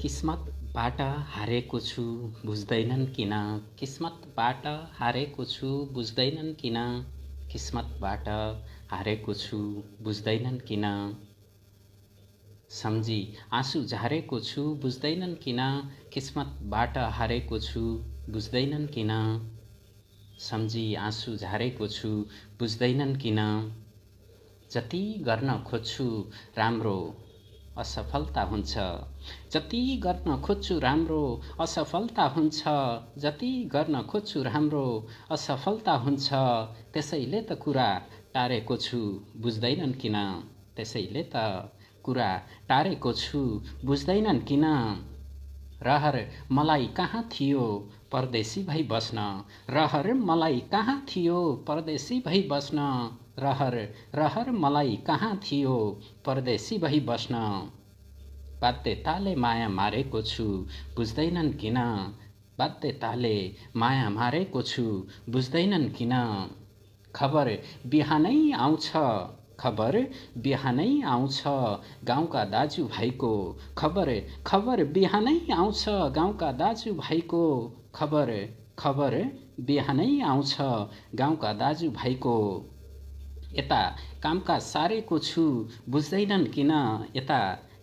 किस्मतबाट हारेको छु बुझ्दैनन् किन किस्मतबाट हारेको छु बुझ्दैनन् किन किस्मतबाट हारेको छु बुझ्दैनन् किन सम्झी आँसु झारेको छु बुझ्दैनन् किन किस्मतबाट हारेको छु बुझ्दैनन् किन सम्झी आँसु झारेको छु बुझ्दैनन् किन जति गर्न खोज्छु राम्रो असफलता हुन्छ जति गर्न खोज्छु राम्रो असफलता हुन्छ जति गर्न खोज्छु राम्रो असफलता हुन्छ त्यसैले त कुरा टारेको छु बुझ्दैनन् किन त्यसैले त कुरा टारेको छु बुझ्दैनन् किन रहर मलाई कहाँ थियो परदेशी भई बस्न रहर मलाई कहाँ थियो परदेशी भई बस्न रहर मलाई कहाँ थियो परदेशी भई बस्न बाध्यताले माया मारेको छु बुझ्दैनन् किन बाध्यताले माया मारेको छु बुझ्दैनन् किन खबर बिहानै आउँछ खबर बिहानै आउँछ गाउँका दाजुभाइको खबर बिहानै आउँछ गाउँका दाजुभाइको खबर बिहानै आउँछ गाउँका दाजुभाइको यता कामका सारेको छु बुझ्दैनन् किन यता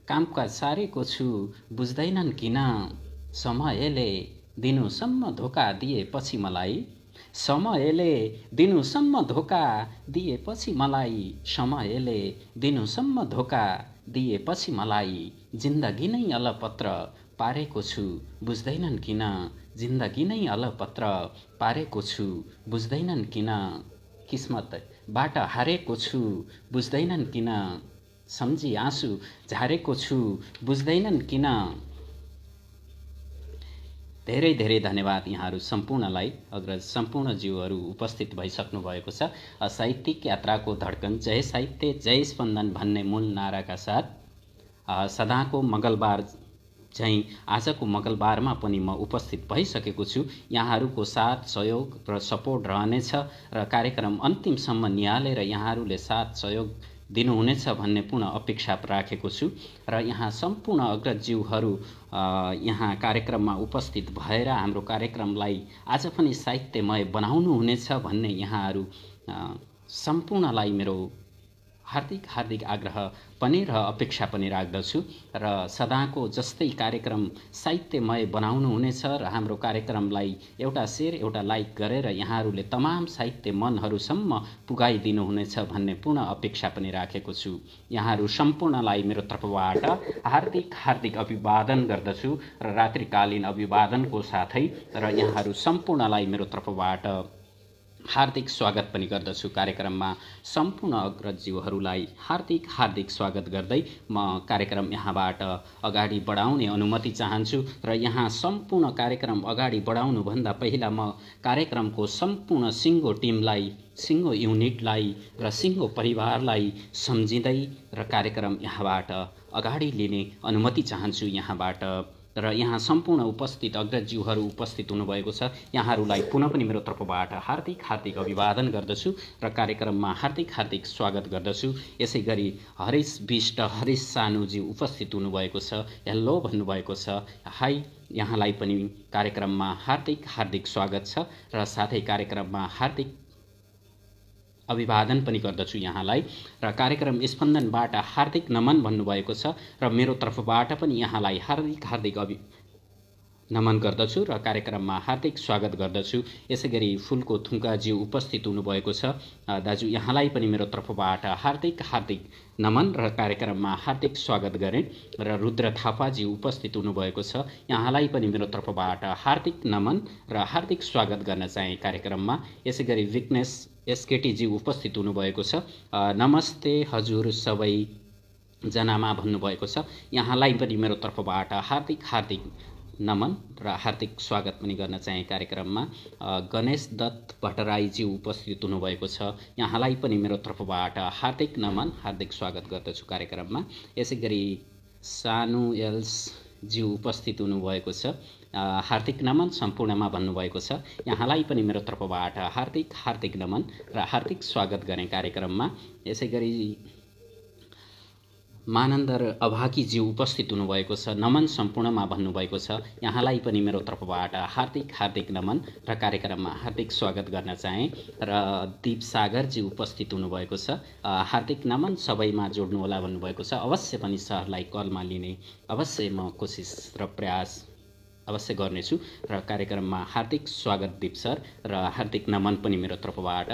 कामका सारेको छु बुझ्दैनन् किन समयले दिनुसम्म धोका दिएपछि मलाई समयले दिनुसम्म धोका दिएपछि मलाई समयले दिनुसम्म धोका दिएपछि मलाई जिन्दगी नै अलपत्र पारेको छु बुझ्दैनन् किन जिन्दगी नै अलपत्र पारेको छु बुझ्दैनन् किन किस्मतबाट हारेको छु बुझ्दैनन् किन सम्झी आँसु झारेको छु बुझ्दैनन् किन धेरै धेरै धन्यवाद यहाँहरू सम्पूर्णलाई अग्रज सम्पूर्ण जीवहरू उपस्थित भइसक्नु भएको छ साहित्यिक यात्राको धड्कन जय साहित्य जय स्पन्दन भन्ने मूल नाराका साथ सदाको मंगलबार चाहिँ आजको मंगलबारमा पनि म उपस्थित भइसकेको छु यहाँहरूको साथ सहयोग र सपोर्ट रहनेछ र कार्यक्रम अन्तिमसम्म निहालेर यहाँहरूले साथ सहयोग दिनुहुनेछ भन्ने पूर्ण अपेक्षा राखेको छु र यहाँ सम्पूर्ण अग्रजज्यूहरू यहाँ कार्यक्रममा उपस्थित भएर हाम्रो कार्यक्रमलाई आज पनि साहित्यमय बनाउनुहुनेछ भन्ने यहाँहरू सम्पूर्णलाई मेरो हार्दिक आग्रह पनि र अपेक्षा पनि राख्दछु र सदाको जस्तै कार्यक्रम साहित्यमय बनाउनुहुनेछ र हाम्रो कार्यक्रमलाई एउटा शेयर एउटा लाइक गरेर यहाँहरूले तमाम साहित्य मनहरूसम्म पुगाइदिनुहुनेछ भन्ने पूर्ण अपेक्षा पनि राखेको छु यहाँहरू सम्पूर्णलाई मेरो तर्फबाट हार्दिक अभिवादन गर्दछु र रात्रिकालीन अभिवादनको साथै र यहाँहरू सम्पूर्णलाई मेरो तर्फबाट हार्दिक स्वागत पनि गर्दछु कार्यक्रममा सम्पूर्ण अग्रजज्यूहरूलाई हार्दिक स्वागत गर्दै म कार्यक्रम यहाँबाट अगाडि बढाउने अनुमति चाहन्छु र यहाँ सम्पूर्ण कार्यक्रम अगाडि बढाउनुभन्दा पहिला म कार्यक्रमको सम्पूर्ण सिङ्गो टिमलाई सिङ्गो युनिटलाई र सिङ्गो परिवारलाई सम्झिँदै र कार्यक्रम यहाँबाट अगाडि लिने अनुमति चाहन्छु यहाँबाट र यहाँ सम्पूर्ण उपस्थित अग्रजज्यूहरू उपस्थित हुनुभएको छ यहाँहरूलाई पुनः पनि मेरो तर्फबाट हार्दिक अभिवादन गर्दछु र कार्यक्रममा हार्दिक स्वागत गर्दछु यसै गरी हरिश विष्ट हरिश सानुजी उपस्थित हुनुभएको छ हेलो भन्नुभएको छ हाई यहाँलाई पनि कार्यक्रममा हार्दिक स्वागत छ र साथै कार्यक्रममा हार्दिक अभिवादन पनि गर्दछु यहाँलाई र कार्यक्रम स्पन्दनबाट हार्दिक नमन भन्नुभएको छ र मेरो तर्फबाट पनि यहाँलाई हार्दिक नमन गर्दछु र कार्यक्रममा हार्दिक स्वागत गर्दछु यसैगरी फुलको थुङ्काज्यू उपस्थित हुनुभएको छ दाजु यहाँलाई पनि मेरो तर्फबाट हार्दिक नमन र कार्यक्रममा हार्दिक स्वागत गरेँ र रुद्र थापाजी उपस्थित हुनुभएको छ यहाँलाई पनि मेरो तर्फबाट हार्दिक नमन र हार्दिक स्वागत गर्न चाहे कार्यक्रममा यसैगरी विघ्नेश एसकेटीजी उपस्थित हुनुभएको छ नमस्ते हजुर सबै जनामा भन्नुभएको छ यहाँलाई पनि मेरो तर्फबाट हार्दिक नमन र हार्दिक स्वागत पनि गर्न चाहे कार्यक्रममा गणेश दत्त भट्टराईजी उपस्थित हुनुभएको छ यहाँलाई पनि मेरो तर्फबाट हार्दिक नमन हार्दिक स्वागत गर्दछु कार्यक्रममा यसैगरी सानु एल्स ज्यू उपस्थित हुनुभएको छ हार्दिक नमन सम्पूर्णमा भन्नुभएको छ यहाँलाई पनि मेरो तर्फबाट हार्दिक नमन र हार्दिक स्वागत गर्ने कार्यक्रममा यसैगरी मानन्दर अभागीज्यू उपस्थित हुनुभएको छ। नमन सम्पूर्णमा भन्नुभएको छ। यहाँलाई पनि मेरो तर्फबाट हार्दिक हार्दिक नमन र कार्यक्रममा हार्दिक स्वागत गर्न चाहे। र दीप सागरजी उपस्थित हुनुभएको छ। हार्दिक नमन, सबैमा जोड्नुहोला भन्नुभएको छ। अवश्य पनि सरलाई कलमा लिने अवश्य म कोसिस र प्रयास अवश्य गर्नेछु र कार्यक्रममा हार्दिक स्वागत दीप सर र हार्दिक नमन पनि मेरो तर्फबाट।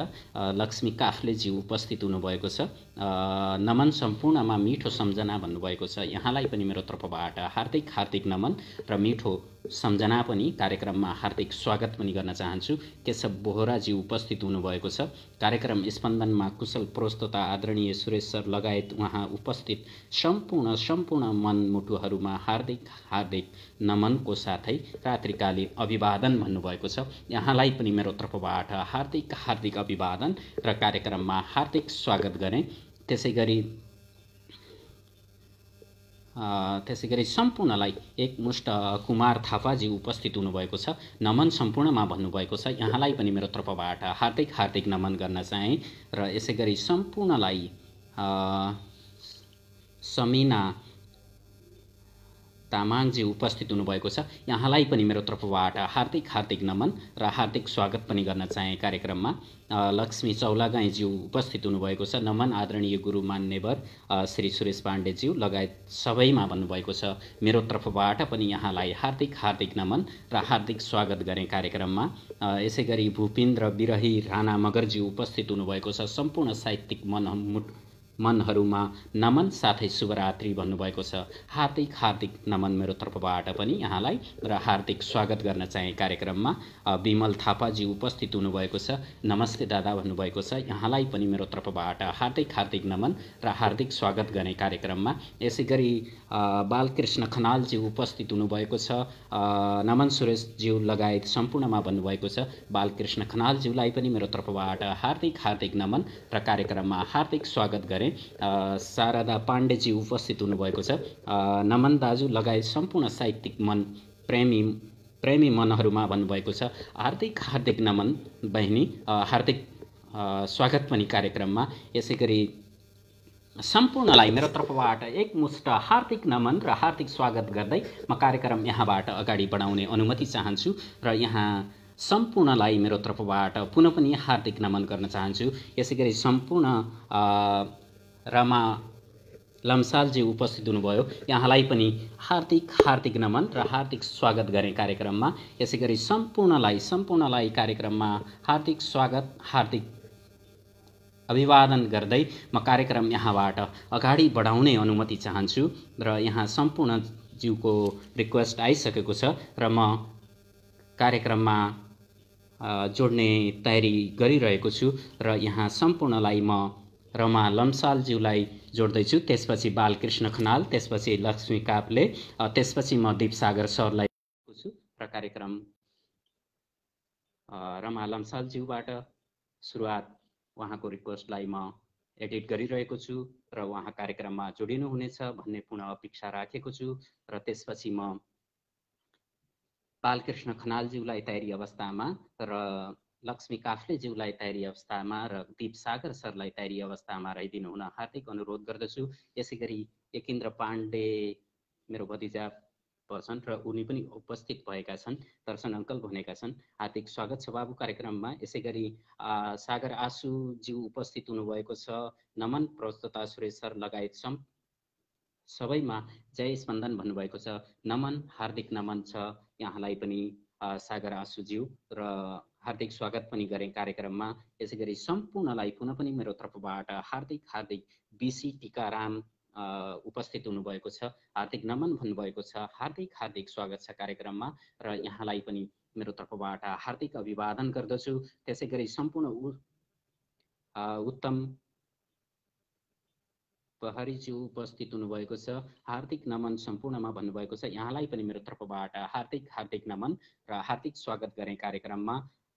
लक्ष्मी काफ्लेजी उपस्थित हुनुभएको छ। नमन सम्पूर्णमा मिठो सम्झना भन्नुभएको छ। यहाँलाई पनि मेरो तर्फबाट हार्दिक हार्दिक नमन र मिठो सम्झना पनि कार्यक्रममा हार्दिक स्वागत पनि गर्न चाहन्छु। केशव बोहराजी उपस्थित हुनुभएको छ। कार्यक्रम स्पन्दनमा कुशल प्रस्तोता आदरणीय सुरेश सर लगायत उहाँ उपस्थित सम्पूर्ण मनमुटुहरूमा हार्दिक हार्दिक नमनको साथै रात्रिकालीन अभिवादन भन्नुभएको छ। यहाँलाई पनि मेरो तर्फबाट हार्दिक हार्दिक अभिवादन र कार्यक्रममा हार्दिक स्वागत गरेँ। त्यसै गरी सम्पूर्णलाई एकमुष्ट कुमार थापाजी उपस्थित हुनुभएको छ। नमन सम्पूर्णमा भन्नुभएको छ। यहाँलाई पनि मेरो तर्फबाट हार्दिक हार्दिक नमन गर्न चाहे र यसै गरी सम्पूर्णलाई समिना तामाङजी उपस्थित हुनुभएको छ। यहाँलाई पनि मेरो तर्फबाट हार्दिक हार्दिक नमन र हार्दिक स्वागत पनि गर्न चाहे कार्यक्रममा। लक्ष्मी चौलागाईज्यू उपस्थित हुनुभएको छ। नमन आदरणीय गुरु मान्यवर श्री सुरेश पाण्डेज्यू लगायत सबैमा भन्नुभएको छ। मेरो तर्फबाट पनि यहाँलाई हार्दिक हार्दिक नमन र हार्दिक स्वागत गरेँ कार्यक्रममा। यसै गरी भूपेन्द्र बिरही राणा मगरज्यू उपस्थित हुनुभएको छ। सम्पूर्ण साहित्यिक मनहरूमा नमन साथै शुभरात्रि भन्नुभएको छ। हार्दिक हार्दिक नमन मेरो तर्फबाट पनि यहाँलाई र हार्दिक स्वागत गर्न चाहे कार्यक्रममा। विमल थापाजी उपस्थित हुनुभएको छ। नमस्ते दादा भन्नुभएको छ। यहाँलाई पनि मेरो तर्फबाट हार्दिक हार्दिक नमन र हार्दिक स्वागत गर्ने कार्यक्रममा। यसै गरी बालकृष्ण खनालजी उपस्थित हुनुभएको छ। नमन सुरेशज्यू लगायत सम्पूर्णमा भन्नुभएको छ। बालकृष्ण खनालज्यूलाई पनि मेरो तर्फबाट हार्दिक हार्दिक नमन र कार्यक्रममा हार्दिक स्वागत गरेँ। शारदा पाण्डेजी उपस्थित हुनुभएको छ। नमन दाजु लगायत सम्पूर्ण साहित्यिक मन प्रेमी मनहरूमा भन्नुभएको छ। हार्दिक हार्दिक नमन बहिनी, हार्दिक स्वागत पनि कार्यक्रममा। यसै गरी सम्पूर्णलाई मेरो तर्फबाट एकमुष्ट हार्दिक नमन र हार्दिक स्वागत गर्दै म कार्यक्रम यहाँबाट अगाडि बढाउने अनुमति चाहन्छु र यहाँ सम्पूर्णलाई मेरो तर्फबाट पुनः पनि हार्दिक नमन गर्न चाहन्छु। यसै गरी सम्पूर्ण रमा लम्सालजी उपस्थित हुनुभयो। यहाँलाई पनि हार्दिक हार्दिक नमन र हार्दिक स्वागत गरेँ कार्यक्रममा। यसै गरी सम्पूर्णलाई कार्यक्रममा हार्दिक स्वागत हार्दिक अभिवादन गर्दै म कार्यक्रम यहाँबाट अगाडि बढाउने अनुमति चाहन्छु र यहाँ सम्पूर्ण ज्यूको रिक्वेस्ट आइसकेको छ र म कार्यक्रममा जोड्ने तयारी गरिरहेको छु र यहाँ सम्पूर्णलाई म रमा लम्सालज्यूलाई जोड्दैछु। त्यसपछि बालकृष्ण खनाल, त्यसपछि लक्ष्मी काप्ले, त्यसपछि म दीप सागर सरलाई छु र कार्यक्रम रमा लम्सालज्यूबाट सुरुवात उहाँको रिक्वेस्टलाई म एडिट गरिरहेको छु र उहाँ कार्यक्रममा जोडिनुहुनेछ भन्ने पुनः अपेक्षा राखेको छु र त्यसपछि म बालकृष्ण खनालज्यूलाई तयारी अवस्थामा र लक्ष्मी काफ्लेज्यूलाई तयारी अवस्थामा र दीप सागर सरलाई तयारी अवस्थामा रहिदिनु हुन हार्दिक अनुरोध गर्दछु। यसै गरी एकेन्द्र पाण्डे मेरो भतिजा पर्छन् र उनी पनि उपस्थित भएका छन्। दर्शन अङ्कल भनेका छन्। हार्दिक स्वागत छ बाबु कार्यक्रममा। यसै गरी सागर आशुज्यू उपस्थित हुनुभएको छ। नमन प्रस्तोता सुरेश सर लगायत सबैमा जय स्पन्दन भन्नुभएको छ। नमन, हार्दिक नमन छ यहाँलाई पनि सागर आशुज्यू र हार्दिक स्वागत पनि गरेँ कार्यक्रममा। यसै गरी सम्पूर्णलाई पुनः पनि मेरो तर्फबाट हार्दिक हार्दिक बिसी टिकाराम उपस्थित हुनुभएको छ। हार्दिक नमन भन्नुभएको छ। हार्दिक हार्दिक स्वागत छ कार्यक्रममा र यहाँलाई पनि मेरो तर्फबाट हार्दिक अभिवादन गर्दछु। त्यसै गरी सम्पूर्ण उत्तम प्रहरीज्यू उपस्थित हुनुभएको छ। हार्दिक नमन सम्पूर्णमा भन्नुभएको छ। यहाँलाई पनि मेरो तर्फबाट हार्दिक हार्दिक नमन र हार्दिक स्वागत गरेँ कार्यक्रममा।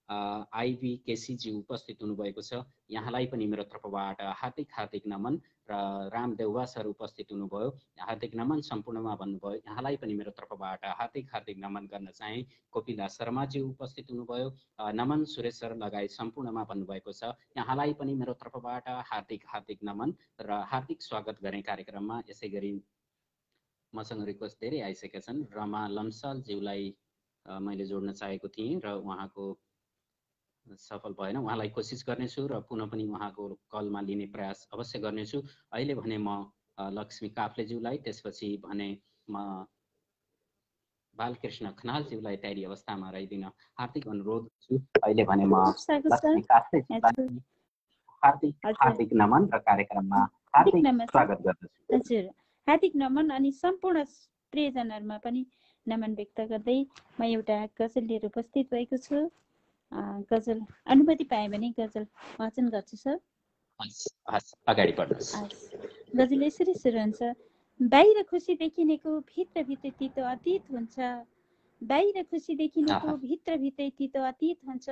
आइबी केसीजी उपस्थित हुनुभएको छ। यहाँलाई पनि मेरो तर्फबाट हार्दिक हार्दिक नमन र राम देउवा सर उपस्थित हुनुभयो, हार्दिक नमन सम्पूर्णमा भन्नुभयो। यहाँलाई पनि मेरो तर्फबाट हार्दिक नमन गर्न चाहे। कोपिला शर्माजी उपस्थित हुनुभयो, नमन सुरेश सर लगायत सम्पूर्णमा भन्नुभएको छ। यहाँलाई पनि मेरो तर्फबाट हार्दिक नमन र हार्दिक स्वागत गरेँ कार्यक्रममा। यसै गरी मसँग रिक्वेस्ट धेरै आइसकेका छन्। रमा लम्सालज्यूलाई मैले जोड्न चाहेको थिएँ र उहाँको सफल भएन। उहाँलाई कोसिस गर्नेछु र पुनः पनि उहाँको कलमा लिने प्रयास अवश्य गर्नेछु। अहिले भने म लक्ष्मी काफ्लेज्यूलाई, त्यसपछि भने म बालकृष्ण खनालज्यूलाई तयारी अवस्थामा रहिदिन हार्दिक अनुरोध गर्छु। अहिले भने म लक्ष्मी काफ्लेज्यूलाई हार्दिक नमन र कार्यक्रममा हार्दिक स्वागत गर्दछु। हजुर, हार्दिक नमन अनि सम्पूर्ण प्रियजनहरुमा पनि नमन व्यक्त गर्दै म एउटा गजल लिएर उपस्थित भएको छु। गजल अनुमति पाए भने गजल वाचन गर्छु सर। अगाडि बढ्नुहोस्। गजल यसरी सुरु हुन्छ। बाहिर खुसी देखिनेको भित्रभित्रै तितो अतीत हुन्छ। बाहिर खुसी देखिनेको भित्रभित्रै तितो अतीत हुन्छ।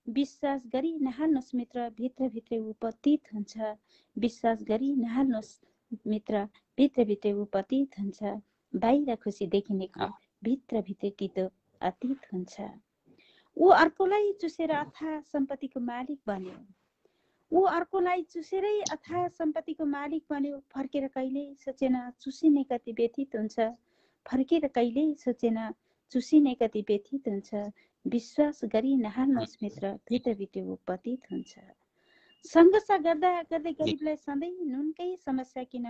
विश्वास गरी नहाल्नुहोस् मित्र, भित्रभित्रै उपतीत हुन्छ। विश्वास गरी नहाल्नुहोस् मित्र, भित्रभित्रै उपतीत हुन्छ। बाहिर खुसी देखिनेको भित्रभित्रै तितो अतीत हुन्छ। ऊ अर्कोलाई चुसेर अथाह सम्पत्तिको मालिक बन्यो। ऊ अर्कोलाई चुसेरै अथाह सम्पत्तिको मालिक बन्यो। फर्केर कहिले सोचेन चुसिने कति व्यथित हुन्छ। फर्केर कहिले सोचेन चुसिने कति व्यथित हुन्छ। विश्वास गरी नहाल्नुहोस् मित्र, भित्रभित्रै उपतीत हुन्छ। सङ्घर्ष गर्दा गर्दै गरिबलाई सधैँ नुनकै समस्या किन?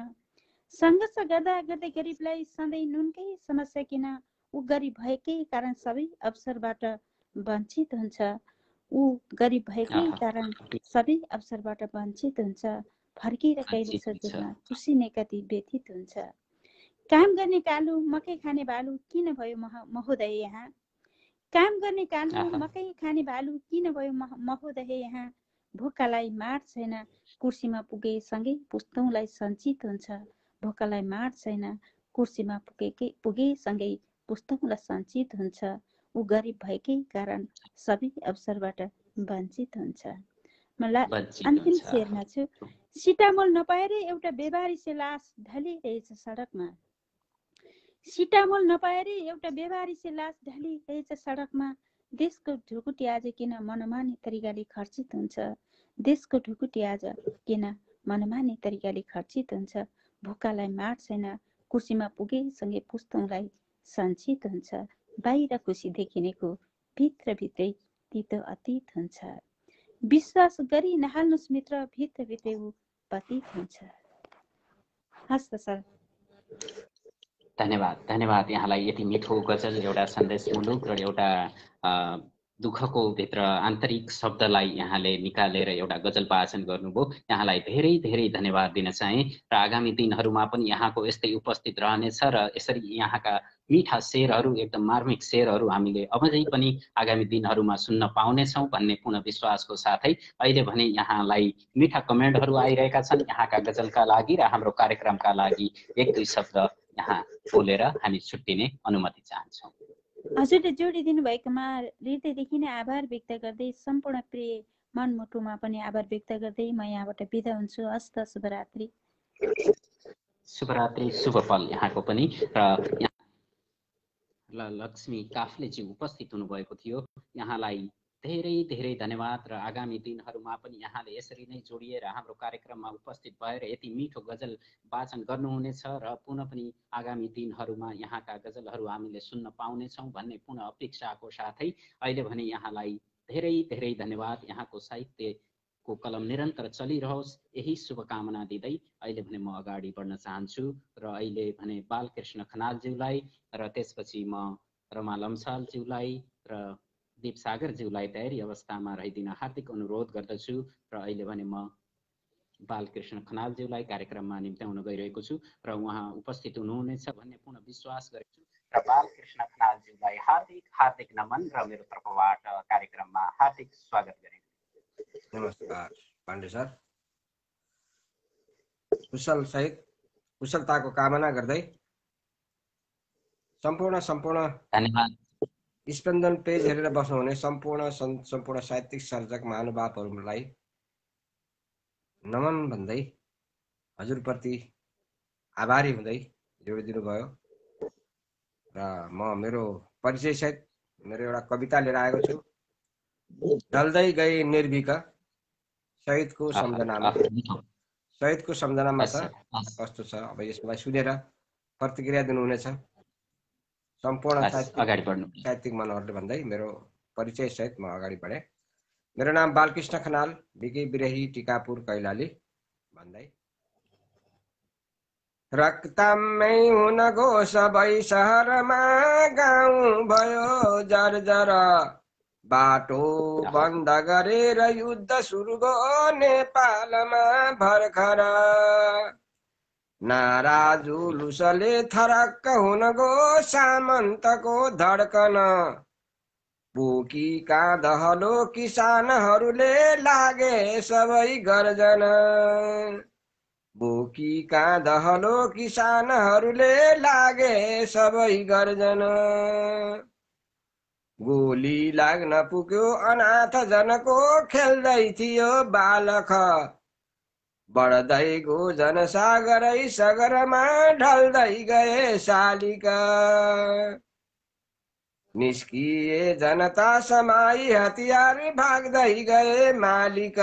सङ्घर्ष गर्दा गर्दै गरिबलाई सधैँ नुनकै समस्या किन? ऊ गरिब भएकै कारण सबै अवसरबाट वञ्चित हुन्छ। ऊ गरिब भएकै कारण सबै अवसरबाट वञ्चित हुन्छ। फर्केर कहिले सोचेन चुसिने कति व्यथित हुन्छ। काम गर्ने कालु मकै खाने भालु किन भयो महोदय यहाँ? काम गर्ने कालु मकै खाने भालु किन भयो महोदय यहाँ? भोकालाई मार छैन कुर्सीमा पुगे सँगै पुस्तौँलाई सञ्चित हुन्छ। भोकालाई मार छैन कुर्सीमा पुगे सँगै पुस्तौँलाई सञ्चित हुन्छ। ऊ गरिब भएकै कारण सबै अवसरबाट वञ्चित हुन्छ। मलाई अन्तिम शेरमा छु। सिटामोल नपाएर एउटा बेबारिसे लास ढलिरहेछ सडकमा। सिटामोल नपाएर एउटा बेबारिसे लास ढलिरहेछ सडकमा। देशको ढुकुटी आज किन मनमानी तरिकाले खर्चित हुन्छ। देशको ढुकुटी आज किन मनमानी तरिकाले खर्चित हुन्छ। भोकालाई मार छैन कुर्सीमा पुगेसँगै पुस्तौँलाई सञ्चित हुन्छ। बाहिर खुसी देखिनेको भित्रभित्रै तितो अतीत हुन्छ। विश्वास गरी नहाल्नुहोस् मित्र, भित्रभित्रै उपतीत हुन्छ। हस् त सर। धन्यवाद यहाँलाई। यति मिठो गजल, एउटा सन्देशमूलक र एउटा दुःखको भित्र आन्तरिक शब्दलाई यहाँले निकालेर एउटा गजल वाचन गर्नुभयो। यहाँलाई धेरै धेरै धन्यवाद दिन चाहे र आगामी दिनहरूमा पनि यहाँको यस्तै उपस्थित रहनेछ र यसरी यहाँका मिठा शेरहरू, एकदम मार्मिक शेरहरू हामीले अझै पनि आगामी दिनहरूमा सुन्न पाउनेछौँ भन्ने पूर्ण विश्वासको साथै अहिले भने यहाँलाई मिठा कमेन्टहरू आइरहेका छन् यहाँका गजलका लागि र हाम्रो कार्यक्रमका लागि एक दुई शब्द यहाँ बोलेर हामी छुट्टिने अनुमति चाहन्छौँ। हजुरले जोडिदिनु भएकोमा हृदयदेखि नै आभार व्यक्त गर्दै सम्पूर्ण प्रिय मनमुटुमा पनि आभार व्यक्त गर्दै म यहाँबाट बिदा हुन्छु। हस्त शुभरात्रि। शुभरात्रि, शुभ पल यहाँको पनि। र लक्ष्मी काफ्लेजी उपस्थित हुनुभएको थियो। यहाँलाई धेरै धेरै धन्यवाद र आगामी दिनहरूमा पनि यहाँले यसरी नै जोडिएर हाम्रो कार्यक्रममा उपस्थित भएर यति मिठो गजल वाचन गर्नुहुनेछ र पुनः पनि आगामी दिनहरूमा यहाँका गजलहरू हामीले सुन्न पाउनेछौँ भन्ने पुनः अपेक्षाको साथै अहिले भने यहाँलाई धेरै धेरै धन्यवाद। यहाँको साहित्यको कलम निरन्तर चलिरहोस् यही शुभकामना दिँदै अहिले भने म अगाडि बढ्न चाहन्छु र अहिले भने बालकृष्ण खनालज्यूलाई र त्यसपछि म रमा लम्सालज्यूलाई र दीपसागरज्यूलाई तयारी अवस्थामा रहिदिन हार्दिक अनुरोध गर्दछु र अहिले भने म बालकृष्ण खनालज्यूलाई कार्यक्रममा निम्त्याउन गइरहेको छु र उहाँ उपस्थित हुनुहुनेछ भन्ने पूर्ण विश्वास गरेछु र बालकृष्ण खनालज्यूलाई हार्दिक नमन र मेरो तर्फबाट कार्यक्रममा हार्दिक स्वागत गरे। नमस्कार पाण्डे सर। कुशलताको कामना गर्दै सम्पूर्ण धन्यवाद। स्पन्दन पेज हेरेर बस्नुहुने सम्पूर्ण साहित्यिक सर्जक महानुभावहरूलाई नमन भन्दै हजुरप्रति आभारी हुँदै जोडिदिनु भयो र म मेरो परिचय सहित मेरो एउटा कविता लिएर आएको छु। ढल्दै गए निर्भीक शहीदको सम्झनामा। शहीदको सम्झनामा छ, कस्तो छ अब यसलाई सुनेर प्रतिक्रिया दिनुहुनेछ सम्पूर्ण साहित्यिक मनहरूले भन्दै मेरो परिचय सहित म अगाडि बढेँ। मेरो नाम बालकृष्ण खनाल, बिके बिरही, टिकापुर, कैलाली भन्दै। रक्तमै हुन गो सबै सहरमा, गाउँ भयो जर्जर, बाटो बन्द गरेर युद्ध सुरु गयो नेपालमा भर्खर। नारा जुलुसले थरक्क हुन गयो सामन्तको धड्कन, बोकी काँधहलो किसानहरूले लागे सबै गर्जन। बोकी काँधहलो किसानहरूले लागे सबै गर्जन। गोली लाग्न पुग्यो अनाथ जनको, खेल्दै थियो बालक, बढ्दै गो जनसागरै सगरमा ढल्दै गए शालिका। निस्किए जनता समाई हतियार, भाग्दै गए मालिक,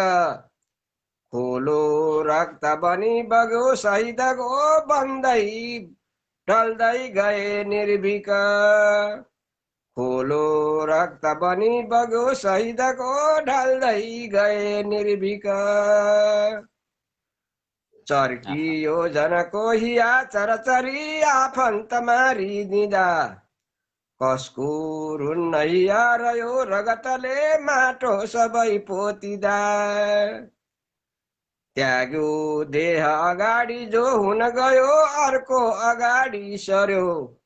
खोलो रक्त बनी बग्यो शहीदको, बन्दै ढल्दै गए निर्भीक। खोलो रक्त बनी बग्यो शहीदको, ढल्दै गए निर्भीक। चर्कियो जनको हिया चरचरी, आफन्त मारिदिँदा कसको रुन्न हिया रह्यो रगतले, माटो सबै पोतिदा। त्याग्यो देह अगाडि जो हुन गयो, अर्को अगाडि सर्यो,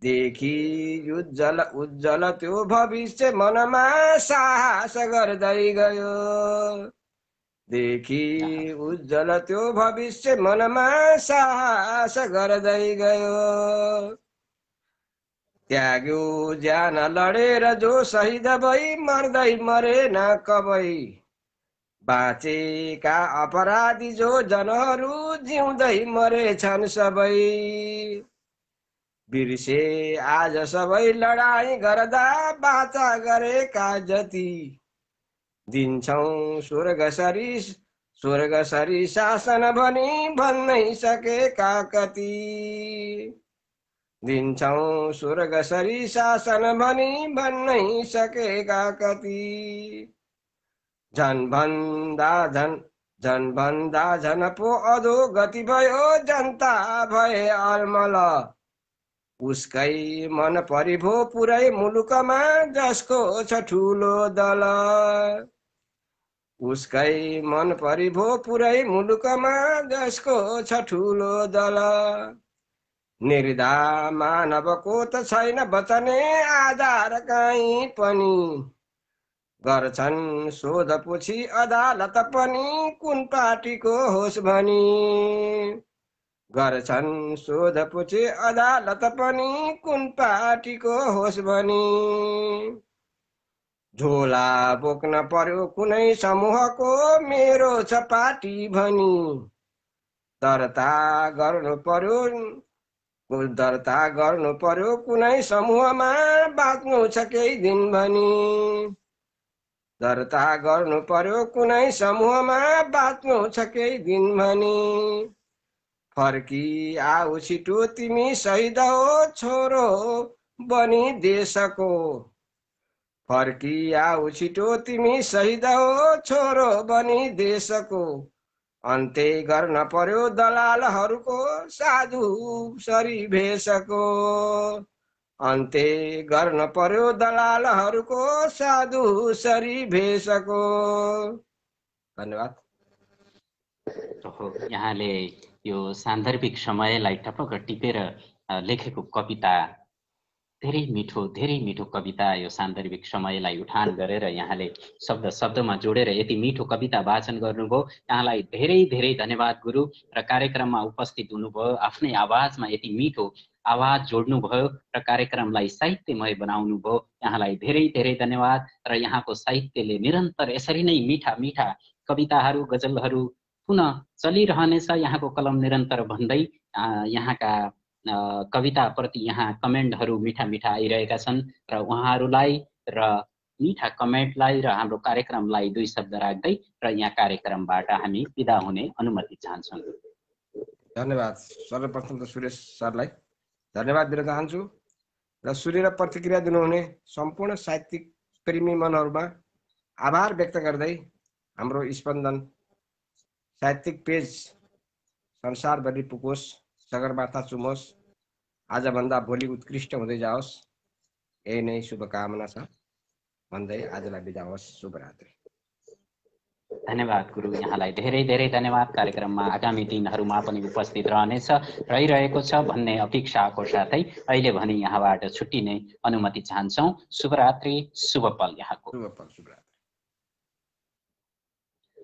देखि उज्जल उज्जल त्यो भविष्य मनमा साहस गर्दै गयो। देखि उज्जल त्यो भविष्य मनमा साहस गर्दै गयो। त्याग्यो ज्यान लडेर जो शहीद भई, मर्दै मरेन कबै, बाँचेका अपराधी जो जनहरू जिउँदै मरेछन् सबै। बिर्से आज सबै लडाई गर्दा बाचा गरेका जति, दिन्छौं स्वर्गसरी शासन भनी भन्नै सकेका कति। दिन्छौं स्वर्गसरी शासन भनी भन्नै सकेका कति। झनभन्दा झन पो अधो गति भयो, जनता भए अलमल, उसकै मन परिभो पुरै मुलुकमा जसको छ ठुलो दल। उसकै मन परिभो पुरै मुलुकमा जसको छ ठुलो दल। निर्धा मानवको त छैन बचने आधार कहीँ पनि, गर्छन् सोधपुछी अदालत पनि कुन पार्टीको होस् भनी। गर्छन् सोधपुछी अदालत पनि कुन पार्टीको होस् भनी। झोला बोक्न पर्यो कुनै समूहको, मेरो छ पार्टी भनी, दर्ता गर्नु पर्यो कुनै समूहमा, बाँच्नु छ केही दिन भनी। दर्ता गर्नु पर्यो कुनै समूहमा, बाँच्नु छ केही दिन भनी। फर्की आऊ छिटो तिमी शहीद हो छोरो बनी देशको। फर्की आऊ छिटो तिमी शहीद हो छोरो बनी देशको। अन्त्य गर्न पर्यो दलालहरूको साधु सरी भेषको। अन्त्य गर्न पर्यो दलालहरूको साधु सरी भेषको। धन्यवाद। यहाँले यो सान्दर्भिक समयलाई टपक्क टिपेर लेखेको कविता, धेरै मिठो कविता, यो सान्दर्भिक समयलाई उठान गरेर यहाँले शब्द शब्दमा जोडेर यति मिठो कविता वाचन गर्नुभयो। यहाँलाई धेरै धेरै धन्यवाद गुरु। र कार्यक्रममा उपस्थित हुनुभयो, आफ्नै आवाजमा यति मिठो आवाज जोड्नुभयो र कार्यक्रमलाई साहित्यमय बनाउनु भयो। यहाँलाई धेरै धेरै धन्यवाद। र यहाँको साहित्यले निरन्तर यसरी नै मिठा मिठा कविताहरू, गजलहरू, पुनः चलिरहनेछ यहाँको कलम निरन्तर भन्दै यहाँका कविताप्रति यहाँ कमेन्टहरू मिठा मिठा आइरहेका छन् र उहाँहरूलाई र मिठा कमेन्टलाई र हाम्रो कार्यक्रमलाई दुई शब्द राख्दै र यहाँ कार्यक्रमबाट हामी बिदा हुने अनुमति चाहन्छौँ। धन्यवाद। सर्वप्रथम त सुरेश सरलाई धन्यवाद दिन चाहन्छु र सुनेर प्रतिक्रिया दिनुहुने सम्पूर्ण साहित्यिक प्रेमी मनहरूमा आभार व्यक्त गर्दै हाम्रो स्पन्दन साहित्यिक पेज संसारभरि पुगोस्, सगरमाथा चुमोस्, आजभन्दा भोलि उत्कृष्ट हुँदै जाओस्, यही नै शुभकामना छ भन्दै आजलाई बिदा होस्। शुभरात्रि। धन्यवाद गुरु, यहाँलाई धेरै धेरै धन्यवाद। कार्यक्रममा आगामी दिनहरूमा पनि उपस्थित रहिरहेको छ भन्ने अपेक्षाको साथै अहिले भने यहाँबाट छुट्टिने अनुमति चाहन्छौँ। शुभरात्रि, शुभ पल यहाँको। शुभरात्रि।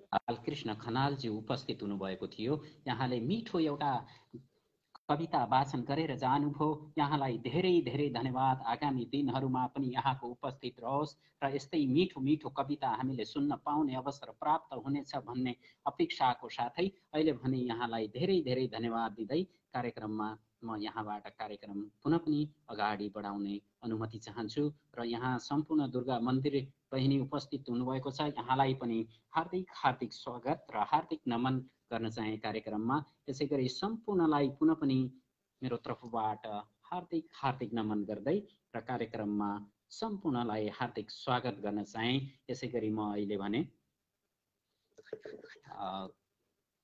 बालकृष्ण खनालजी उपस्थित हुनुभएको थियो। यहाँले मिठो एउटा कविता वाचन गरेर जानुभयो। यहाँलाई धेरै धेरै धन्यवाद। आगामी दिनहरूमा पनि यहाँको उपस्थित रहोस् र यस्तै मिठो मिठो कविता हामीले सुन्न पाउने अवसर प्राप्त हुनेछ भन्ने अपेक्षाको साथै अहिले भने यहाँलाई धेरै धेरै धन्यवाद दिँदै कार्यक्रममा म यहाँबाट कार्यक्रम पुनः पनि अगाडि बढाउने अनुमति चाहन्छु र यहाँ सम्पूर्ण दुर्गा मन्दिर बहिनी उपस्थित हुनुभएको छ। यहाँलाई पनि हार्दिक हार्दिक स्वागत र हार्दिक नमन गर्न चाहे कार्यक्रममा। त्यसै गरी सम्पूर्णलाई पुनः पनि मेरो तर्फबाट हार्दिक हार्दिक नमन गर्दै र कार्यक्रममा सम्पूर्णलाई हार्दिक स्वागत गर्न चाहे। त्यसै गरी म अहिले भने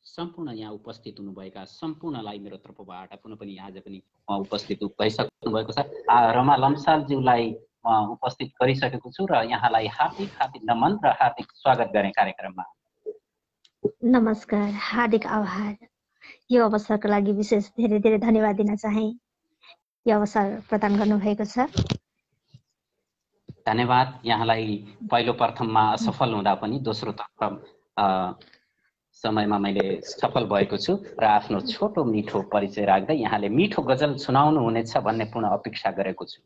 सम्पूर्ण यहाँ उपस्थित हुनुभएका सम्पूर्णलाई मेरो तर्फबाट पुनः पनि आज पनि उपस्थित भइसक्नु भएको छ। रमा लम्सालज्यूलाई उपस्थित गरिसकेको छु र यहाँलाई हार्दिक हार्दिक नमन र हार्दिक स्वागत गर्ने कार्यक्रममा। नमस्कार, हार्दिक आभार। यो अवसरको लागि विशेष धेरै धेरै धन्यवाद दिन चाहे। यो अवसर प्रदान गर्नुभएको छ। धन्यवाद। यहाँलाई पहिलो प्रथममा असफल हुँदा पनि दोस्रो तर्फ समयमा मैले सफल भएको छु र आफ्नो छोटो मिठो परिचय राख्दै यहाँले मिठो गजल सुनाउनु हुनेछ भन्ने पूर्ण अपेक्षा गरेको छु।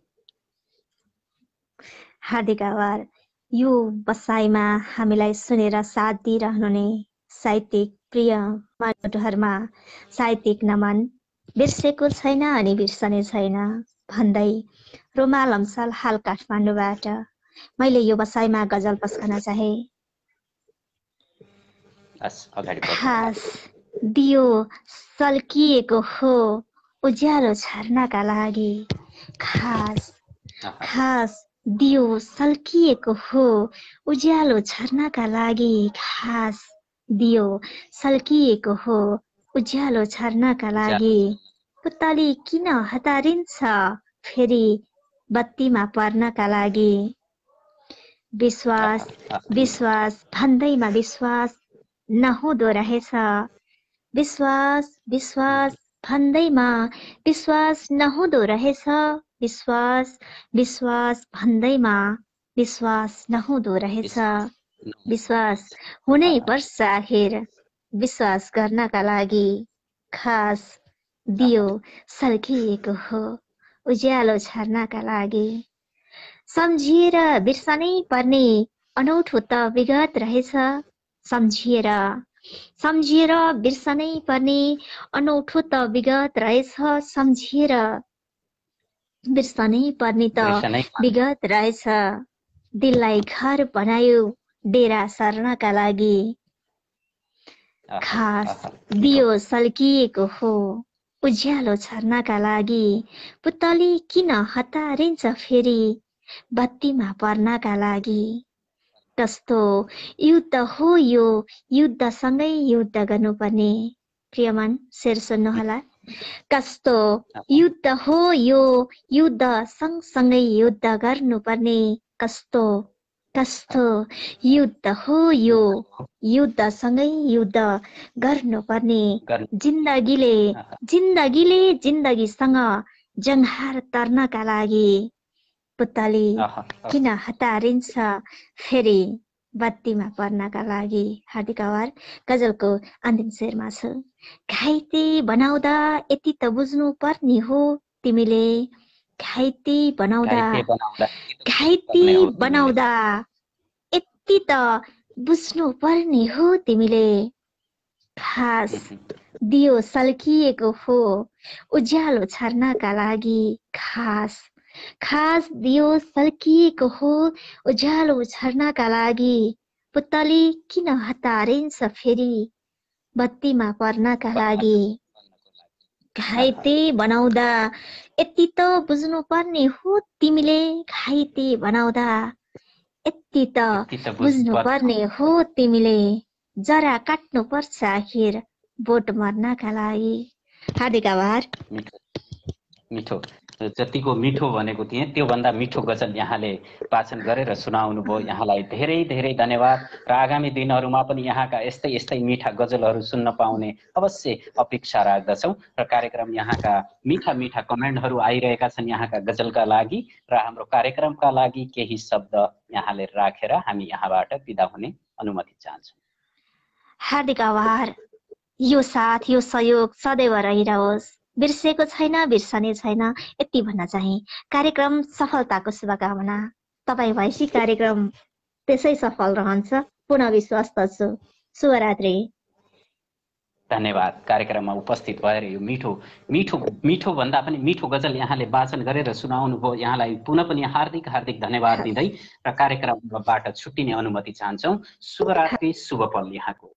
हार्दिक आभार। यो बसाइमा हामीलाई सुनेर साथ दिइरहनुहुने साहित्यिक प्रिय मानिसहरूमा साहित्यिक नमन। बिर्सेको छैन अनि बिर्सने छैन भन्दै रोमा लम्साल हाल काठमाडौँबाट मैले यो बसाइमा गजल पस्कन चाहे। खास दियो सल्किएको हो उज्यालो छर्नका लागि। खास दियो सल्किएको हो उज्यालो छर्नका लागि। खास दियो सल्किएको हो उज्यालो छर्नका लागि। पुतली किन हतारिन्छ फेरि बत्तीमा पर्नका लागि। विश्वास विश्वास भन्दैमा विश्वास नहुँदो रहेछ। विश्वास विश्वास भन्दैमा विश्वास नहुँदो रहेछ। विश्वास विश्वास भन्दैमा विश्वास नहुँदो रहेछ। विश्वास हुनै पर्छ आखिर विश्वास गर्नका लागि। खास दियो सल्किएको हो उज्यालो छर्नका लागि। सम्झिएर बिर्सनै पर्ने अनौठो त विगत रहेछ। सम्झिएर बिर्सनै पर्ने अनौठो त विगत रहेछ। सम्झिएर बिर्सनै पर्ने त विगत रहेछ। दिललाई घर बनायो डेरा सर्नका लागि। खास दियो सल्किएको हो उज्यालो छर्नका लागि। पुतली किन हतारिन्छ फेरि बत्तीमा पर्नका लागि। कस्तो युद्ध हो यो, युद्धसँगै युद्ध गर्नुपर्ने। प्रियमन शेर सुन्नुहोला। कस्तो युद्ध हो यो, युद्ध सँगसँगै युद्ध गर्नुपर्ने। कस्तो कस्तो युद्ध हो यो, युद्धसँगै युद्ध गर्नुपर्ने। जिन्दगीले जिन्दगीसँग जङ्हार तर्नका लागि। पुतली किन हतारिन्छ फेरि बत्तीमा पर्नका लागि। हार्दिक आभार। गजलको अन्तिम शेरमा छु। घाइते बनाउँदा यति त बुझ्नु पर्ने हो तिमीले। घाइते बनाउँदा यति त बुझ्नु पर्ने हो तिमीले। खास दियो सल्किएको हो उज्यालो छर्नका लागि खास खास दियो सल्किएको हो उज्यालो छर्नका लागि पुतली किन हतारिन्छ फेरि बत्तीमा पर्नका लागि घाइते बनाउँदा यति त बुझ्नुपर्ने हो तिमीले घाइते बनाउँदा यति त बुझ्नुपर्ने हो तिमीले जरा काट्नुपर्छ आखिर बोट मर्नका लागि। हार्दिक आभार। मिठो जतिको मिठो भनेको थिएँ त्योभन्दा मिठो गजल यहाँले वाचन गरेर सुनाउनु भयो। यहाँलाई धेरै धेरै धन्यवाद र आगामी दिनहरूमा पनि यहाँका यस्तै यस्तै मिठा गजलहरू सुन्न पाउने अवश्य अपेक्षा राख्दछौँ र कार्यक्रम यहाँका मिठा मिठा कमेन्टहरू आइरहेका छन् यहाँका गजलका लागि र हाम्रो कार्यक्रमका लागि केही शब्द यहाँले राखेर हामी यहाँबाट बिदा हुने अनुमति चाहन्छौँ। हार्दिक आभार। यो साथ यो सहयोग सदैव रहिरहोस्, बिर्सेको छैन बिर्सने छैन यति भन्न चाहे। कार्यक्रम सफलताको शुभकामना। तपाईँ भएपछि कार्यक्रम त्यसै सफल रहन्छ पुनः विश्वस्त छु। शुभरात्रि। धन्यवाद। कार्यक्रममा उपस्थित भएर यो मिठो मिठो मिठो भन्दा पनि मिठो गजल यहाँले वाचन गरेर सुनाउनु भयो। यहाँलाई पुनः पनि हार्दिक हार्दिक धन्यवाद दिँदै र कार्यक्रमबाट छुट्टिने अनुमति चाहन्छौँ। शुभरात्रि, शुभ पल यहाँको।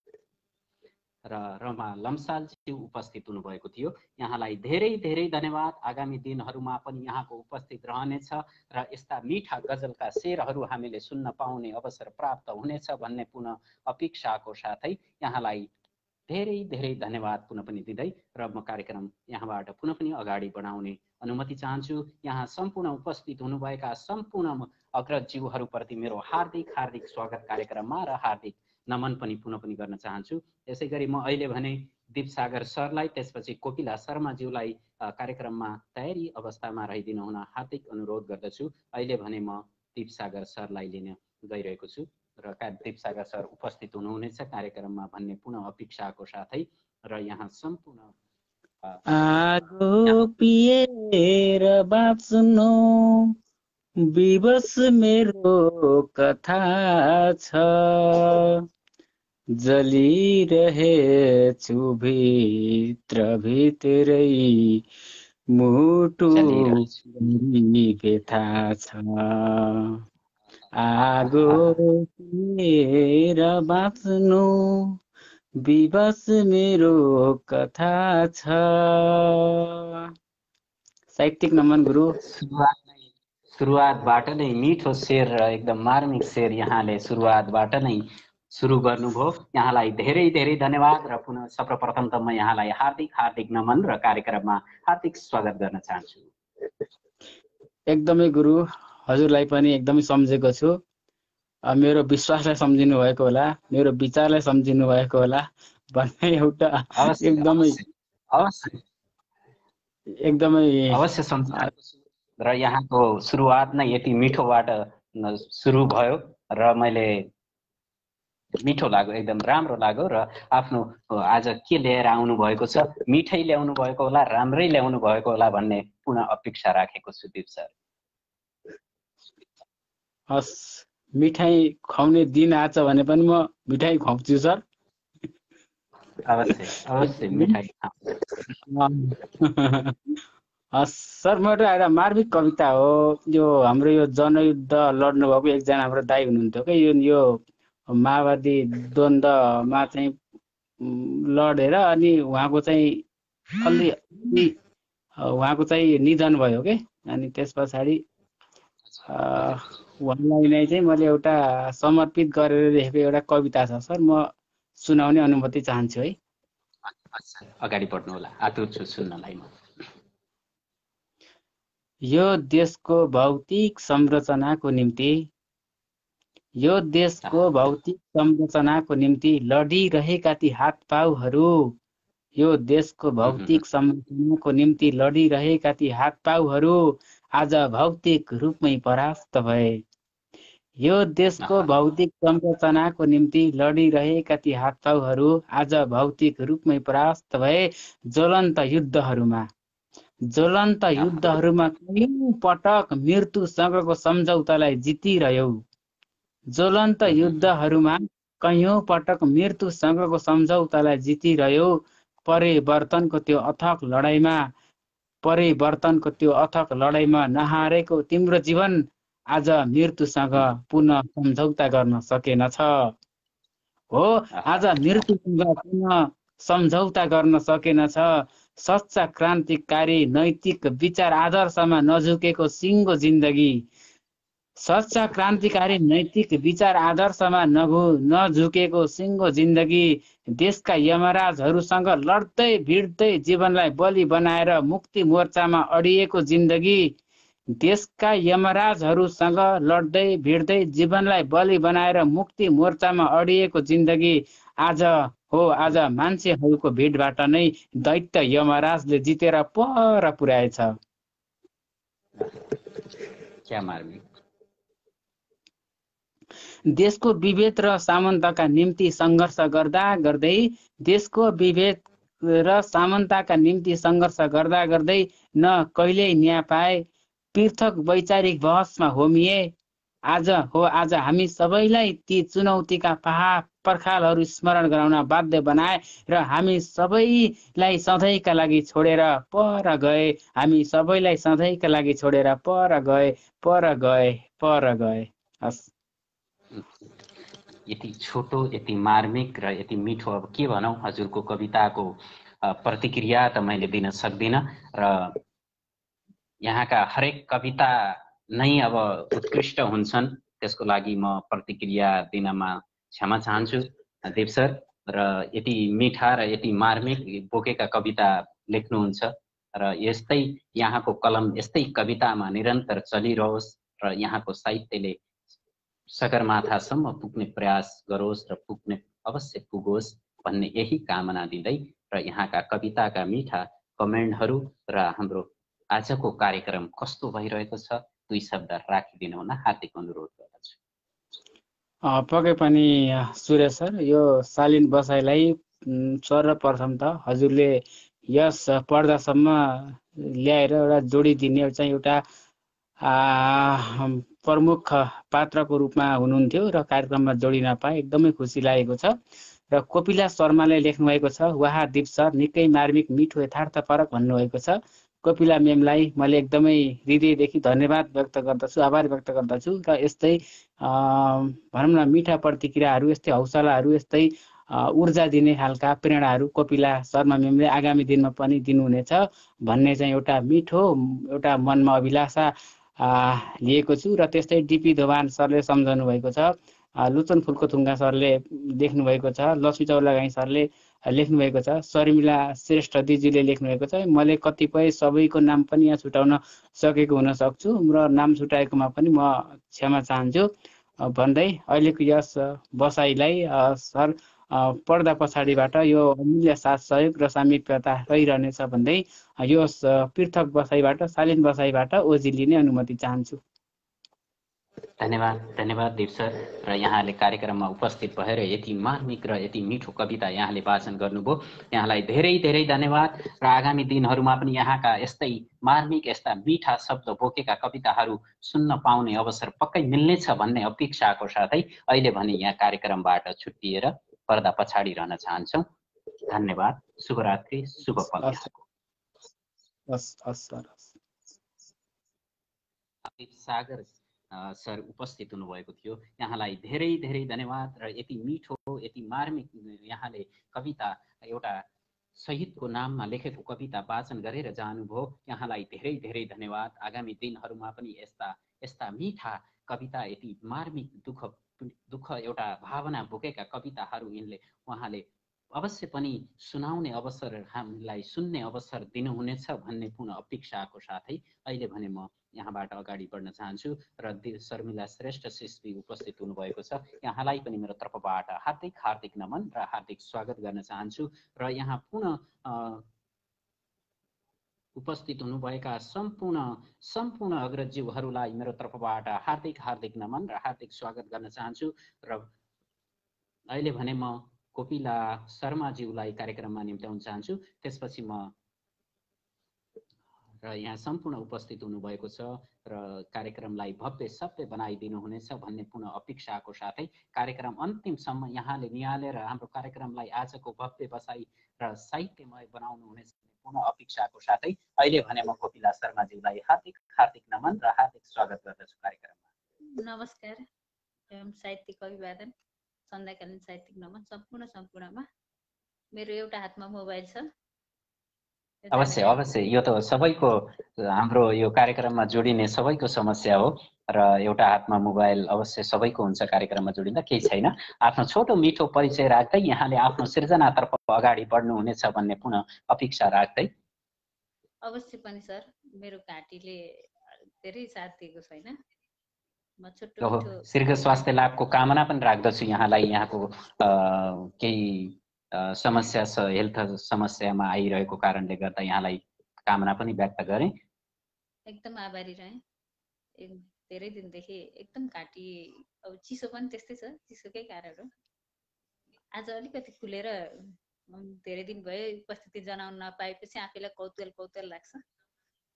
र रमा लम्सालज्यू उपस्थित हुनुभएको थियो। यहाँलाई धेरै धेरै धन्यवाद। आगामी दिनहरूमा पनि यहाँको उपस्थित रहनेछ र यस्ता मिठा गजलका शेरहरू हामीले सुन्न पाउने अवसर प्राप्त हुनेछ भन्ने पुनः अपेक्षाको साथै यहाँलाई धेरै धेरै धन्यवाद पुनः पनि दिँदै र म कार्यक्रम यहाँबाट पुनः पनि अगाडि बढाउने अनुमति चाहन्छु। यहाँ सम्पूर्ण उपस्थित हुनुभएका सम्पूर्ण अग्रजज्यूहरूप्रति मेरो हार्दिक हार्दिक स्वागत कार्यक्रममा र हार्दिक नमन पनि पुनः पनि गर्न चाहन्छु। यसै गरी म अहिले भने दीपसागर सरलाई त्यसपछि कोपिला शर्माज्यूलाई कार्यक्रममा तयारी अवस्थामा रहिदिनु हुन हार्दिक अनुरोध गर्दछु। अहिले भने म दीपसागर सरलाई लिन गइरहेको छु र दीपसागर सर उपस्थित हुनुहुनेछ कार्यक्रममा भन्ने पुनः अपेक्षाको साथै र यहाँ सम्पूर्ण आगो पिएर बाँच्नु विवश मेरो कथा छ, जलिरहेछु भित्र भित्रै मुटु व्यथा छ। आगो पिएर बाँच्नु विवश मेरो कथा छ। साहित्यिक नमन गुरु। सुरुवातबाट नै मिठो शेर र एकदम मार्मिक शेर यहाँले सुरुवातबाट नै सुरु गर्नुभयो। यहाँलाई धेरै धेरै धन्यवाद र पुनः सर्वप्रथम त म यहाँलाई हार्दिक हार्दिक नमन र कार्यक्रममा हार्दिक स्वागत गर्न चाहन्छु। एकदमै गुरु, हजुरलाई पनि एकदमै सम्झेको छु। मेरो विश्वासलाई सम्झिनु भएको होला, मेरो विचारलाई सम्झिनु भएको होला भन्ने एउटा एकदमै अवश्य सम्झिएको छु र यहाँको सुरुवात नै यति मिठोबाट सुरु भयो र मैले मिठो लाग्यो, एकदम राम्रो लाग्यो र आफ्नो आज के लिएर आउनु भएको छ, मिठै ल्याउनु भएको होला, राम्रै ल्याउनु भएको होला भन्ने पुनः अपेक्षा राखेको छु दीप सर। हस्, मिठाई खुवाउने दिन आछ भने पनि म मिठाई खुवाउँछु सर। अवश्य अवश्य मिठाई। सर, म एउटा मार्मिक कविता हो। यो हाम्रो यो जनयुद्ध लड्नु भएको एकजना हाम्रो दाइ हुनुहुन्थ्यो कि यो माओवादी द्वन्द्वमा चाहिँ लडेर अनि उहाँको चाहिँ उहाँको चाहिँ निधन भयो के। अनि त्यस पछाडि उहाँलाई नै चाहिँ मैले एउटा समर्पित गरेर लेखेको एउटा कविता छ सर, म सुनाउने अनुमति चाहन्छु है। अगाडि बढ्नु होला, आतुर छु सुन्नलाई म। यो देशको भौतिक संरचनाको निम्ति, यो देशको भौतिक संरचनाको निम्ति लडिरहेका ती हातपाउहरू, यो देशको भौतिक संरचनाको निम्ति लडिरहेका ती हातपाउहरू आज भौतिक रूपमै परास्त भए। यो देशको भौतिक संरचनाको निम्ति लडिरहेका ती हातपाउहरू आज भौतिक रूपमै परास्त भए। ज्वलन्त युद्धहरूमा कयौं पटक मृत्युसँगको सम्झौतालाई जितिरह्यौ। ज्वलन्त युद्धहरूमा कैयौँ पटक मृत्युसँगको सम्झौतालाई जितिरह्यो। परिवर्तनको त्यो अथक लडाइँमा नहारेको तिम्रो जीवन आज मृत्युसँग पुनः सम्झौता गर्न सकेनछ। हो, आज मृत्युसँग पुनः सम्झौता गर्न सकेनछ। सच्चा क्रान्तिकारी नैतिक विचार आदर्शमा नझुकेको सिङ्गो जिन्दगी, सच्चा क्रान्तिकारी नैतिक विचार आदर्शमा नझुकेको सिङ्गो जिन्दगी, देशका यमराजहरूसँग लड्दै भिड्दै जीवनलाई बलि बनाएर मुक्ति मोर्चामा अडिएको जिन्दगी, देशका यमराजहरूसँग लड्दै भिड्दै जीवनलाई बलि बनाएर मुक्ति मोर्चामा अडिएको जिन्दगी, आज मान्छेहरूको भिडबाट नै दैत्य यमराजले जितेर पर पुर्याएछ। क्या मार्मिक। देशको विभेद र सामन्तका निम्ति सङ्घर्ष गर्दा गर्दै न कहिल्यै न्याय पाए, पृथक वैचारिक बहसमा होमिए। आज हामी सबैलाई ती चुनौतीका पर्खालहरू स्मरण गराउन बाध्य बनाए र हामी सबैलाई सधैँका लागि छोडेर पर गए। हस्, यति छोटो, यति मार्मिक र यति मिठो, अब के भनौँ, हजुरको कविताको प्रतिक्रिया त मैले दिन सक्दिनँ र यहाँका हरेक कविता नै अब उत्कृष्ट हुन्छन्, त्यसको लागि म प्रतिक्रिया दिनमा क्षमा चाहन्छु देव सर। र यति मिठा र यति मार्मिक बोकेका कविता लेख्नुहुन्छ र यस्तै यहाँको कलम यस्तै कवितामा निरन्तर चलिरहोस् र यहाँको साहित्यले सगरमाथासम्म पुग्ने प्रयास गरोस् र अवश्य पुगोस् भन्ने यही कामना दिँदै र यहाँका कविताका मिठा कमेन्टहरू र हाम्रो आजको कार्यक्रम कस्तो भइरहेको छ 2 शब्द राखिदिनु हुन हार्दिक अनुरोध गर्दछु। पक्कै पनि सुरेश सर, यो शालीन बसाइलाई सर्वप्रथम त हजुरले यस पर्दासम्म ल्याएर एउटा जोडिदिने चाहिँ एउटा प्रमुख पात्रको रूपमा हुनुहुन्थ्यो र कार्यक्रममा जोडिन पाए एकदमै खुसी लागेको छ। र कोपिला शर्माले लेख्नुभएको छ, वाह दीप सर निकै मार्मिक मिठो यथार्थपरक भन्नुभएको छ। कोपिला मेमलाई मैले एकदमै हृदयदेखि धन्यवाद व्यक्त गर्दछु, आभार व्यक्त गर्दछु। र यस्तै भनौँ न मिठा प्रतिक्रियाहरू, यस्तै हौसलाहरू, यस्तै ऊर्जा दिने खालका प्रेरणाहरू कोपिला शर्मा मेमले आगामी दिनमा पनि दिनुहुनेछ भन्ने चाहिँ एउटा मिठो एउटा मनमा अभिलाषा लिएको छु। र त्यस्तै डिपी धोबान सरले सम्झाउनु भएको छ, लुचन फुल्कोथुङ्गा सरले लेख्नुभएको छ, लक्ष्मी चौलागाई सरले लेख्नुभएको छ, शर्मिला श्रेष्ठ दिदीले लेख्नुभएको छ। मैले कतिपय सबैको नाम पनि यहाँ छुटाउन सकेको हुन सक्छु र नाम छुटाएकोमा पनि म क्षमा चाहन्छु भन्दै अहिलेको यस बसाइलाई सर पर्दा पछाडिबाट यो अमूल्य साथ सहयोग र सामिप्यता रहिरहनेछ भन्दै यो पृथक बसाइबाट, शालीन बसाइबाट ओजी लिने अनुमति चाहन्छु। धन्यवाद देव सर। र यहाँले कार्यक्रममा उपस्थित भएर यति मार्मिक र यति मिठो कविता यहाँले वाचन गर्नुभयो, यहाँलाई धेरै धेरै धन्यवाद। र आगामी दिनहरूमा पनि यहाँका यस्तै मार्मिक, यस्ता मिठा शब्द बोकेका कविताहरू सुन्न पाउने अवसर पक्कै मिल्नेछ भन्ने अपेक्षाको साथै अहिले भने यहाँ कार्यक्रमबाट छुट्टिएर पर्दा पछाडि रहन चाहन्छौँ। धन्यवाद, शुभरात्रि, शुभ पल। सागर सर उपस्थित हुनुभएको थियो, यहाँलाई धेरै धेरै धन्यवाद। र यति मिठो, यति मार्मिक यहाँले कविता, एउटा शहीदको नाममा लेखेको कविता वाचन गरेर जानुभयो, यहाँलाई धेरै धेरै धन्यवाद। आगामी दिनहरूमा पनि यस्ता मिठा कविता, यति मार्मिक दुःख एउटा भावना बोकेका कविताहरू उहाँले अवश्य पनि सुनाउने अवसर, हामीलाई सुन्ने अवसर दिनुहुनेछ भन्ने पूर्ण अपेक्षाको साथै अहिले भने म यहाँबाट अगाडि बढ्न चाहन्छु। र शर्मिला श्रेष्ठ शिष्य उपस्थित हुनुभएको छ, यहाँलाई पनि मेरो तर्फबाट हार्दिक नमन र हार्दिक स्वागत गर्न चाहन्छु। र यहाँ पुनः उपस्थित हुनुभएका सम्पूर्ण अग्रजज्यूहरूलाई मेरो तर्फबाट हार्दिक नमन र हार्दिक स्वागत गर्न चाहन्छु। र अहिले भने म कोपिला शर्माज्यूलाई कार्यक्रममा निम्त्याउन चाहन्छु, त्यसपछि म र यहाँ सम्पूर्ण उपस्थित हुनुभएको छ र कार्यक्रमलाई भव्य सभ्य बनाइदिनु हुनेछ भन्ने पुनः अपेक्षाको साथै कार्यक्रम अन्तिमसम्म यहाँले निहालेर हाम्रो कार्यक्रमलाई आजको भव्य बसाई र साहित्यमय बनाउनु हुनेछ भन्ने पुनः अपेक्षाको साथै अहिले भने म कोपिला शर्माज्यूलाई हार्दिक हार्दिक नमन र हार्दिक स्वागत गर्दछु कार्यक्रममा। नमस्कार एवं साहित्यिक अभिवादन सन्ध्याकालीन साहित्यिक नमन सम्पूर्णमा। मेरो एउटा हातमा मोबाइल छ। अवश्य अवश्य, यो त सबैको हाम्रो यो कार्यक्रममा जोडिने सबैको समस्या हो र एउटा हातमा मोबाइल अवश्य सबैको हुन्छ कार्यक्रममा जोडिँदा, केही छैन। आफ्नो छोटो मिठो परिचय राख्दै यहाँले आफ्नो सृजनातर्फ अगाडि बढ्नुहुनेछ भन्ने पुनः अपेक्षा राख्दै। अवश्य पनि सर, मेरो घाँटीले धेरै साथ दिएको छैन। म छोटो मिठो शीघ्र स्वास्थ्य लाभको कामना पनि राख्दछु यहाँलाई। यहाँको केही समस्या छ, हेल्थ समस्यामा आइरहेको कारणले गर्दा यहाँलाई कामना पनि व्यक्त गरेँ। एकदम आभारी रहेँ। धेरै दिनदेखि एकदम घाँटी अब चिसो पनि त्यस्तै छ, चिसोकै कारण हो। आज अलिकति खुलेर धेरै दिन भयो उपस्थिति जनाउन नपाएपछि आफैलाई कौतूहल लाग्छ।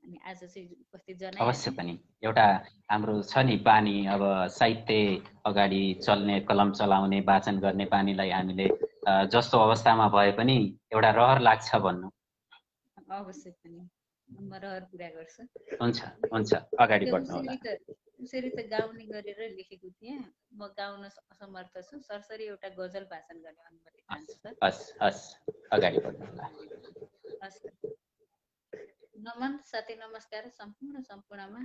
अनि आज चाहिँ उपस्थित जनाए। अवश्य पनि एउटा हाम्रो छ नि बानी, अब साहित्य अगाडि चल्ने, कलम चलाउने, वाचन गर्ने बानीलाई हामीले जस्तो अवस्थामा भए पनि एउटा रहर लाग्छ भन्नु। अवश्य पनि म रहर पुरा गर्छु। हुन्छ अगाडि बढ्नु होला। उसरी त गाउने गरेर लेखेको थिएँ, म गाउन असमर्थ छु। सरसरी एउटा गजल भाषण गर्ने अनुमति चाहन्छु सर। हस् अगाडि बढ्नु होला। नमन साथै नमस्कार सम्पूर्णमा।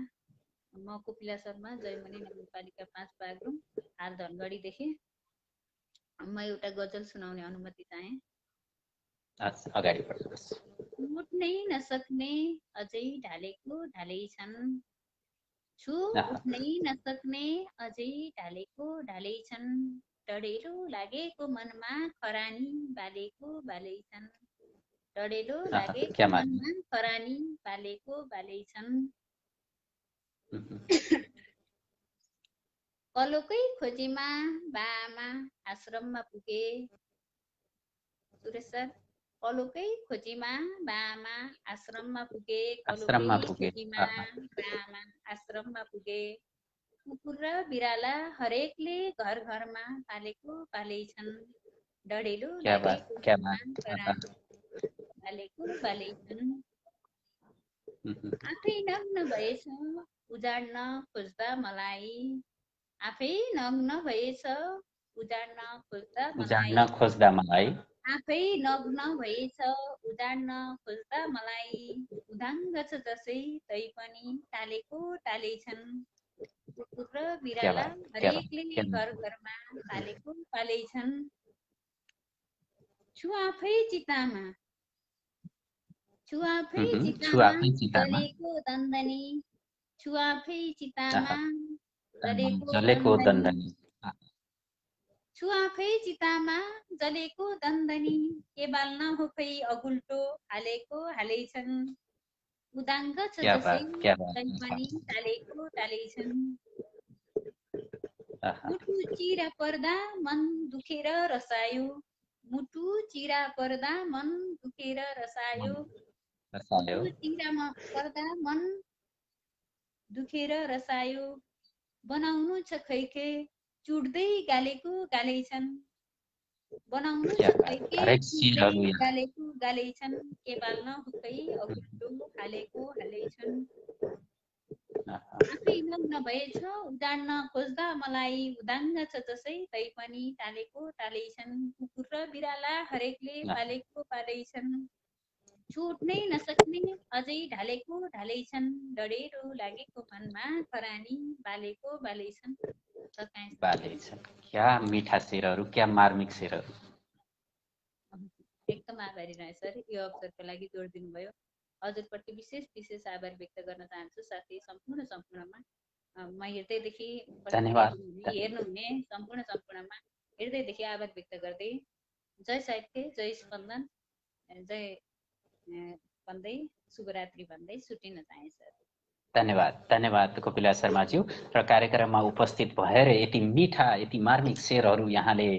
म कोपिला शर्मा, जयमनी नगरपालिका 5 बागलुङ, हाल धनगढीदेखि। म एउटा गजल सुनाउने अनुमति चाहे। अगाडि बढ्नुहोस्। उठ्नै नसक्ने अझै ढालेको ढालै छन्, उठ्नै नसक्ने अझै ढालेको ढालै छन्, डढेलो लागेको मनमा खरानी बालेको बालै छन्, डढेलो लागेको मनमा खरानी बालेको बालै छन्। कलोकै खोजीमा बाआमा आश्रममा पुगे। सुरेश सर, कलोकै खोजीमा बाआमा आश्रममा पुगे, कलोकै खोजीमा बाआमा आश्रममा पुगे। कुकुर र बिराला हरेकले घर घरमा पालेको पालै छन्, डढेलो लागेको बालेको बालै छन्। आफै नग्न भएछ उजाड्न खोज्दा मलाई, आफै नग्न भएछ उजाड्न खोज्दा मलाई, आफै नग्न भएछ उजाड्न खोज्दा मलाई, उदाङ्ग छ जसै तै पनि टालेको टालै छन्। कुकुर र बिराला हरेकले घर घरमा पालेको पालै छन्। छु आफै चितामा जलेको दन्दनी, छु आफै चितामा जलेको दन्दनी, छु आफै चितामा जलेको दन्दनी, के बाल्न हो खै अगुल्टो हालेको हालै छन्। उदाङ्ग छ जसै तै पनि टालेको टालै छन्। मुटु चिरा पर्दा मन दुखेर रसायो, मुटु चिरा पर्दा मन दुखेर रसायो, मुटु चिरा पर्दा मन दुखेर रसायो, बनाउनु छ खैके चुड्दै गालेको गालै छन्, बनाउनु छ खैके चुड्दै गालेको गालै छन्, के बाल्न हो खै अगुल्टो हालेको हालै छन्। आफै नग्न भएछ उजाड्न खोज्दा मलाई, उदाङ्ग छ जसै तै पनि टालेको टालै छन्। कुकुर र बिराला हरेकले पालेको पालै छन्, छुट्नै नसक्ने अझै ढालेको ढालै छन्, डढेलो लागेको मनमा खरानी बालेको बालै छन्। क्या मीठा शेरहरू, क्या मार्मिक शेरहरू। एकदम आभारी रहे सर, यो अवसरको लागि जोड दिनुभयो। हजुरप्रति विशेष आभार व्यक्त गर्न चाहन्छु। साथै सम्पूर्णमा म हृदयदेखि हेर्नुहुने सम्पूर्णमा हृदयदेखि आभार व्यक्त गर्दै जय साहित्य, जय स्पन्दन, जय भन्दै शुभरात्रि भन्दै छुटिन चाहे सर। धन्यवाद कोपिला शर्माज्यू। र कार्यक्रममा उपस्थित भएर यति मिठा, यति मार्मिक शेरहरू यहाँले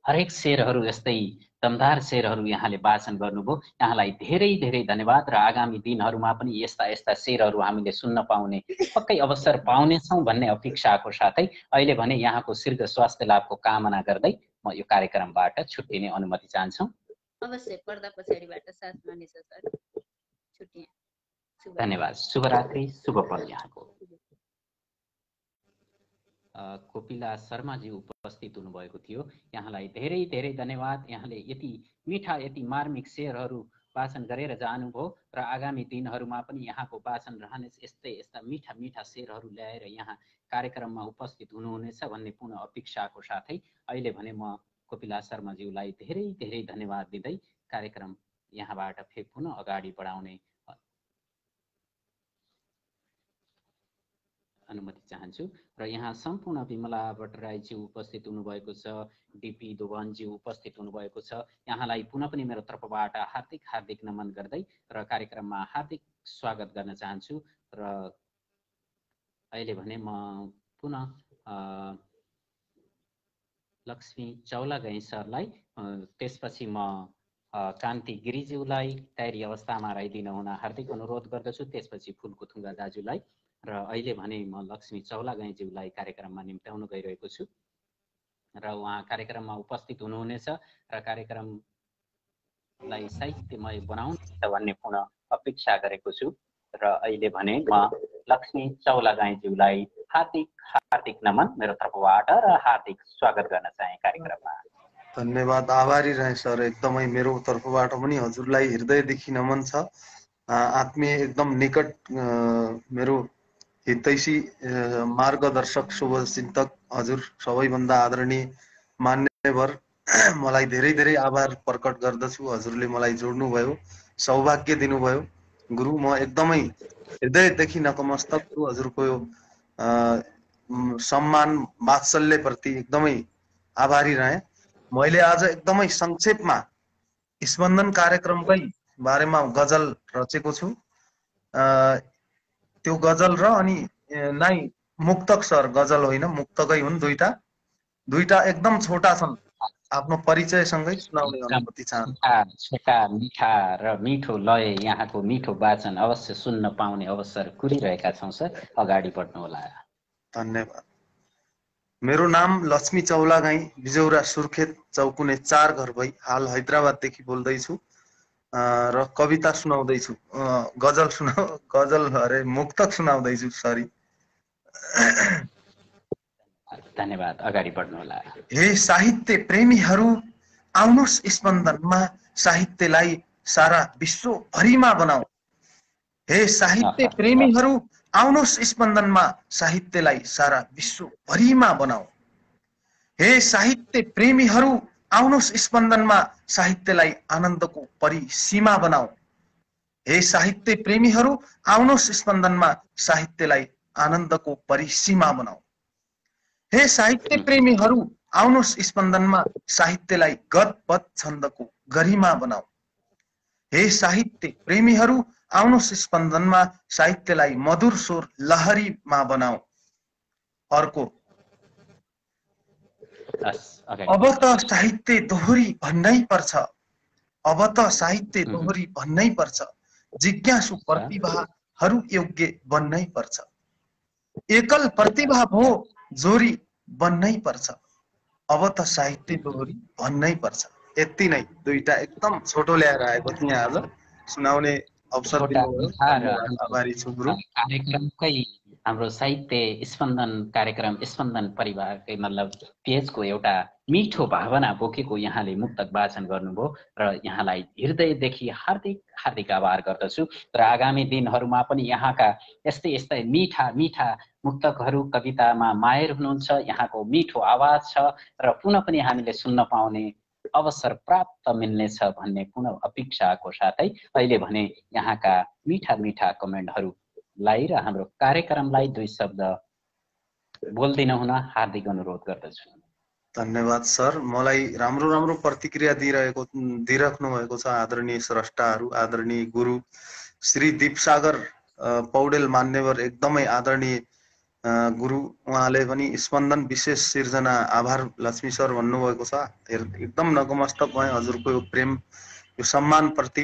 हरेक शेरहरू यस्तै दमदार शेरहरू यहाँले वाचन गर्नुभयो। यहाँलाई धेरै धेरै धन्यवाद र आगामी दिनहरूमा पनि यस्ता यस्ता शेरहरू हामीले सुन्न पाउने पक्कै अवसर पाउनेछौँ भन्ने अपेक्षाको साथै अहिले भने यहाँको शीघ्र स्वास्थ्य लाभको कामना गर्दै म यो कार्यक्रमबाट छुट्टिने अनुमति चाहन्छु। अवश्य पर्दा पछाडिबाट साथ मानेछ सर। छुट्टिए। धन्यवाद। शुभरात्रि, शुभ पल यहाँको। कोपिला शर्माजी उपस्थित हुनुभएको थियो। यहाँलाई धेरै धेरै धन्यवाद। यहाँले यति मिठा यति मार्मिक शेरहरू वाचन गरेर जानुभयो र आगामी दिनहरूमा पनि यहाँको वाचन रहनेछ। यस्तै यस्ता मिठा मिठा शेरहरू ल्याएर यहाँ कार्यक्रममा उपस्थित हुनुहुनेछ भन्ने पूर्ण अपेक्षाको साथै अहिले भने म कोपिला शर्माज्यूलाई धेरै धेरै धन्यवाद दिँदै कार्यक्रम यहाँबाट फेरि पुनः अगाडि बढाउने अनुमति चाहन्छु र यहाँ सम्पूर्ण विमला भट्टराईज्यू उपस्थित हुनुभएको छ, डिपी दोभानज्यू उपस्थित हुनुभएको छ। यहाँलाई पुनः पनि मेरो तर्फबाट हार्दिक हार्दिक नमन गर्दै र कार्यक्रममा हार्दिक स्वागत गर्न चाहन्छु र अहिले भने म पुनः लक्ष्मी चौलागाई सरलाई, त्यसपछि म कान्ति गिरिज्यूलाई तयारी अवस्थामा रहिदिन हुन हार्दिक अनुरोध गर्दछु, त्यसपछि फुलकुथुङ्गा दाजुलाई र अहिले भने म लक्ष्मी चौलागाईज्यूलाई कार्यक्रममा निम्त्याउन गइरहेको छु र उहाँ कार्यक्रममा उपस्थित हुनुहुनेछ र कार्यक्रमलाई साहित्यमय बनाउनुहुन्छ भन्ने पुनः अपेक्षा गरेको छु र अहिले भने म लक्ष्मी चौलागाईज्यूलाई हार्दिक हार्दिक नमन मेरो तर्फबाट र हार्दिक स्वागत गर्न चाहे कार्यक्रममा। धन्यवाद, आभारी रहे सर। एकदमै मेरो तर्फबाट पनि हजुरलाई हृदयदेखि नमन छ। आत्मीय एकदम निकट मेरो हितैषी मार्गदर्शक शुभचिन्तक हजुर सबैभन्दा आदरणीय मान्यवर, मलाई धेरै धेरै आभार प्रकट गर्दछु। हजुरले मलाई जोड्नुभयो, सौभाग्य दिनुभयो। गुरु, म एकदमै हृदयदेखि नतमस्तक छु। हजुरको सम्मान वात्सल्य प्रति एकदमै आभारी रहे। मैले आज एकदमै संक्षेपमा स्पन्दन कार्यक्रमकै बारेमा गजल रचेको छु। त्यो गजल र अनि नाइ मुक्तक सर, गजल होइन मुक्तकै हुन् दुईटा एकदम छोटा छन्। आफ्नो परिचय सँगै सुनाउने अनुमति चाहन्छु। छोटा मिठा र मिठो लय यहाँको मिठो वाचन अवश्य सुन्न पाउने अवसर कुरिरहेका छौँ सर, अगाडि बढ्नु होला। धन्यवाद। मेरो नाम लक्ष्मी चौलागाई, बिजौरा सुर्खेत चौकुने 4 घर भई हाल हैदराबाददेखि बोल्दैछु र कविता सुनाउँदैछु, गजल अरे मुक्तक सुनाउँदैछु। सरी। धन्यवाद, अगाडि बढ्नु होला। हे साहित्य प्रेमीहरू, आउनुस् स्पन्दनमा साहित्यलाई सारा विश्वभरिमा बनाऊ। हे साहित्य प्रेमीहरू, आउनुस् स्पन्दनमा साहित्यलाई सारा विश्वभरिमा बनाऊ। हे साहित्य प्रेमीहरू, आउनुस् स्पन्दनमा साहित्यलाई आनन्दको परिसीमा बनाऊ। हे साहित्य प्रेमीहरू, आउनुस् स्पन्दनमा साहित्यलाई आनन्दको परिसीमा बनाऊ। हे साहित्य प्रेमीहरू, आउनुस् स्पन्दनमा साहित्यलाई गदपद छन्दको गरिमा बनाऊ। हे साहित्य प्रेमीहरू, आउनुस् स्पन्दनमा साहित्यलाई मधुर स्वर लहरीमा बनाऊ। अर्को, अब त साहित्य दोहोरी भन्नै पर्छ, अब त साहित्य दोहोरी भन्नै पर्छ, जिज्ञासु प्रतिभाहरू योग्य बन्नै पर्छ। एकल प्रतिभा भो जोरी बन्नै पर्छ, अब त साहित्य दोहोरी भन्नै पर्छ। यति नै, दुईटा एकदम छोटो ल्याएर आएको थिएँ आज सुनाउने अवसर दिनुभयो। आभारी छु गुरु। कार्यक्रमकै हाम्रो साहित्य स्पन्दन कार्यक्रम स्पन्दन परिवारकै मतलब पेजको एउटा मिठो भावना बोकेको यहाँले मुक्तक वाचन गर्नुभयो र यहाँलाई हृदयदेखि हार्दिक हार्दिक आभार गर्दछु र आगामी दिनहरूमा पनि यहाँका यस्तै यस्तै मिठा मिठा मुक्तकहरू कवितामा माहिर हुनुहुन्छ। यहाँको मिठो आवाज छ र पुनः पनि हामीले सुन्न पाउने अवसर प्राप्त मिल्नेछ भन्ने पुनः अपेक्षाको साथै अहिले भने यहाँका मिठा मिठा कमेन्टहरूलाई र हाम्रो कार्यक्रमलाई 2 शब्द बोल्दिन हुन हार्दिक अनुरोध गर्दछु। धन्यवाद सर। मलाई राम्रो प्रतिक्रिया दिइराख्नु भएको छ आदरणीय स्रष्टाहरू, आदरणीय गुरु श्री दीपसागर पौडेल मान्यवर, एकदमै आदरणीय गुरु उहाँले पनि स्पन्दन विशेष सिर्जना आभार लक्ष्मी सर भन्नुभएको छ। एकदम नतमस्तक भएँ हजुरको यो प्रेम, यो सम्मानप्रति,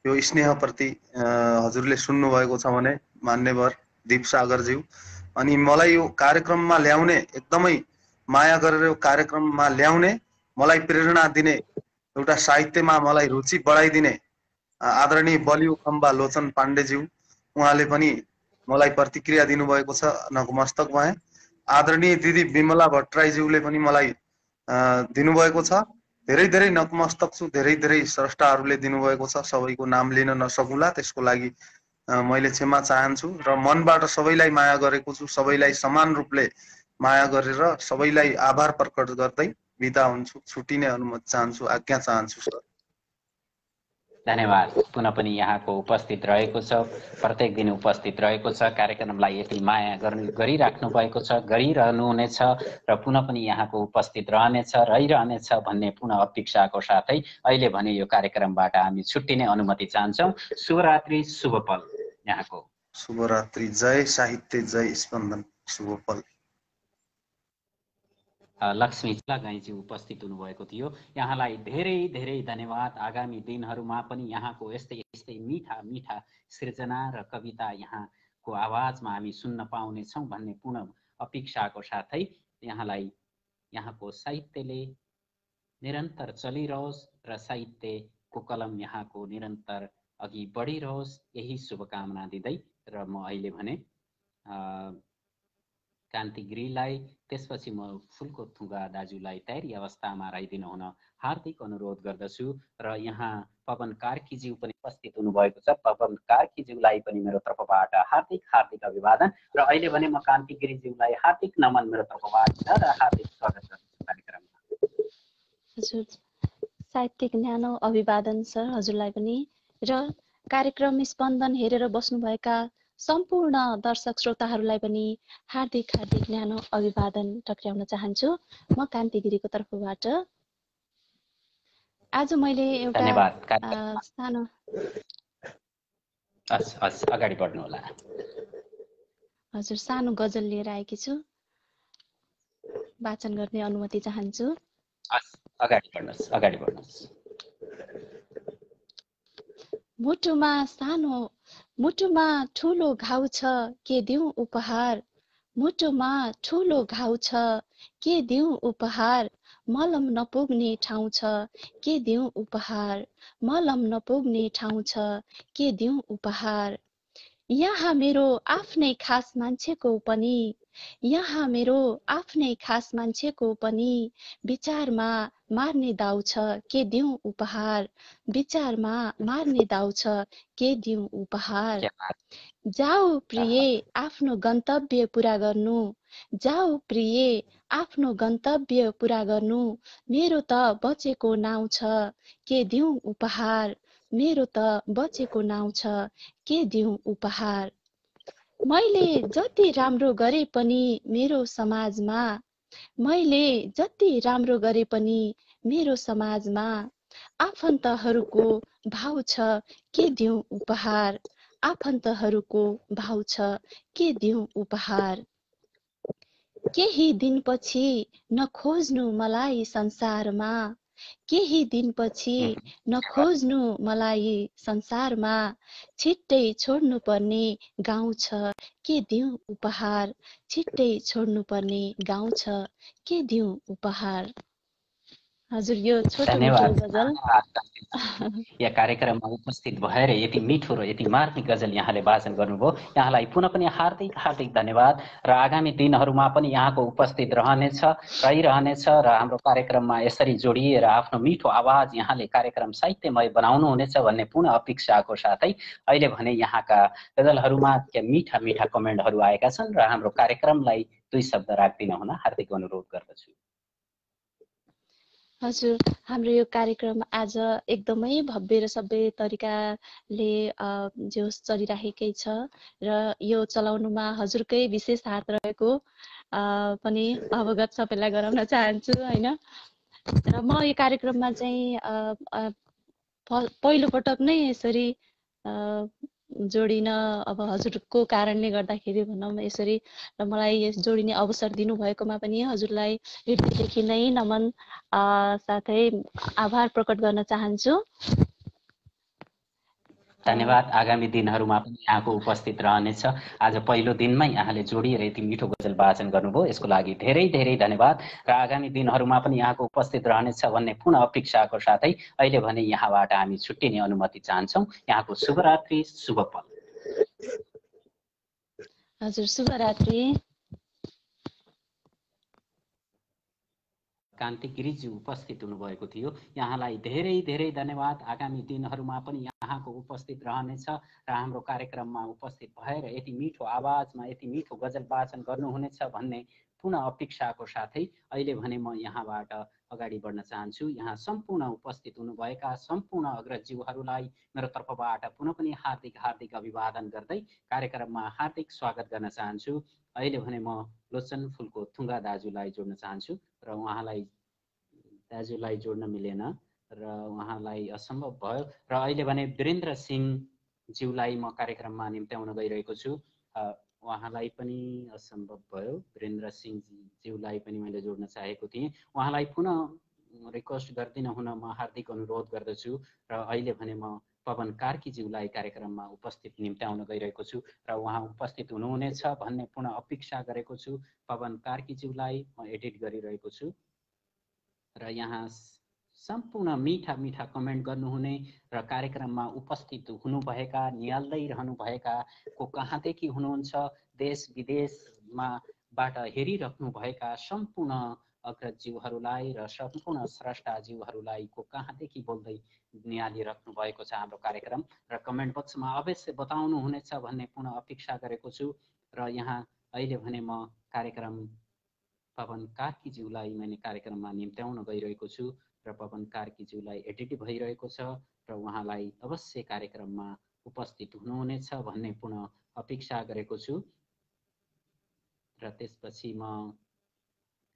यो स्नेहप्रति हजुरले सुन्नुभएको छ भने मान्यवर दीप सागरज्यू। अनि मलाई यो कार्यक्रममा ल्याउने, एकदमै माया गरेर यो कार्यक्रममा ल्याउने, मलाई प्रेरणा दिने, एउटा साहित्यमा मलाई रुचि बढाइदिने आदरणीय बलियो खम्बा लोचन पाण्डेज्यू, उहाँले पनि मलाई प्रतिक्रिया दिनुभएको छ, नतमस्तक भएँ। आदरणीय दिदी विमला भट्टराईज्यूले पनि मलाई दिनुभएको छ, धेरै धेरै नतमस्तक छु। धेरै धेरै स्रष्टाहरूले दिनुभएको छ, सबैको नाम लिन नसकुला, त्यसको लागि मैले क्षमा चाहन्छु। र मनबाट सबैलाई माया गरेको छु, सबैलाई समान रूपले माया गरेर सबैलाई आभार प्रकट गर्दै बिदा हुन्छु। छुट्टिने अनुमति चाहन्छु, आज्ञा चाहन्छु सर। धन्यवाद। पुनः पनि यहाँको उपस्थित रहेको छ, प्रत्येक दिन उपस्थित रहेको छ, कार्यक्रमलाई यति माया गरिराख्नु भएको छ, गरिरहनुहुनेछ र पुनः पनि यहाँको उपस्थित रहनेछ, रहिरहनेछ भन्ने पुनः अपेक्षाको साथै अहिले भने यो कार्यक्रमबाट हामी छुट्टिने अनुमति चाहन्छौँ। शुभरात्रि, शुभ पल यहाँको। शुभरात्रि। जय साहित्य, जय स्पन्दन, शुभ पल। लक्ष्मी गाईजी उपस्थित हुनुभएको थियो। यहाँलाई धेरै धेरै धन्यवाद। आगामी दिनहरूमा पनि यहाँको यस्तै यस्तै मिठा मिठा सृजना र कविता यहाँको आवाजमा हामी सुन्न पाउनेछौँ भन्ने पूर्ण अपेक्षाको साथै यहाँलाई यहाँको साहित्यले निरन्तर चलिरहोस् र साहित्यको कलम यहाँको निरन्तर अघि बढिरहोस्, यही शुभकामना दिँदै र म अहिले भने कान्ति गिरीलाई, त्यसपछि म फुलको थुगा दाजुलाई तयारी अवस्थामा रहिदिनु हुन हार्दिक अनुरोध गर्दछु। र यहाँ पवन कार्कीज्यू पनि उपस्थित हुनुभएको छ। पवन कार्कीज्यूलाई पनि मेरो तर्फबाट हार्दिक हार्दिक अभिवादन र अहिले भने म कान्ति गिरीज्यूलाई हार्दिक नमन मेरो तर्फबाट र हार्दिक स्वागत गर्दछु कार्यक्रममा। हजुर, साहित्यिक न्यानो अभिवादन सर हजुरलाई पनि र कार्यक्रम स्पन्दन हेरेर बस्नुभएका सम्पूर्ण दर्शक श्रोताहरूलाई पनि हार्दिक हार्दिक न्यानो अभिवादन टक्र्याउन चाहन्छु म कान्ति गिरीको तर्फबाट। आज मैले एउटा सानो अगाडि बढ्नु होला। हजुर, सानो गजल लिएर आएकी छु, वाचन गर्ने अनुमति चाहन्छु। अगाडि बढ्नुहोस्, अगाडि बढ्नुहोस्। मुटुमा ठुलो घाउ छ, के दिउँ उपहार। मुटुमा ठुलो घाउ छ, के दिउँ उपहार। मलम नपुग्ने ठाउँ छ, के दिउँ उपहार। मलम नपुग्ने ठाउँ छ, के दिउँ उपहार। यहाँ मेरो आफ्नै खास मान्छेको पनि, यहाँ मेरो आफ्नै खास मान्छेको पनि विचारमा मार्ने दाउ छ, के दिउँ उपहार। विचारमा मार्ने दाउ छ, के दिउँ उपहार। जाऊ प्रिय आफ्नो गन्तव्य पुरा गर्नु, जाऊ प्रिय आफ्नो गन्तव्य पुरा गर्नु। मेरो त बचेको नाउँ छ, के दिउँ उपहार। मेरो त बचेको नाउँ छ, के दिउँ उपहार। मैले जति राम्रो गरे पनि मेरो समाजमा, मैले जति राम्रो गरे पनि मेरो समाजमा आफन्तहरूको भाउ छ, के दिउँ उपहार। आफन्तहरूको भाउ छ, के दिउँ उपहार। केही दिनपछि नखोज्नु मलाई संसारमा, केही दिनपछि नखोज्नु मलाई संसारमा। छिट्टै छोड्नु पर्ने गाउँ छ, के दिउँ उपहार। छिट्टै छोड्नु पर्ने गाउँ छ, के दिउँ उपहार। हजुर, यो छोटो मोटो गजल या कार्यक्रममा उपस्थित भएर यति मिठो र यति मार्मिक गजल यहाँले वाचन गर्नुभयो। यहाँलाई पुनः पनि हार्दिक हार्दिक धन्यवाद र आगामी दिनहरूमा पनि यहाँको उपस्थित रहनेछ, रहिरहनेछ र हाम्रो कार्यक्रममा यसरी जोडिएर आफ्नो मिठो आवाज यहाँले कार्यक्रम साहित्यमय बनाउनुहुनेछ भन्ने पूर्ण अपेक्षाको साथै अहिले भने यहाँका गजलहरूमा मिठा मिठा कमेन्टहरू आएका छन् र हाम्रो कार्यक्रमलाई 2 शब्द राख्दिन हुन हार्दिक अनुरोध गर्दछु। हजुर, हाम्रो यो कार्यक्रम आज एकदमै भव्य र सबै तरिकाले जो चलिरहेकै छ र यो चलाउनुमा हजुरकै विशेष हात रहेको पनि अवगत सबैलाई गराउन चाहन्छु हैन। र म यो कार्यक्रममा चाहिँ पहिलो पटक नै यसरी जोडिन अब हजुरको कारणले गर्दाखेरि भनौँ यसरी र मलाई यस जोडिने अवसर दिनुभएकोमा पनि हजुरलाई हृदयदेखि नै नमन साथै आभार प्रकट गर्न चाहन्छु। धन्यवाद। आगामी दिनहरूमा पनि यहाँको उपस्थित रहनेछ। आज पहिलो दिनमै यहाँले जोडिएर यति मिठो गजल वाचन गर्नुभयो, यसको लागि धेरै धेरै धन्यवाद। र आगामी दिनहरूमा पनि यहाँको उपस्थित रहनेछ भन्ने पूर्ण अपेक्षाको साथै अहिले भने यहाँबाट हामी छुट्टिने अनुमति चाहन्छौँ। यहाँको शुभरात्रि, शुभ पल। हजुर शुभरात्रि। कान्ति गिरिजी उपस्थित हुनुभएको थियो, यहाँलाई धेरै धेरै धन्यवाद। आगामी दिनहरूमा पनि यहाँको उपस्थित रहनेछ र हाम्रो कार्यक्रममा उपस्थित भएर यति मिठो आवाजमा यति मिठो गजल वाचन गर्नुहुनेछ भन्ने पूर्ण अपेक्षाको साथै अहिले भने म यहाँबाट अगाडि बढ्न चाहन्छु। यहाँ सम्पूर्ण उपस्थित हुनुभएका सम्पूर्ण अग्रजज्यूहरूलाई मेरो तर्फबाट पुनः पनि हार्दिक हार्दिक अभिवादन गर्दै कार्यक्रममा हार्दिक स्वागत गर्न चाहन्छु। अहिले भने म लोचन फुलको थुङ्गा दाजुलाई जोड्न चाहन्छु र दाजुलाई जोड्न मिलेन र उहाँलाई असम्भव भयो र अहिले भने वीरेन्द्र सिंहज्यूलाई म कार्यक्रममा निम्त्याउन गइरहेको छु। उहाँलाई पनि असम्भव भयो। वीरेन्द्र सिंहज्यूलाई पनि मैले जोड्न चाहेको थिएँ, उहाँलाई पुनः रिक्वेस्ट गर्दिन हुन म हार्दिक अनुरोध गर्दछु र अहिले भने म पवन कार्कीज्यूलाई कार्यक्रममा उपस्थित निम्त्याउन गइरहेको छु र उहाँ उपस्थित हुनुहुनेछ भन्ने पूर्ण अपेक्षा गरेको छु। पवन कार्कीज्यूलाई म एडिट गरिरहेको छु र यहाँ सम्पूर्ण मिठा मिठा कमेन्ट गर्नुहुने र कार्यक्रममा उपस्थित हुनुभएका निहाल्दै रहनुभएका को कहाँदेखि हुनुहुन्छ, देश विदेशमा बाट हेरिराख्नुभएका सम्पूर्ण अग्रजज्यूहरूलाई र सम्पूर्ण स्रष्टाज्यूहरूलाई को कहाँदेखि बोल्दै निहालिराख्नु भएको छ हाम्रो कार्यक्रम र कमेन्ट बक्समा अवश्य बताउनु हुनेछ भन्ने पूर्ण अपेक्षा गरेको छु। र यहाँ अहिले भने म कार्यक्रम पवन कार्कीज्यूलाई मैले कार्यक्रममा निम्त्याउन गइरहेको छु र पवन कार्कीज्यूलाई एडिट भइरहेको छ र उहाँलाई अवश्य कार्यक्रममा उपस्थित हुनुहुनेछ भन्ने पूर्ण अपेक्षा गरेको छु। र त्यसपछि म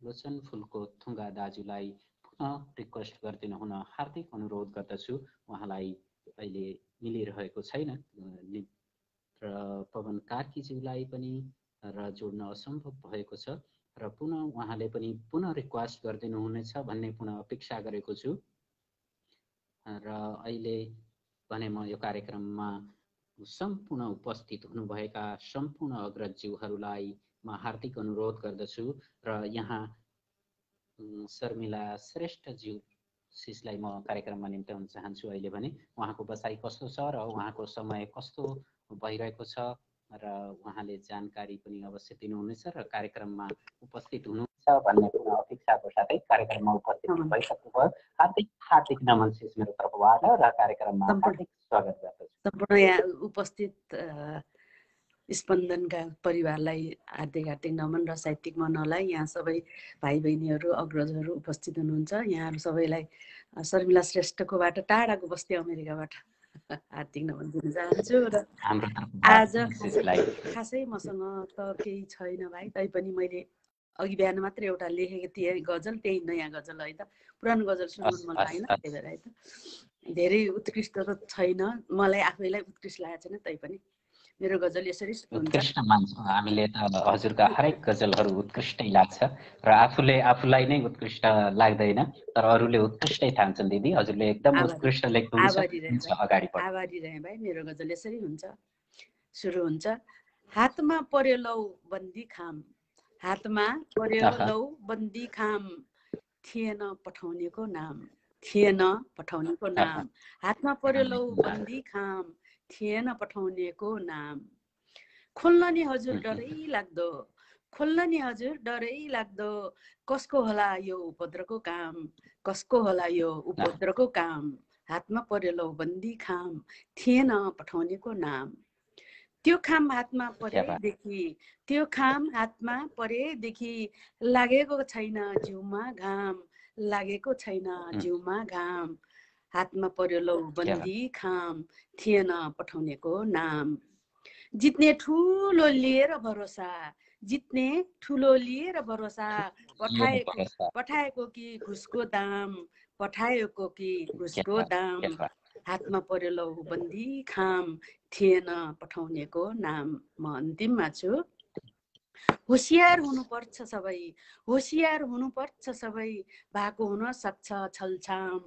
लोचन फुलको थुङ्गा दाजुलाई पुनः रिक्वेस्ट गरिदिन हुन हार्दिक अनुरोध गर्दछु। उहाँलाई अहिले मिलिरहेको छैन र पवन कार्कीज्यूलाई पनि र जोड्न असम्भव भएको छ र पुनः उहाँले पनि पुनः रिक्वेस्ट गरिदिनु हुनेछ भन्ने पुनः अपेक्षा गरेको छु। र अहिले भने म यो कार्यक्रममा सम्पूर्ण उपस्थित हुनुभएका सम्पूर्ण अग्रजज्यूहरूलाई म हार्दिक अनुरोध गर्दछु र यहाँ शर्मिला श्रेष्ठज्यू सिसलाई म कार्यक्रममा निम्त्याउन चाहन्छु। अहिले भने उहाँको बसाइ कस्तो छ र उहाँको समय कस्तो भइरहेको छ र उहाँले जानकारी पनि अवश्य दिनुहुनेछ र कार्यक्रममा उपस्थित हुनुहुन्छ भन्ने पूर्ण अपेक्षाको साथै कार्यक्रममा उपस्थित भइसक्नुभयो। हार्दिक हार्दिक नमन सिस मेरो तर्फबाट र कार्यक्रममा हार्दिक स्वागत गर्दछु। सम्पूर्ण यहाँ उपस्थित स्पन्दनका परिवारलाई हार्दिक हार्दिक नमन र साहित्यिक मनलाई, यहाँ सबै भाइ बहिनीहरू अग्रजहरू उपस्थित हुनुहुन्छ, यहाँहरू सबैलाई शर्मिला श्रेष्ठकोबाट टाढाको बस्ती अमेरिकाबाट हार्दिक नमन दिन चाहन्छु। र आज खासै मसँग त केही छैन भाइ, तैपनि मैले अघि बिहान मात्र एउटा लेखेको थिएँ गजल, त्यही नयाँ गजल है त, पुरानो गजल सुन्नु मन लागेन त्यही भएर है त। धेरै उत्कृष्ट त छैन, मलाई आफैलाई उत्कृष्ट लागेको छैन, तैपनि मेरो गजल यसरी उत्कृष्ट मान्छौँ हामीले त। हजुरका हरेक गजलहरू उत्कृष्टै लाग्छ र आफूलाई नै उत्कृष्ट लाग्दैन, तर अरूले उत्कृष्टै ठान्छन् दिदी। हजुरले एकदम उत्कृष्ट लेख्नुहुन्छ। अगाडि बढ्नु। आभारी रहे भाइ। मेरो गजल यसरी हुन्छ, सुरु हुन्छ। हातमा पर्यो लौ बन्दी खाम, हातमा पर्यो लौ बन्दी खाम, थिएन पठाउनेको नाम, थिएन पठाउनेको नाम। हातमा पर्यो लौ बन्दी खाम, थिएन पठाउनेको नाम। खोल्न नि हजुर डरै लाग्दो, खोल्न नि हजुर डरै लाग्दो, कसको होला यो उपद्रवको काम, कसको होला यो उपद्रवको काम। हातमा पर्यो लौ बन्दी खाम, थिएन पठाउनेको नाम। त्यो खाम हातमा परेदेखि, त्यो खाम हातमा परेदेखि, लागेको छैन जिउमा घाम, लागेको छैन जिउमा घाम। हातमा पर्यो लौ बन्दी खाम, थिएन पठाउनेको नाम। जित्ने ठुलो लिएर भरोसा, जित्ने ठुलो लिएर भरोसा, पठाएको कि घुसको दाम, पठाएको कि घुसको दाम। हातमा पर्यो लौ बन्दी खाम थिएन पठाउनेको नाम। म अन्तिममा छु। होसियार हुनुपर्छ सबै, होसियार हुनुपर्छ सबै, भएको हुन सक्छ छलछाम,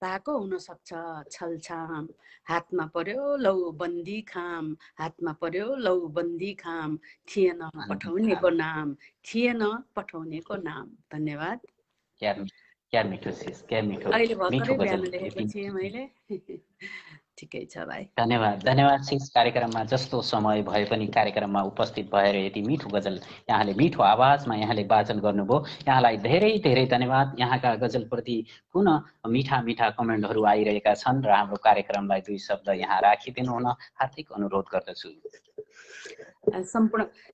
भएको हुन सक्छ छलछाम। हातमा पर्यो लौ बन्दी खाम, हातमा पर्यो लौ बन्दी खाम, थिएन पठाउनेको नाम, थिएन पठाउनेको नाम। धन्यवाद। क्या मिठो सिस, क्या मिठो भर्खरै गजल। बिहान लेखेको थिएँ मैले। ठिकै छ भाइ। धन्यवाद सिस। कार्यक्रममा जस्तो समय भए पनि कार्यक्रममा उपस्थित भएर यति मिठो गजल यहाँले मिठो आवाजमा यहाँले वाचन गर्नुभयो। यहाँलाई धेरै धेरै धन्यवाद। यहाँका गजलप्रति पुनः मिठा मिठा कमेन्टहरू आइरहेका छन् र हाम्रो कार्यक्रमलाई 2 शब्द यहाँ राखिदिनु हुन हार्दिक अनुरोध गर्दछु।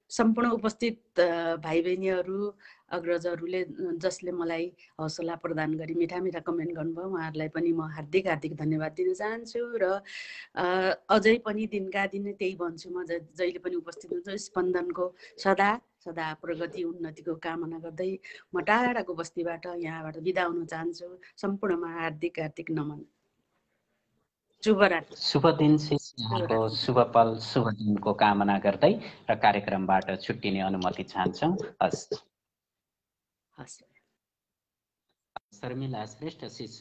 सम्पूर्ण उपस्थित भाइ बहिनीहरू, अग्रजहरूले जसले मलाई हौसला प्रदान गरी मिठा मिठा कमेन्ट गर्नुभयो, उहाँहरूलाई पनि म हार्दिक हार्दिक धन्यवाद दिन चाहन्छु। र अझै पनि दिनका दिन त्यही भन्छु, म जहिले पनि उपस्थित हुन्छु। स्पन्दनको सदा सदा प्रगति उन्नतिको कामना गर्दै म टाढाको बस्तीबाट यहाँबाट बिदा हुन चाहन्छु। सम्पूर्णमा हार्दिक हार्दिक नमन। शुभरात्री। शुभ दिन सिस। यहाँको शुभ पल शुभ दिनको कामना गर्दै र कार्यक्रमबाट छुट्टिने अनुमति चाहन्छौँ। हस्। शर्मिला श्रेष्ठ सिस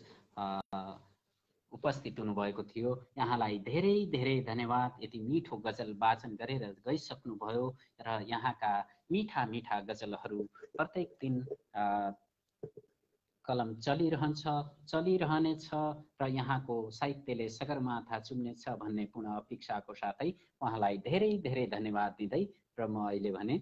उपस्थित हुनुभएको थियो। यहाँलाई धेरै धेरै धन्यवाद। यति मिठो गजल वाचन गरेर गइसक्नुभयो र यहाँका मिठा मिठा गजलहरू प्रत्येक दिन कलम चलिरहन्छ, चलिरहनेछ र यहाँको साहित्यले सगरमाथा चुम्नेछ भन्ने पुनः अपेक्षाको साथै उहाँलाई धेरै धेरै धन्यवाद दिँदै र म अहिले भने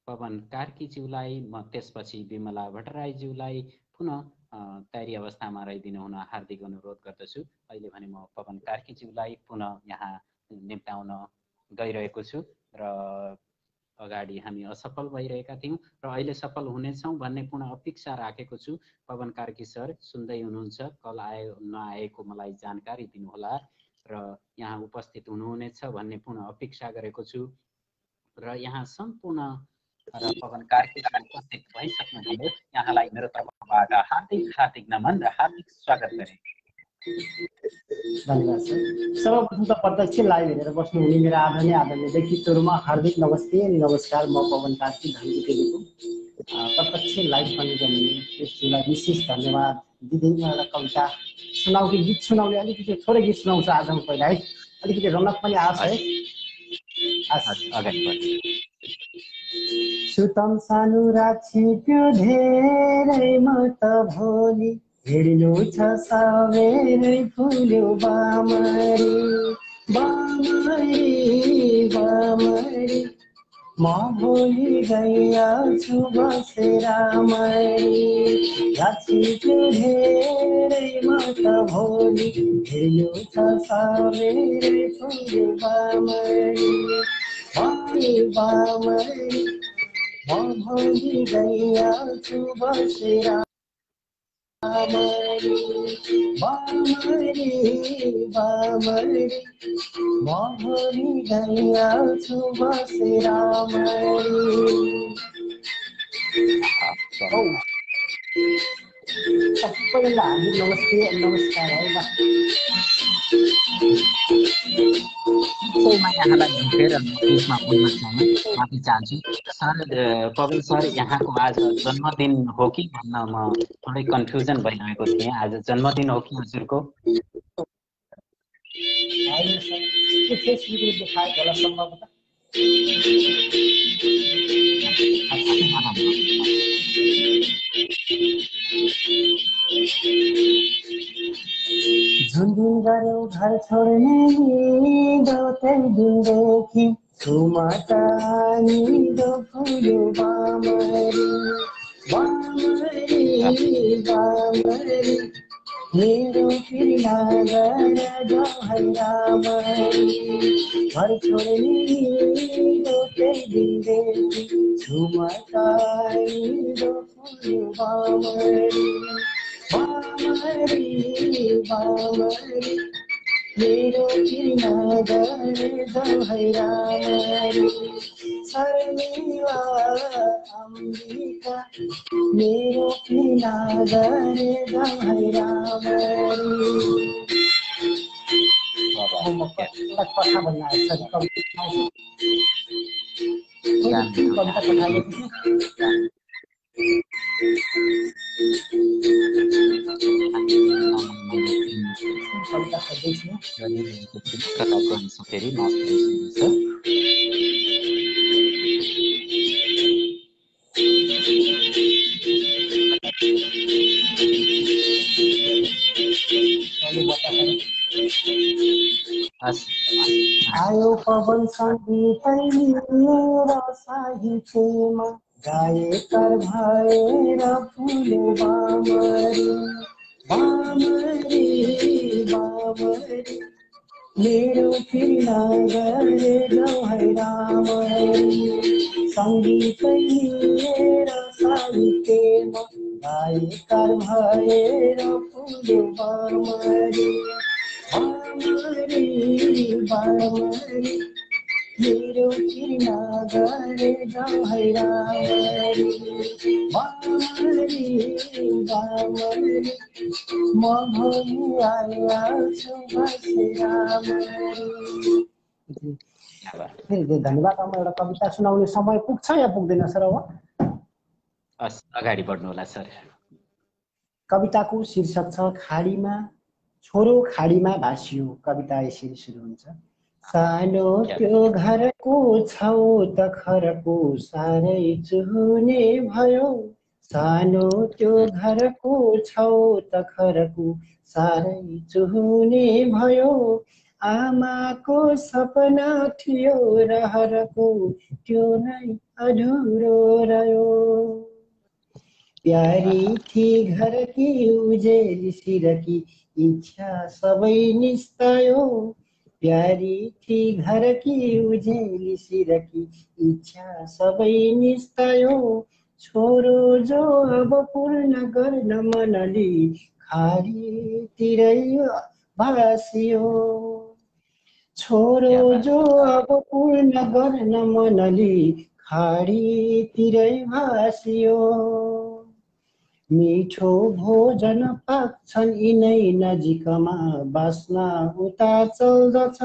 पवन कार्कीज्यूलाई, म त्यसपछि विमला भट्टराईज्यूलाई पुनः तयारी अवस्थामा रहिदिनु हुन हार्दिक अनुरोध गर्दछु। अहिले भने म पवन कार्कीज्यूलाई पुनः यहाँ निम्ताउन गइरहेको छु र अगाडि हामी असफल भइरहेका थियौँ र अहिले सफल हुनेछौँ भन्ने पुनः अपेक्षा राखेको छु। पवन कार्की सर सुन्दै हुनुहुन्छ? कल आयो नआएको मलाई जानकारी दिनुहोला र यहाँ उपस्थित हुनुहुनेछ भन्ने पुनः अपेक्षा गरेको छु र यहाँ सम्पूर्ण र पवन कार्की उपस्थित भइसक्नुभयो। यहाँलाई मेरो तर्फबाट हार्दिक हार्दिक नमन र हार्दिक स्वागत गरे। धन्यवाद सर। सर्वप्रथम त प्रत्यक्ष लाइभ हेरेर बस्नुहुने मेरा आदरणीय व्यक्तित्वहरूमा हार्दिक नमस्ते अनि नमस्कार। म पवन कार्की धनजीको प्रत्यक्ष लाइभ पनि गर्ने त्यसलाई विशेष धन्यवाद दिँदै म एउटा कविता सुनाउने गीत सुनाउने अलिकति थोरै गीत सुनाउँछु आज म पहिला है, अलिकति रौनक पनि आउँछ है। सुतम सानो राक्षी त्यो धेरै म त भोलि हेर्नु छ सबेरै फुल्यो बामरी बामरी बामरी, म भोलि गइहाल्छु बसेर मरी। राक्षी त्यो धेरै म त भोलि हेर्नु छ सबेरै फुल्यो बामरी बामरी, म भोलि गइहाल्छु बसेर बामरी बामरी बामरी, म भोलि गइहाल्छु बसेर मरी। सबैलाई हार्दिक नमस्ते नमस्कार है। यहाँलाई भेटेर यसमा बोल्न माफी चाहन्छु सर। पवन सर, यहाँको आज जन्मदिन हो कि भन्न म थोरै कन्फ्युजन भइरहेको थिएँ। आज जन्मदिन हो कि हजुरको? झुन्झुन गऱ्यौ घर छोड्ने निदो दिनदेखि छुमा निदो फुल्यो बामरी बामरी बामरी, मेरो पिर्ला गर जाऊ रामरी। घर छोड्ने निदो दिनदेखि छुमा निदो फुल्यो बामरी बामरी बामरी, मेरो किना गरे जाऊ है रामरी शर्मिला अम्बिका मेरो किना गरे जाऊ है रामरी कथा भन्ने आएछ कविता पठाएको आयो पवन सङ्गीतै लिएर साहित्यमा गायकर भएर फुल्यो बामरी बामरी बामरी मेरो किना गरे जाऊ है रामरी सङ्गीतै लिएर साहित्यमा गायकर भएर फुल्यो बामरी बामरी बामरी मेरो किना गरे जाऊ है रामरी बामरी बामरी म भोलि आइहाल्छु बसे रामरी। धन्यवाद। अब एउटा कविता सुनाउने समय पुग्छ या पुग्दैन सर? अब अगाडि बढ्नु होला सर। कविताको शीर्षक छ खाडीमा छोरो खाडीमा भासियो। कविता यसरी सुरु हुन्छ। सानो त्यो घरको छौ त खरको सारै चुहुने भयो सानो त्यो घरको छौ त खरको सारै चुहुने भयो आमाको सपना थियो रहरको त्यो नै अधुरो रह्यो प्यारी थी घर की उजेली सिरकी इच्छा सबै निस्तायो प्यारी थी घर की उजेली सिरकी इच्छा सबै निस्तायो छोरो जो अब पूर्ण गर्न मनली खाडीतिरै भासियो छोरो जो अब पूर्ण गर्न मनली खाडीतिरै भासियो मिठो भोजन पाक्छन् यिनै नजिकमा बास्ना उता चल्दछ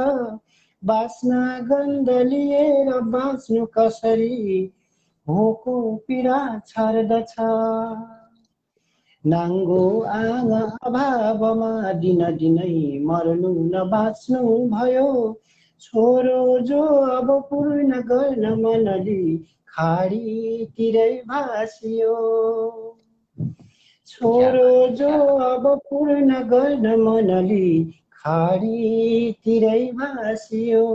बास्ना गन्ध लिएर बाँच्नु कसरी भोको पीडा छर्दछ नाङ्गो आङ अभावमा दिन दिनै मर्नु न बाँच्नु भयो छोरो जो अब पूर्ण गर्न मनली खाडीतिरै भासियो छोरो जो अब पूर्ण गर्न मनली खाडीतिरै भासियो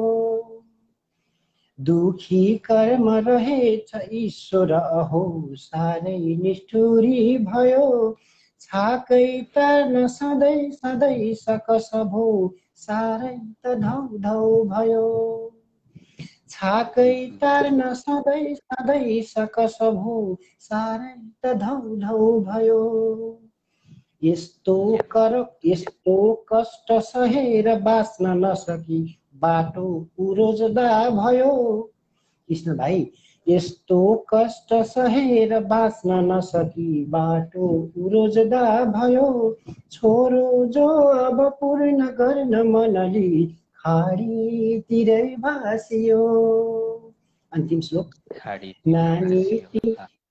दुखी कर्म रहेछ ईश्वर अहो सारै निष्ठुरी भयो छाकै तर्न सधैँ सधैँ सकस भो सारै त धौ धौ भयो छाकै तार्न सधैँ सधैँ सकस भो सारै त धौ धौ भयो यस्तो कष्ट सहेर बाँच्न नसकी बाटो उरोज्दा भयो कृष्ण भाइ यस्तो कष्ट सहेर बाँच्न नसकी बाटो उरोज्दा भयो छोरो जो अब पूर्ण गर्न मनली खाडीतिरै भासियो अन्तिम श्लोक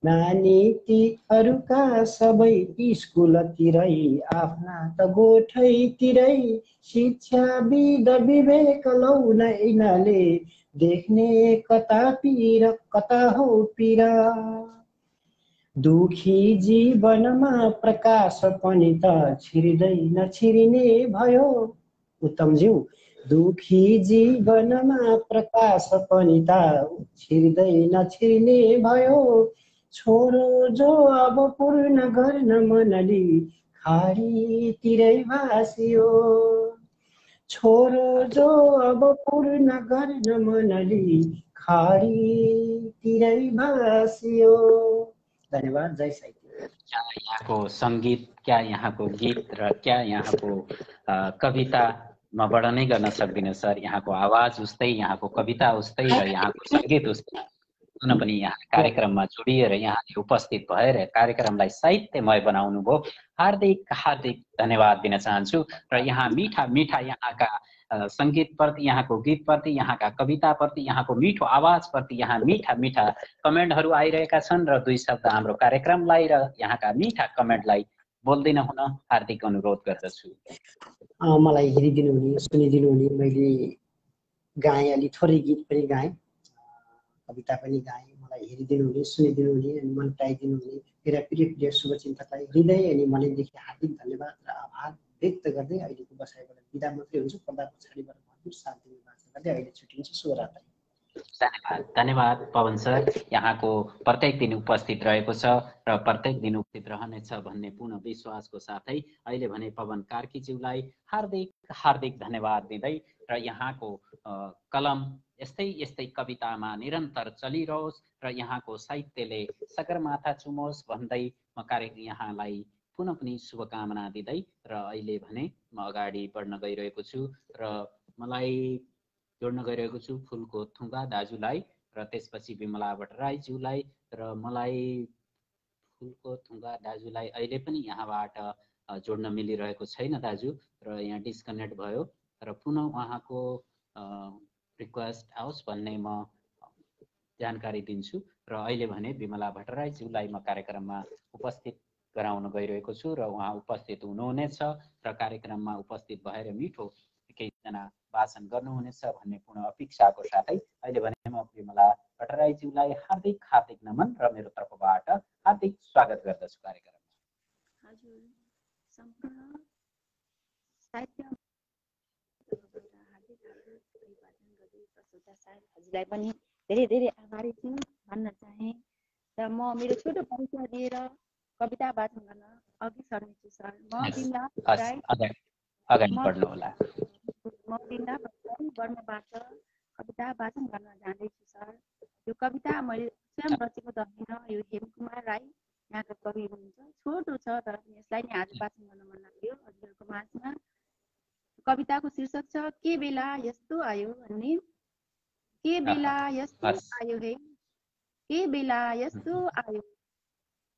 नानी तीहरूका सबै स्कुलतिरै आफ्ना त गोठैतिरै शिक्षा विद विवेक लौन यिनले देख्ने कता पीर कता हो पीरा दुखी जीवनमा प्रकाश पनि त छिर्दै नछिरिने भयो उत्तमज्यू दुखी जीवनमा प्रकाश पनि त छिर्दै नछिर्ने भयो छोरो जो अब पूर्ण गर्न मनली खाडीतिरै भासियो छोरो जो अब पूर्ण गर्न मनली खाडीतिरै भासियो। धन्यवाद। जय साहित्य। क्या यहाँको सङ्गीत, क्या यहाँको गीत र क्या यहाँको कविता म वर्णनै गर्न सक्दिनँ सर। यहाँको आवाज उस्तै, यहाँको कविता उस्तै र यहाँको सङ्गीत उस्तै। पुनः पनि यहाँ कार्यक्रममा जोडिएर यहाँले उपस्थित भएर कार्यक्रमलाई साहित्यमय बनाउनु भयो। हार्दिक हार्दिक धन्यवाद दिन चाहन्छु। र यहाँ मिठा मिठा यहाँका सङ्गीतप्रति, यहाँको गीतप्रति, यहाँका कविताप्रति, यहाँको मिठो आवाजप्रति यहाँ मिठा मिठा कमेन्टहरू आइरहेका छन् र दुई शब्द हाम्रो कार्यक्रमलाई र यहाँका मिठा कमेन्टलाई बोल्दिन हुन हार्दिक अनुरोध गर्दछु। मलाई हेरिदिनु हुने, सुनिदिनु हुने। मैले गाएँ, अलि थोरै गीत पनि गाएँ, कविता पनि गाएँ। मलाई हेरिदिनु हुने, सुनिदिनु हुने अनि मन पराइदिनु हुने मेरा प्रिय शुभचिन्तकलाई हृदय अनि मनैदेखि हार्दिक धन्यवाद र आभार व्यक्त गर्दै अहिलेको बसाइबाट बिदा मात्रै हुन्छु। पर्दा पछाडिबाट मधुर साथ दिने बाचा गर्दै अहिले छुट्टिन्छु। शुभरात्रि। धन्यवाद धन्यवाद पवन सर। यहाँको प्रत्येक दिन उपस्थित रहेको छ र प्रत्येक दिन उपस्थित रहनेछ भन्ने पूर्ण विश्वासको साथै अहिले भने पवन कार्कीज्यूलाई हार्दिक हार्दिक धन्यवाद दिँदै र यहाँको कलम यस्तै यस्तै कवितामा निरन्तर चलिरहोस् र यहाँको साहित्यले सगरमाथा चुमोस् भन्दै म यहाँलाई पुनः पनि शुभकामना दिँदै र अहिले भने म अगाडि बढ्न गइरहेको छु र मलाई जोड्न गइरहेको छु फुलको थुङ्गा दाजुलाई र त्यसपछि विमला भट्टराईज्यूलाई र मलाई फुलको थुङ्गा दाजुलाई अहिले पनि यहाँबाट जोड्न मिलिरहेको छैन दाजु र यहाँ डिस्कनेक्ट भयो र पुनः उहाँको रिक्वेस्ट आओस् भन्ने म जानकारी दिन्छु र अहिले भने विमला भट्टराईज्यूलाई म कार्यक्रममा उपस्थित गराउन गइरहेको छु र उहाँ उपस्थित हुनुहुनेछ र कार्यक्रममा उपस्थित भएर मिठो केहीजना वाचन गर्नुहुनेछ भन्ने पूर्ण अपेक्षाको साथै अहिले भने म विमला भट्टराईज्यूलाई हार्दिक हार्दिक नमन र मेरो तर्फबाट हार्दिक स्वागत गर्दछु कार्यक्रममा। हजुर, सम्पूर्ण साहित्य हजुरलाई पनि धेरै धेरै आभारी छु भन्न चाहे र म मेरो छोटो परिचय दिएर कविता वाचन गर्न अघि सर्नेछु सर। म विमला वर्माबाट कविता वाचन गर्न जाँदैछु सर। यो कविता मैले स्वयं रचेको त होइन, यो हेमकुमार राई यहाँका कवि हुनुहुन्छ। छोटो छ तर यसलाई नै आज वाचन गर्न मन लाग्यो हजुरहरूको माझमा। कविताको शीर्षक छ के बेला यस्तो आयो भन्ने। के बेला यस्तो आयो है, के बेला यस्तो आयो,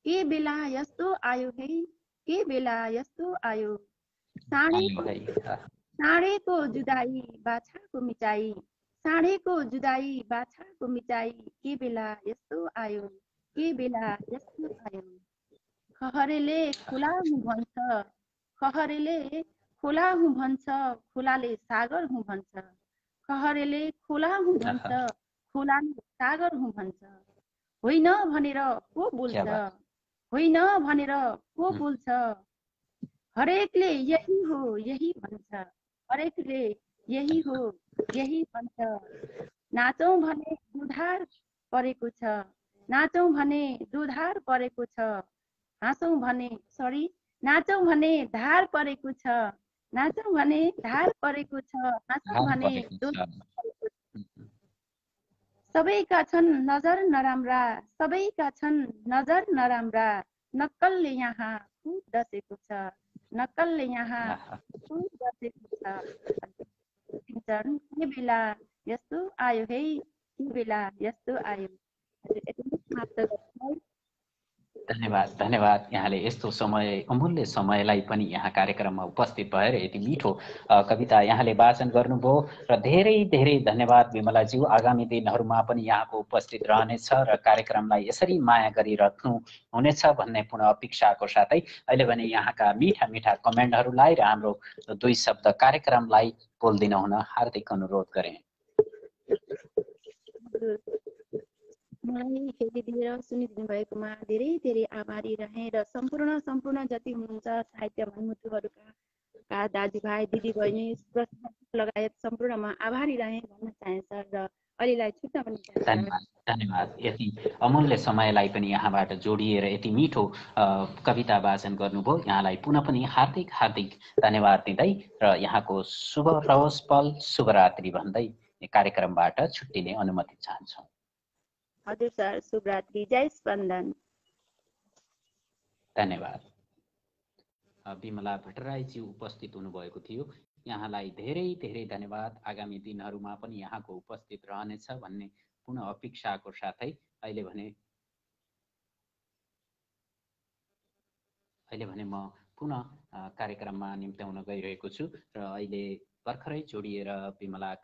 के बेला यस्तो आयो है, के बेला यस्तो आयो। साँढेको जुदाई बाछाको मिचाई, साँढेको जुदाई बाछाको मिचाई, के बेला यस्तो आयो, के बेला यस्तो आयो। खहरेले खोला हुँ भन्छ, खहरेले खोला हुँ भन्छ, खोलाले सागर हुँ भन्छ। खहरेले खोला हुँ भन्छ, खोलाले सागर हुँ भन्छ। होइन भनेर को बोल्छ, होइन भनेर को बोल्छ। हरेकले यही हो यही भन्छ, हरेकले यही हो यही भन्छ। नाचौँ भने दुधार परेको छ, नाचौँ भने दुधार परेको छ। हाँसौँ भने सरी नाचौँ भने धार परेको छ, नाचौँ भने धार परेको छ। हाँसौँ भने सबैका छन् नजर नराम्रा, सबैका छन् नजर नराम्रा। नक्कलले यहाँ खुब डसेको छ, नक्कलले यहाँ खुब डसेको छ। के बेला यस्तो आयो है, के बेला यस्तो आयो। धन्यवाद धन्यवाद। यहाँले यस्तो समय अमूल्य समयलाई पनि यहाँ कार्यक्रममा उपस्थित भएर यति मिठो कविता यहाँले वाचन गर्नुभयो र धेरै धेरै धन्यवाद विमलाज्यू। आगामी दिनहरूमा पनि यहाँको उपस्थित रहनेछ र कार्यक्रमलाई यसरी माया गरिराख्नु हुनेछ भन्ने पूर्ण अपेक्षाको साथै अहिले भने यहाँका मिठा मिठा कमेन्टहरूलाई र हाम्रो दुई शब्द कार्यक्रमलाई बोल्दिन हुन हार्दिक अनुरोध गरे। मलाई हेरिदिएर सुनिदिनु भएकोमा धेरै धेरै आभारी रहेँ र सम्पूर्ण जति हुनुहुन्छ साहित्य मनमुटुहरूका दाजुभाइ दिदीबहिनी लगायत सम्पूर्णमा आभारी रहेँ भन्न चाहे सर। र अहिलेलाई छुट्न पनि धन्यवाद धन्यवाद। यति अमूल्य समयलाई पनि यहाँबाट जोडिएर यति मिठो कविता वाचन गर्नुभयो, यहाँलाई पुनः पनि हार्दिक हार्दिक धन्यवाद दिँदै र यहाँको शुभ रहोस् पल, शुभरात्रि भन्दै कार्यक्रमबाट छुट्टिने अनुमति चाहन्छौँ। हजुर सर, शुभरात्रि, जय स्पन्दन। धन्यवाद। विमला भट्टराईज्यू उपस्थित हुनुभएको थियो। यहाँलाई धेरै धेरै धन्यवाद। आगामी दिनहरूमा पनि यहाँको उपस्थित रहनेछ भन्ने पुनः अपेक्षाको साथै अहिले भने म पुनः कार्यक्रममा निम्त्याउन गइरहेको छु र अहिले भर्खरै जोडिएर विमला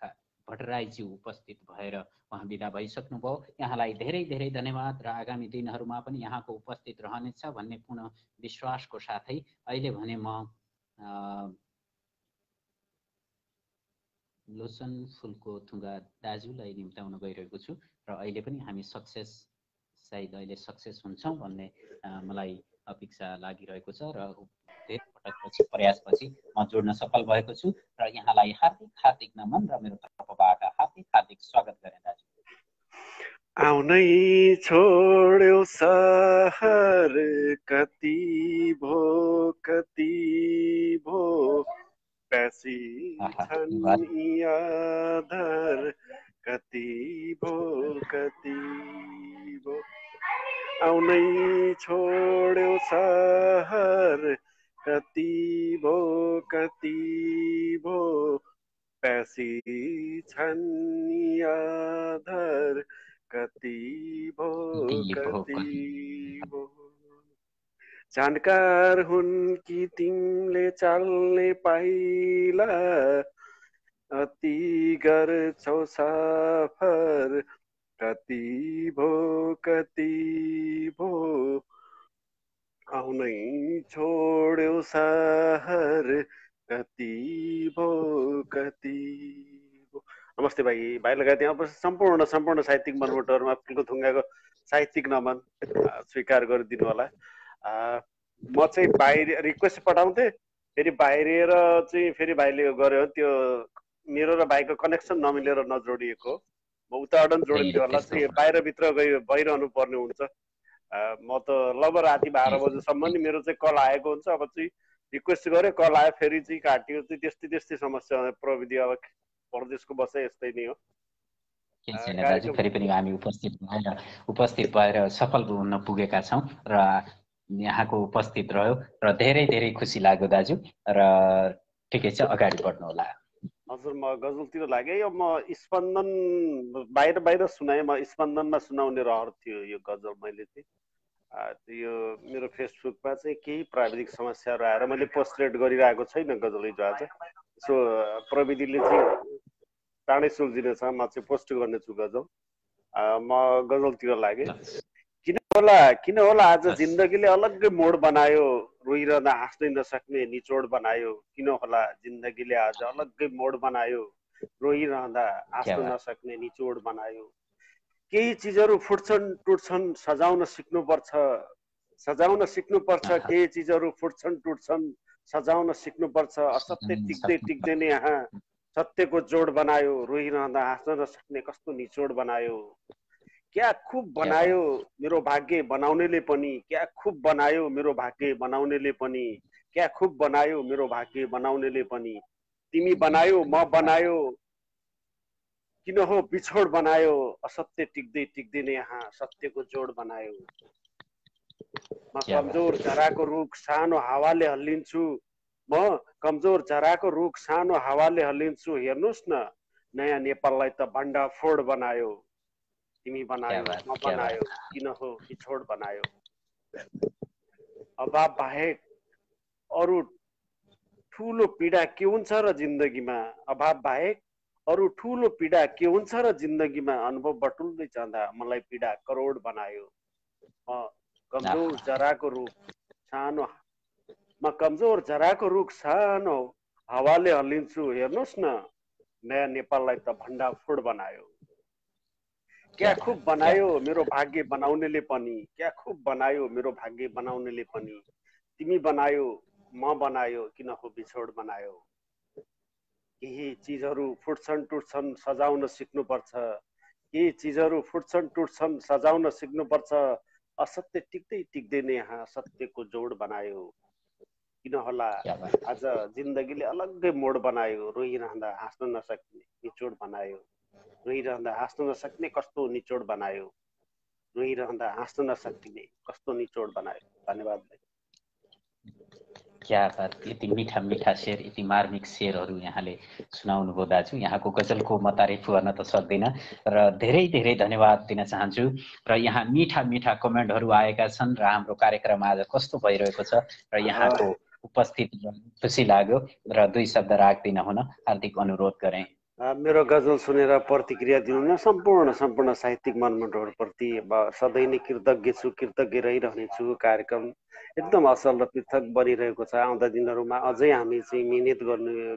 भट्टराईज्यू उपस्थित भएर उहाँ बिदा भइसक्नुभयो। यहाँलाई धेरै धेरै धन्यवाद र आगामी दिनहरूमा पनि यहाँको उपस्थित रहनेछ भन्ने पुनः विश्वासको साथै अहिले भने म लोसन फुलको थुङ्गा दाजुलाई निम्त्याउन गइरहेको छु र अहिले पनि हामी सायद अहिले सक्सेस हुन्छौँ भन्ने मलाई अपेक्षा लागिरहेको छ र धेरै पटकपछि प्रयासपछि म जोड्न सफल भएको छु र यहाँलाई हार्दिक हार्दिक नमन र मेरो तर्फबाट हार्दिक हार्दिक स्वागत गरेँ दाजु। आउनै छोड्यो सहर कति भो प्यासी छन् यादर कति भो आउनै छोड्यो सहर कति भो प्यासी छन् यादर कति भो जानकार हुन् कि तिमीले चाल्ने पाइला अति गर्छौ सफर कति भो आउनै छोड्यो सहर कति भो नमस्ते भाइ लगायत यहाँ सम्पूर्ण साहित्यिक मनमुटहरूमा फुलको थुङ्गाको साहित्यिक नमन स्वीकार गरिदिनु होला। म चाहिँ बाहिर रिक्वेस्ट पठाउँथे, फेरि बाहिरिएर चाहिँ फेरि भाइले गर्यो त्यो मेरो र भाइको कनेक्सन नमिलेर नजोडिएको, म उताडन जोडिन्थ्यो होला, चाहिँ बाहिरभित्र भइरहनु पर्ने हुन्छ। म त लगभग राति 12 बजेसम्म नि मेरो चाहिँ कल आएको हुन्छ। अब चाहिँ रिक्वेस्ट गरे, कल आयो, फेरि चाहिँ काटियो, चाहिँ त्यस्तै समस्या प्रविधि। अब परदेशको बसाइ यस्तै नै हो। दाजु फेरि पनि हामी उपस्थित भएर सफल हुन पुगेका छौँ र यहाँको उपस्थित रह्यो र धेरै धेरै खुसी लाग्यो दाजु। र ठिकै छ, अगाडि बढ्नु होला। हजुर, म गजलतिर लागेँ। यो म स्पन्दन बाहिर सुनाएँ, म स्पन्दनमा सुनाउने रहर थियो यो गजल। मैले चाहिँ यो मेरो फेसबुकमा चाहिँ केही प्राविधिक समस्याहरू आएर मैले पोस्टलेट गरिरहेको छैन गजल हिजो आज। सो प्रविधिले चाहिँ चाँडै सुल्झिनेछ, म चाहिँ पोस्ट गर्नेछु गजल। म गजलतिर लागेँ। किन होला आज जिन्दगीले अलग्गै मोड बनायो, रोइरहँदा हाँस्नै नसक्ने निचोड बनायो। किन होला जिन्दगीले आज अलग्गै मोड बनायो, रोइरहँदा हाँस्न नसक्ने निचोड बनायो। केही चिजहरू फुट्छन् टुट्छन्, सजाउन सिक्नुपर्छ। केही चिजहरू फुट्छन् टुट्छन्, सजाउन सिक्नुपर्छ। असत्य टिक्दै नै यहाँ सत्यको जोड बनायो, रोइरहँदा हाँस्न नसक्ने कस्तो निचोड बनायो। क्या खुब बनायो मेरो भाग्य बनाउनेले पनि, क्या खुब बनायो मेरो भाग्य बनाउनेले पनि, क्या खुब बनायो मेरो भाग्य बनाउनेले पनि। तिमी बनायो म बनायो, किन हो बिछोड बनायो। असत्य टिक्दै नै यहाँ सत्यको जोड बनायो। म कमजोर झराको रुख सानो हावाले हल्लिन्छु, म कमजोर झराको रुख सानो हावाले हल्लिन्छु। हेर्नुहोस् न नयाँ नेपाललाई त भण्डाफोड बनायो। तिमी बनायो म बनायो, किन हो बिछोड बनायो। अभाव बाहेक अरू ठुलो पीडा के हुन्छ र जिन्दगीमा। अभाव बाहेक अरू ठुलो पीडा के हुन्छ र जिन्दगीमा। अनुभव बटुल्दै जाँदा मलाई पीडा करोड बनायो। म कमजोर झराको रुख सानो हावाले हल्लिन्छु। हेर्नुहोस् न नयाँ नेपाललाई त भण्डाफोड बनायो। क्या खुब बनायो मेरो भाग्य बनाउनेले पनि, क्या खुब बनायो मेरो भाग्य बनाउनेले पनि। तिमी बनायो म बनायो, किन हो बिछोड बनायो। केही चिजहरू फुट्छन् टुट्छन् सजाउन सिक्नुपर्छ। केही चिजहरू फुट्छन् टुट्छन् सजाउन सिक्नुपर्छ। असत्य टिक्दै नै यहाँ सत्यको जोड बनायो। किन होला आज जिन्दगीले अलग्गै मोड बनायो, रोइरहँदा हाँस्न नसक्ने निचोड बनायो। रोइरहँदा हाँस्न नसक्ने कस्तो निचोड बनायो। रोइरहँदा हाँस्न नसक्ने कस्तो निचोड बनायो। धन्यवाद। क्या बात, यति मिठा मिठा शेर, यति मार्मिक शेरहरू यहाँले सुनाउनु भयो दाजु। यहाँको गजलको म तारिफ गर्न त सक्दिनँ र धेरै धेरै धन्यवाद दिन चाहन्छु। र यहाँ मिठा मिठा कमेन्टहरू आएका छन् र हाम्रो कार्यक्रम आज कस्तो भइरहेको छ र यहाँको उपस्थित खुसी लाग्यो र दुई शब्द राख्दिन हुन हार्दिक अनुरोध गरेँ। मेरो गजल सुनेर प्रतिक्रिया दिनुहुन सम्पूर्ण साहित्यिक मनमुटुहरूप्रति सधैँ नै कृतज्ञ छु, कृतज्ञ रहिरहनेछु। कार्यक्रम एकदम असल र पृथक बनिरहेको छ। आउँदा दिनहरूमा अझै हामी चाहिँ मिहिनेत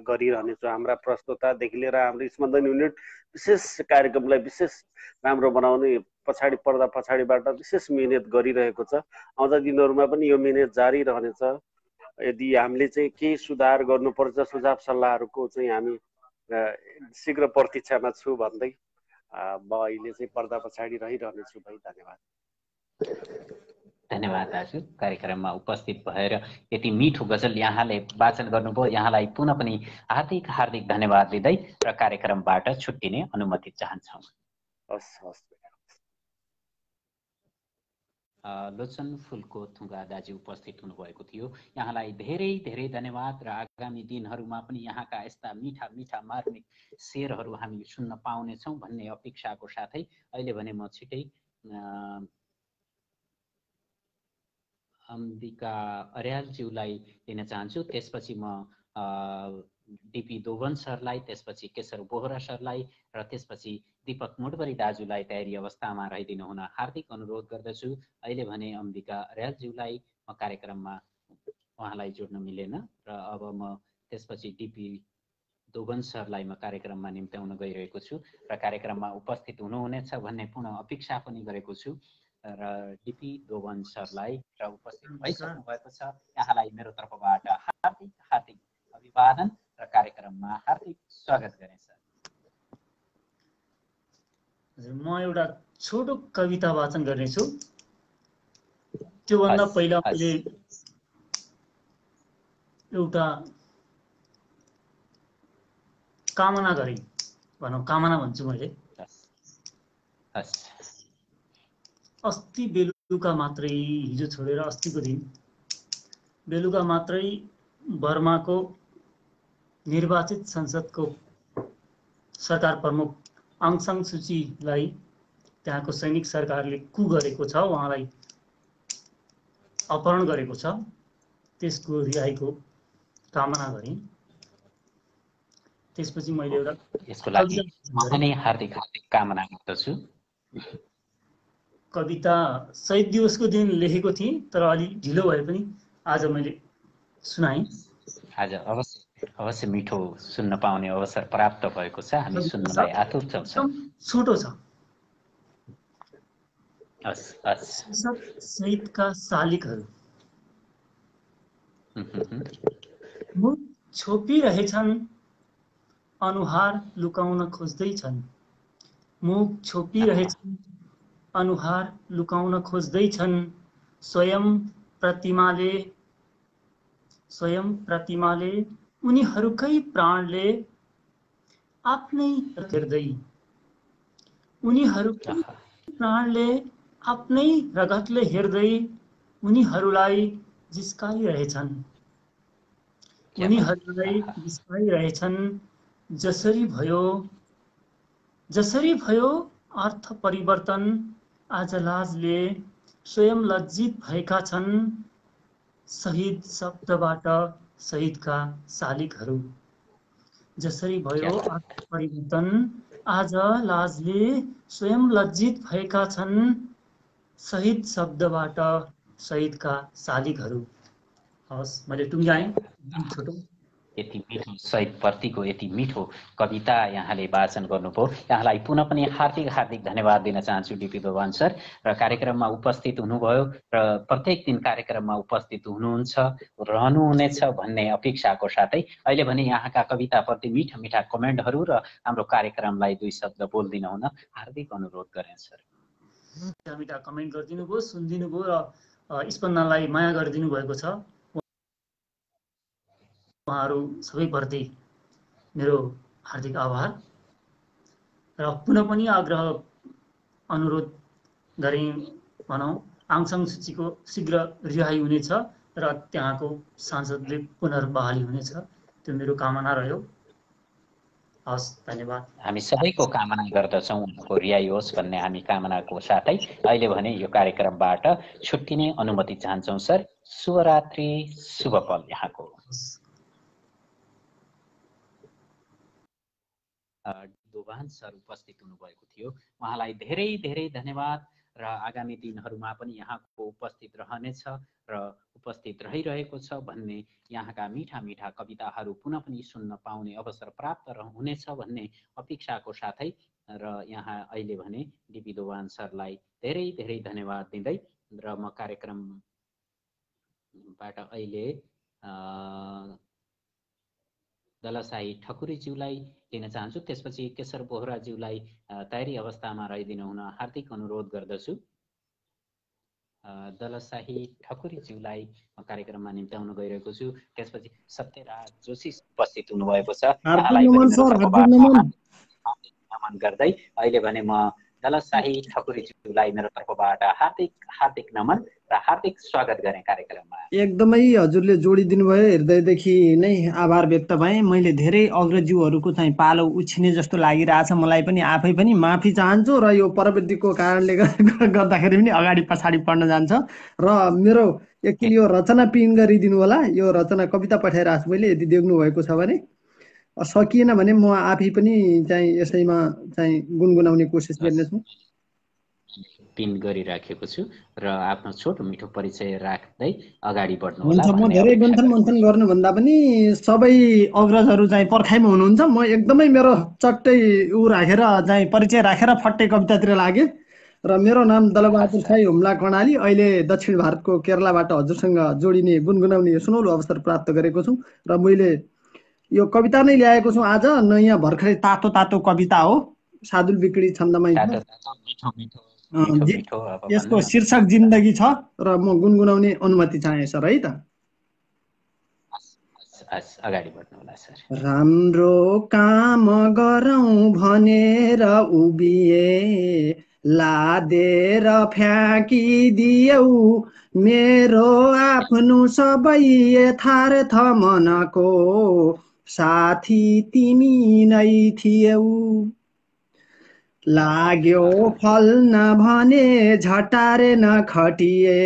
गरिरहनेछौँ। हाम्रा प्रस्तुतादेखि लिएर हाम्रो स्पन्दन युनिट विशेष कार्यक्रमलाई विशेष राम्रो बनाउने पर्दा पछाडिबाट विशेष मिहिनेत गरिरहेको छ। आउँदा दिनहरूमा पनि यो मिहिनेत जारी रहनेछ। यदि हामीले चाहिँ केही सुधार गर्नुपर्छ, सुझाव सल्लाहहरूको चाहिँ हामी शीघ्र प्रतीक्षामा छु भन्दै म अहिले चाहिँ पर्दा पछाडि रहिरहनेछु भाइ। धन्यवाद। धन्यवाद दाजु, कार्यक्रममा उपस्थित भएर यति मिठो गजल यहाँले वाचन गर्नुभयो। यहाँलाई पुनः पनि हार्दिक हार्दिक धन्यवाद दिँदै र कार्यक्रमबाट छुट्टिने अनुमति चाहन्छौँ। लोचन फुलको थुङ्गा दाजु उपस्थित हुनुभएको थियो। यहाँलाई धेरै धेरै धन्यवाद र आगामी दिनहरूमा पनि यहाँका यस्ता मिठा मिठा मार्मिक शेरहरू हामी सुन्न पाउनेछौँ भन्ने अपेक्षाको साथै अहिले भने म छिटै अम्बिका अर्यालज्यूलाई लिन चाहन्छु। त्यसपछि म डिपी दोवन सरलाई, त्यसपछि केशर बोहरा सरलाई र त्यसपछि दीपक मुडबरी दाजुलाई तयारी अवस्थामा रहिदिनु हुन हार्दिक अनुरोध गर्दछु। अहिले भने अम्बिका अर्यालज्यूलाई म कार्यक्रममा उहाँलाई जोड्न मिलेन र अब म त्यसपछि डिपी दोवन सरलाई म कार्यक्रममा निम्त्याउन गइरहेको छु र कार्यक्रममा उपस्थित हुनुहुनेछ भन्ने पुनः अपेक्षा पनि गरेको छु र डिपी दोवन सरलाई र उपस्थित भइसक्नु भएको छ। यहाँलाई मेरो तर्फबाट हार्दिक हार्दिक अभिवादन र कार्यक्रममा हार्दिक स्वागत गरेँ सर। म एउटा छोटो कविता वाचन गर्नेछु। त्योभन्दा पहिला मैले एउटा कामना गरेँ, भनौँ कामना भन्छु मैले। अस्ति बेलुका मात्रै, हिजो छोडेर अस्तिको दिन बेलुका मात्रै बर्माको निर्वाचित संसदको सरकार प्रमुख आङ सान सुचीलाई त्यहाँको सैनिक सरकारले कु गरेको छ, उहाँलाई अपहरण गरेको छ। त्यसको रिहाईको कामना गरेँ। त्यसपछि मैले एउटा यसको लागि म हार्दिक हार्दिक कामना गर्दछु। कविता शहीद दिवसको दिन लेखेको थिएँ, तर अलि ढिलो भए पनि आज मैले सुनाएँ। आज अवश्य मिठो सुन्न पाउने अवसर प्राप्त भएको छ। हामी सुन्नलाई आतुर छौँ। छोटो छ। शहीदका शालिगहरू मुख छोपिरहेछन्, अनुहार लुकाउन खोज्दैछन्। मुख छोपिरहेछन्, अनुहार लुकाउन खोज्दैछन्। स्वयं प्रतिमाले उनीहरूकै प्राणले आफ्नै हेर्दै, उनीहरूकै प्राणले आफ्नै रगतले हेर्दै उनीहरूलाई जिस्काइरहेछन्। उनीहरूलाई जिस्काइरहेछन्। जसरी भयो अर्थ परिवर्तन। आज लाजले स्वयं लज्जित भएका छन्। शहीद शब्दबाट शहीदका शालिगहरू। जसरी भयो अर्थ परिवर्तन। आज लाजले स्वयं लज्जित भएका छन्। शहीद शब्दबाट शहीदका शालिगहरू। हवस्, मैले टुङ्ग्याएँ छोटो। यति मिठो शहीद प्रतिको यति मिठो कविता यहाँले वाचन गर्नुभयो। यहाँलाई पुनः पनि हार्दिक हार्दिक धन्यवाद दिन चाहन्छु डिपी दोभान सर। र कार्यक्रममा उपस्थित हुनुभयो र प्रत्येक दिन कार्यक्रममा उपस्थित हुनुहुन्छ, रहनुहुनेछ भन्ने अपेक्षाको साथै अहिले भने यहाँका कविताप्रति मिठा मिठा कमेन्टहरू र हाम्रो कार्यक्रमलाई दुई शब्द बोलिदिन हुन हार्दिक अनुरोध गरेँ सर। मिठा मिठा कमेन्ट गरिदिनु भयो, सुनिदिनु भयो र स्पन्दनलाई माया गरिदिनु भएको छ। उहाँहरू सबैप्रति मेरो हार्दिक आभार र पुनः पनि आग्रह अनुरोध गरेँ, भनौँ आङ सान सुचीको शीघ्र रिहाई हुनेछ र त्यहाँको सांसदले पुनर्बहाली हुनेछ, त्यो मेरो कामना रह्यो। हस्, धन्यवाद। हामी सबैको कामना गर्दछौँ उहाँको रिहाई होस् भन्ने हामी कामनाको साथै अहिले भने यो कार्यक्रमबाट छुट्टिने अनुमति चाहन्छौँ सर। शुभरात्रि, शुभ पल यहाँको। दोभान सर उपस्थित हुनुभएको थियो, उहाँलाई धेरै धेरै धन्यवाद। र आगामी दिनहरूमा पनि यहाँको उपस्थित रहनेछ र उपस्थित रहिरहेको छ भन्ने, यहाँका मिठा मिठा कविताहरू पुनः पनि सुन्न पाउने अवसर प्राप्त हुनेछ भन्ने अपेक्षाको साथै र यहाँ अहिले भने डिपी दोभान सरलाई धेरै धेरै धन्यवाद दिँदै र म कार्यक्रमबाट अहिले दलसाई ठकुरीज्यूलाई लिन चाहन्छु। त्यसपछि केशर बोहराज्यूलाई तयारी अवस्थामा रहिदिनु हुन हार्दिक अनुरोध गर्दछु। दलसाही ठकुरीज्यूलाई कार्यक्रममा निम्त्याउन गइरहेको छु। त्यसपछि सत्यराज जोशी उपस्थित हुनुभएको छ, उहाँलाई पनि नमन गर्दै अहिले भने म दलसाही ठकुरीज्यूलाई मेरो तर्फबाट हार्दिक हार्दिक नमन र हार्दिक स्वागत गर्ने कार्यक्रममा। एकदमै हजुरले जोडिदिनु भयो, हृदयदेखि नै आभार व्यक्त भएँ। मैले धेरै अग्रज्यूहरूको चाहिँ पालो उछिने जस्तो लागिरहेछ, मलाई पनि आफै पनि माफी चाहन्छु र यो प्रविधिको कारणले गर्दाखेरि पनि अगाडि पछाडि पर्न जान्छ र मेरो एकछिन यो रचना पिन गरिदिनु होला। यो रचना कविता पठाइरहेको छु मैले, यदि देख्नु भएको छ भने। सकिएन भने म आफै पनि चाहिँ यसैमा चाहिँ गुनगुनाउने कोसिस गर्नेछु। पिन गरिराखेको छु र आफ्नो छोटो मिठो परिचय राख्दै अगाडि बढ्नु होला। म धेरै मन्थन गर्नुभन्दा पनि सबै अग्रजहरू चाहिँ पर्खाइमा हुनुहुन्छ। म एकदमै मेरो चट्टै राखेर चाहिँ परिचय राखेर फट्टै कवितातिर लागेँ र मेरो नाम दलबहादुर साई हुम्ला कर्णाली। अहिले दक्षिण भारतको केरलाबाट हजुरसँग जोडिने गुनगुनाउने सुनौलो अवसर प्राप्त गरेको छु र मैले यो कविता नै ल्याएको छु आज। नयाँ भर्खरै तातो तातो कविता हो, सादुल बिक्री छन्दमा। यसको शीर्षक जिन्दगी छ र म गुनगुनाउने अनुमति चाहे सर, है त? अगाडि बढ्नु होला सर। राम्रो काम गरौँ भनेर उभिए, लादेर फ्याँकिदियौ मेरो आफ्नो सबै यथार्थ मनको साथी तिमी नै थियौ। लाग्यो फल नभने झटारे नखटिए,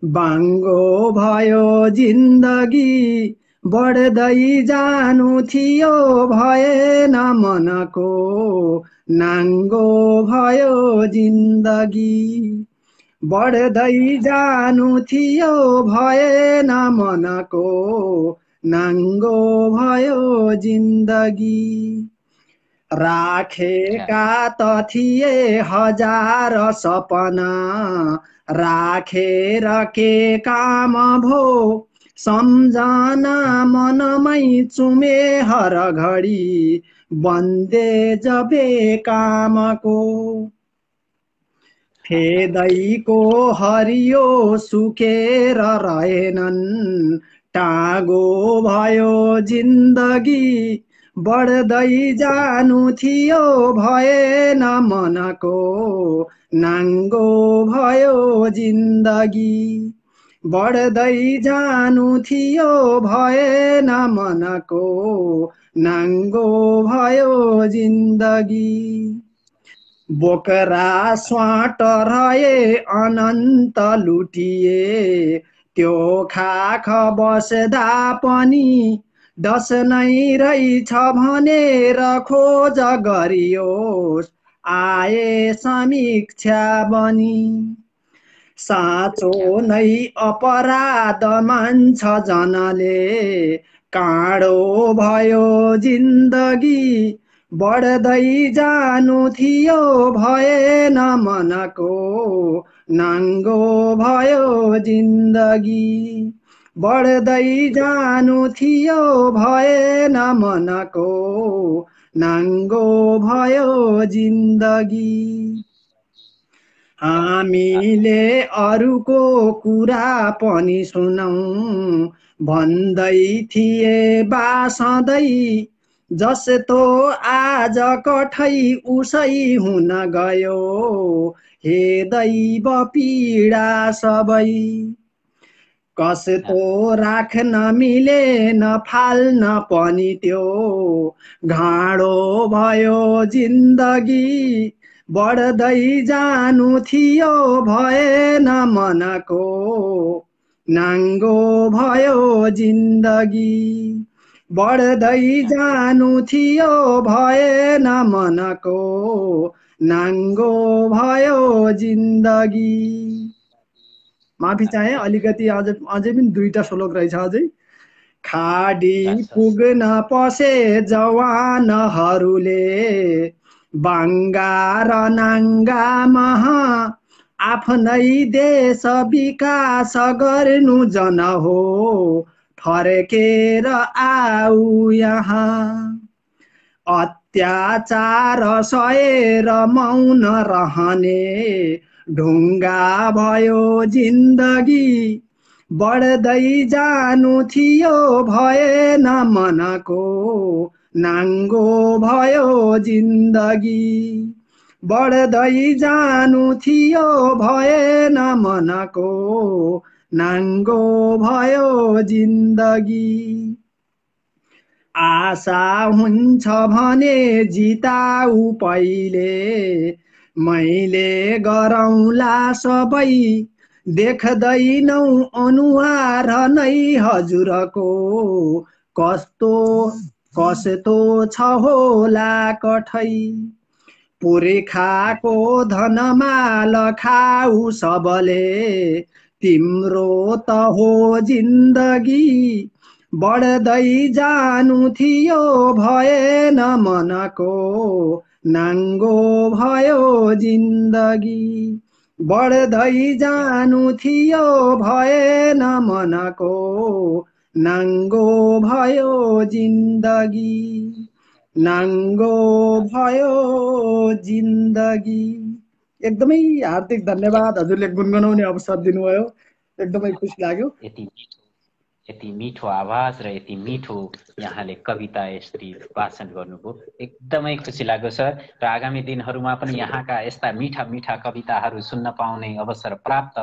बाङ्गो भयो जिन्दगी बढ्दै जानु थियो भएन मनको नाङ्गो भयो जिन्दगी बढ्दै जानु थियो भएन मनको नाङ्गो भयो जिन्दगी। राखेका त थिए हजार सपना, राखेर के काम भो सम्झना मनमै चुमे हर घडी बन्दे जबे कामको। फेदैको हरियो सुकेर रहेनन्, टागो भयो जिन्दगी बढ्दै जानु थियो भएन मनको नाङ्गो भयो जिन्दगी बढ्दै जानु थियो भएन मनको नाङ्गो भयो जिन्दगी। बोकरा स्वाट रहे अनन्त लुटिए, त्यो खाख बस्दा पनि दस नै रहेछ भनेर खोज गरियोस् आए समीक्षा बनी। साँचो नै अपराध मान्छ जनले, काँडो भयो जिन्दगी बढ्दै जानु थियो भएन मनको नाङ्गो भयो जिन्दगी बढ्दै जानु थियो भएन मनको नाङ्गो भयो जिन्दगी। हामीले अरूको कुरा पनि सुनौं भन्दै थिए बा सधैँ, जस्तो आज कठै उसै हुन गयो हे दैव पीडा सबै। कस्तो राख्न मिलेन फाल्न पनि त्यो घाँडो भयो जिन्दगी बढ्दै जानु थियो भएन मनको नाङ्गो भयो जिन्दगी बढ्दै जानु थियो भएन मनको नाङ्गो भयो जिन्दगी। माफी चाहे अलिकति अझै पनि दुईटा श्लोक रहेछ अझै। खाडी पुग्न पसे जवानहरूले बाङ्गा र नाङ्गा महा आफ्नै देश विकास गर्नु जन हो फर्केर आऊ यहाँ अत्याचार सहेर मौन रहने ढुङ्गा भयो जिन्दगी बढ्दै जानु थियो भएन मनको नाङ्गो भयो जिन्दगी बढ्दै जानु थियो भएन मनको नाङ्गो भयो जिन्दगी आशा हुन्छ भने जिताउ पहिले मैले गरौँला सबै देख्दैनौ अनुहार नै हजुरको कस्तो कस्तो छ होला कठै पुर्खाको धनमाल खाऊ सबले तिम्रो त हो जिन्दगी बढ्दै जानु थियो भएन मनको नाङ्गो भयो जिन्दगी बढ्दै जानु थियो भएन मनको नाङ्गो भयो जिन्दगी नाङ्गो भयो जिन्दगी। एकदमै हार्दिक धन्यवाद हजुरले गुनगुनाउने अवसर दिनुभयो एकदमै खुसी लाग्यो। यति मिठो आवाज र यति मिठो यहाँले कविता यसरी वाचन गर्नुभयो एकदमै खुसी लाग्यो सर। र आगामी दिनहरूमा पनि यहाँका यस्ता मिठा मिठा कविताहरू सुन्न पाउने अवसर प्राप्त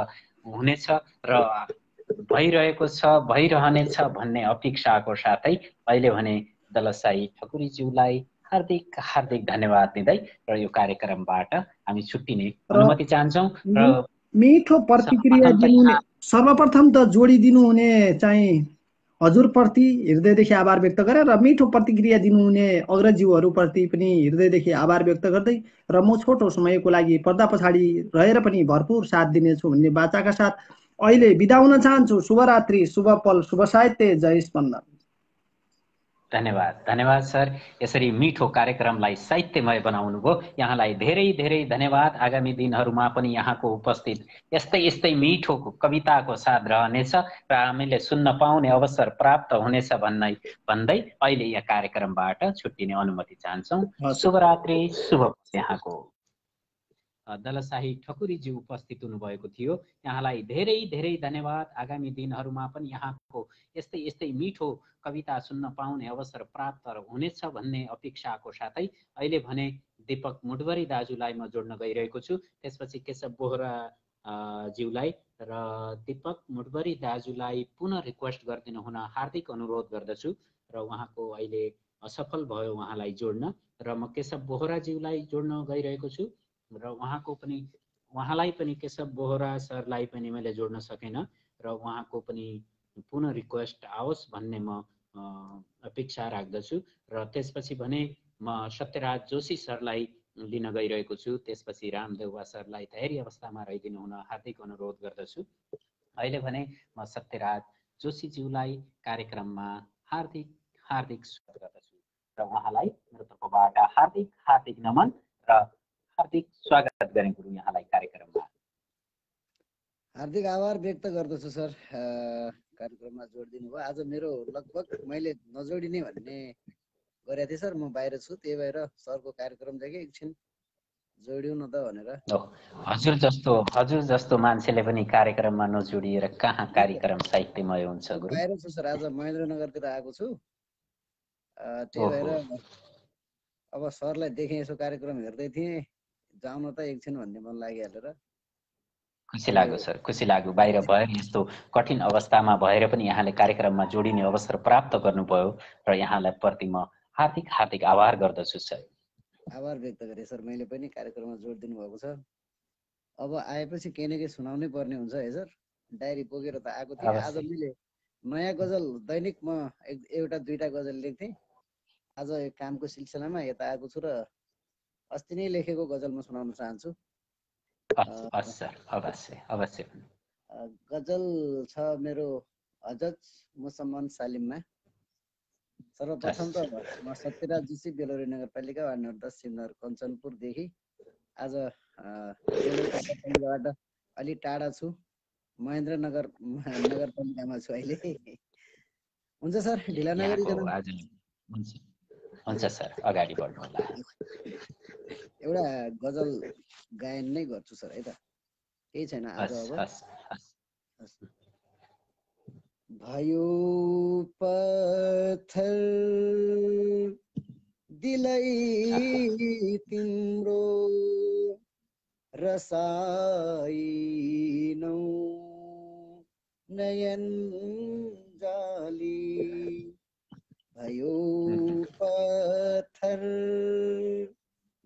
हुनेछ र भइरहेको छ भइरहनेछ भन्ने अपेक्षाको साथै अहिले भने दलसाई ठकुरीज्यूलाई हार्दिक हार्दिक धन्यवाद दिँदै र यो कार्यक्रमबाट हामी छुट्टिने अनुमति चाहन्छौँ। र मिठो प्रतिक्रिया दिनुहुने सर्वप्रथम त जोडिदिनु हुने चाहिँ हजुरप्रति हृदयदेखि आभार व्यक्त गरेर र मिठो प्रतिक्रिया दिनुहुने अग्रज्यूहरूप्रति पनि हृदयदेखि आभार व्यक्त गर्दै र म छोटो समयको लागि पर्दा पछाडि रहेर पनि भरपुर साथ दिनेछु भन्ने बाचाका साथ अहिले बिदा हुन चाहन्छु। शुभरात्रि, शुभ पल, शुभ साहित्य, जय स्पन्दन। धन्यवाद धन्यवाद सर। यसरी मिठो कार्यक्रमलाई साहित्यमय बनाउनु भयो यहाँलाई धेरै धेरै धन्यवाद। आगामी दिनहरूमा पनि यहाँको उपस्थित यस्तै यस्तै मिठो कविताको साथ रहनेछ र हामीले सुन्न पाउने अवसर प्राप्त हुनेछ भन्दै अहिले यहाँ कार्यक्रमबाट छुट्टिने अनुमति चाहन्छौँ। शुभरात्रि, शुभ यहाँको। दलसाही ठकुरीज्यू उपस्थित हुनुभएको थियो, यहाँलाई धेरै धेरै धन्यवाद। आगामी दिनहरूमा पनि यहाँको यस्तै यस्तै मिठो कविता सुन्न पाउने अवसर प्राप्त हुनेछ भन्ने अपेक्षाको साथै अहिले भने दीपक मुडवरी दाजुलाई म जोड्न गइरहेको छु। त्यसपछि केशव बोहरा ज्यूलाई र दीपक मुडवरी दाजुलाई पुनः रिक्वेस्ट गरिदिनु हुन हार्दिक अनुरोध गर्दछु र उहाँको अहिले असफल भयो उहाँलाई जोड्न र म केशव बोहरा ज्यूलाई जोड्न गइरहेको छु र उहाँलाई पनि केशव बोहरा सरलाई पनि मैले जोड्न सकेन र उहाँको पनि पुनः रिक्वेस्ट आओस् भन्ने म अपेक्षा राख्दछु र त्यसपछि भने म सत्यराज जोशी सरलाई लिन गइरहेको छु। त्यसपछि रामदेउवा सरलाई तयारी अवस्थामा रहिदिनु हुन हार्दिक अनुरोध गर्दछु। अहिले भने म सत्यराज जोशीज्यूलाई कार्यक्रममा हार्दिक हार्दिक स्वागत गर्दछु र उहाँलाई मेरो तर्फबाट हार्दिक हार्दिक नमन र हार्दिक स्वागत गरेको यहाँलाई कार्यक्रममा। हार्दिक आभार व्यक्त गर्दछु सर, कार्यक्रममा जोडिदिनु भयो। आज मेरो लगभग मैले नजोडिने भन्ने गरेको थिएँ सर, म बाहिर छु, त्यही भएर सरको कार्यक्रम चाहिँ एकछिन जोडिउ न त भनेर। हजुर जस्तो मान्छेले पनि कार्यक्रममा नजोडिएर कहाँ कार्यक्रम साहित्यमय हुन्छ गुरु? बाहिर छु सर, आज महेन्द्रनगरतिर आएको छु, त्यही भएर अब सरलाई देखेँ, यसो कार्यक्रम हेर्दै थिएँ, जाउन त एकछिन भन्ने मन लागिहालेर खुसी लाग्यो सर, खुसी लाग्यो। बाहिर भएर यस्तो कठिन अवस्थामा भएर पनि यहाँले कार्यक्रममा जोडिने अवसर प्राप्त गर्नुभयो र यहाँलाई प्रति म हार्दिक हार्दिक आभार गर्दछु सर। आभार व्यक्त गरेँ सर, मैले पनि कार्यक्रममा जोड दिनुभएको छ। अब आएपछि केही न केही सुनाउनै पर्ने हुन्छ है सर। डायरी बोकेर त आएको थिएँ। आज मैले नयाँ गजल दैनिक म एउटा दुईटा गजल लेख्थेँ। आज कामको सिलसिलामा यता आएको छु र अस्ति नै लेखेको गजल म सुनाउन चाहन्छु। अवश्य। गजल छ मेरो हजज मुसम्मन सालिममा। सर्वप्रथम त म सत्यराज जोशी बेलोरी नगरपालिका वार्ड नम्बर 10 सिमनगर कञ्चनपुरदेखि आज नगरपालिकाबाट अलि टाढा छु, महेन्द्रनगर नगरपालिकामा छु अहिले। हुन्छ सर, ढिला नगरिकन हुन्छ सर, अगाडि बढ्नु होला। एउटा गजल गायन नै गर्छु सर है त, केही छैन आज। अब भयो पत्थर दिलै तिम्रो रसाइनौ नयन जाली। भयो पत्थर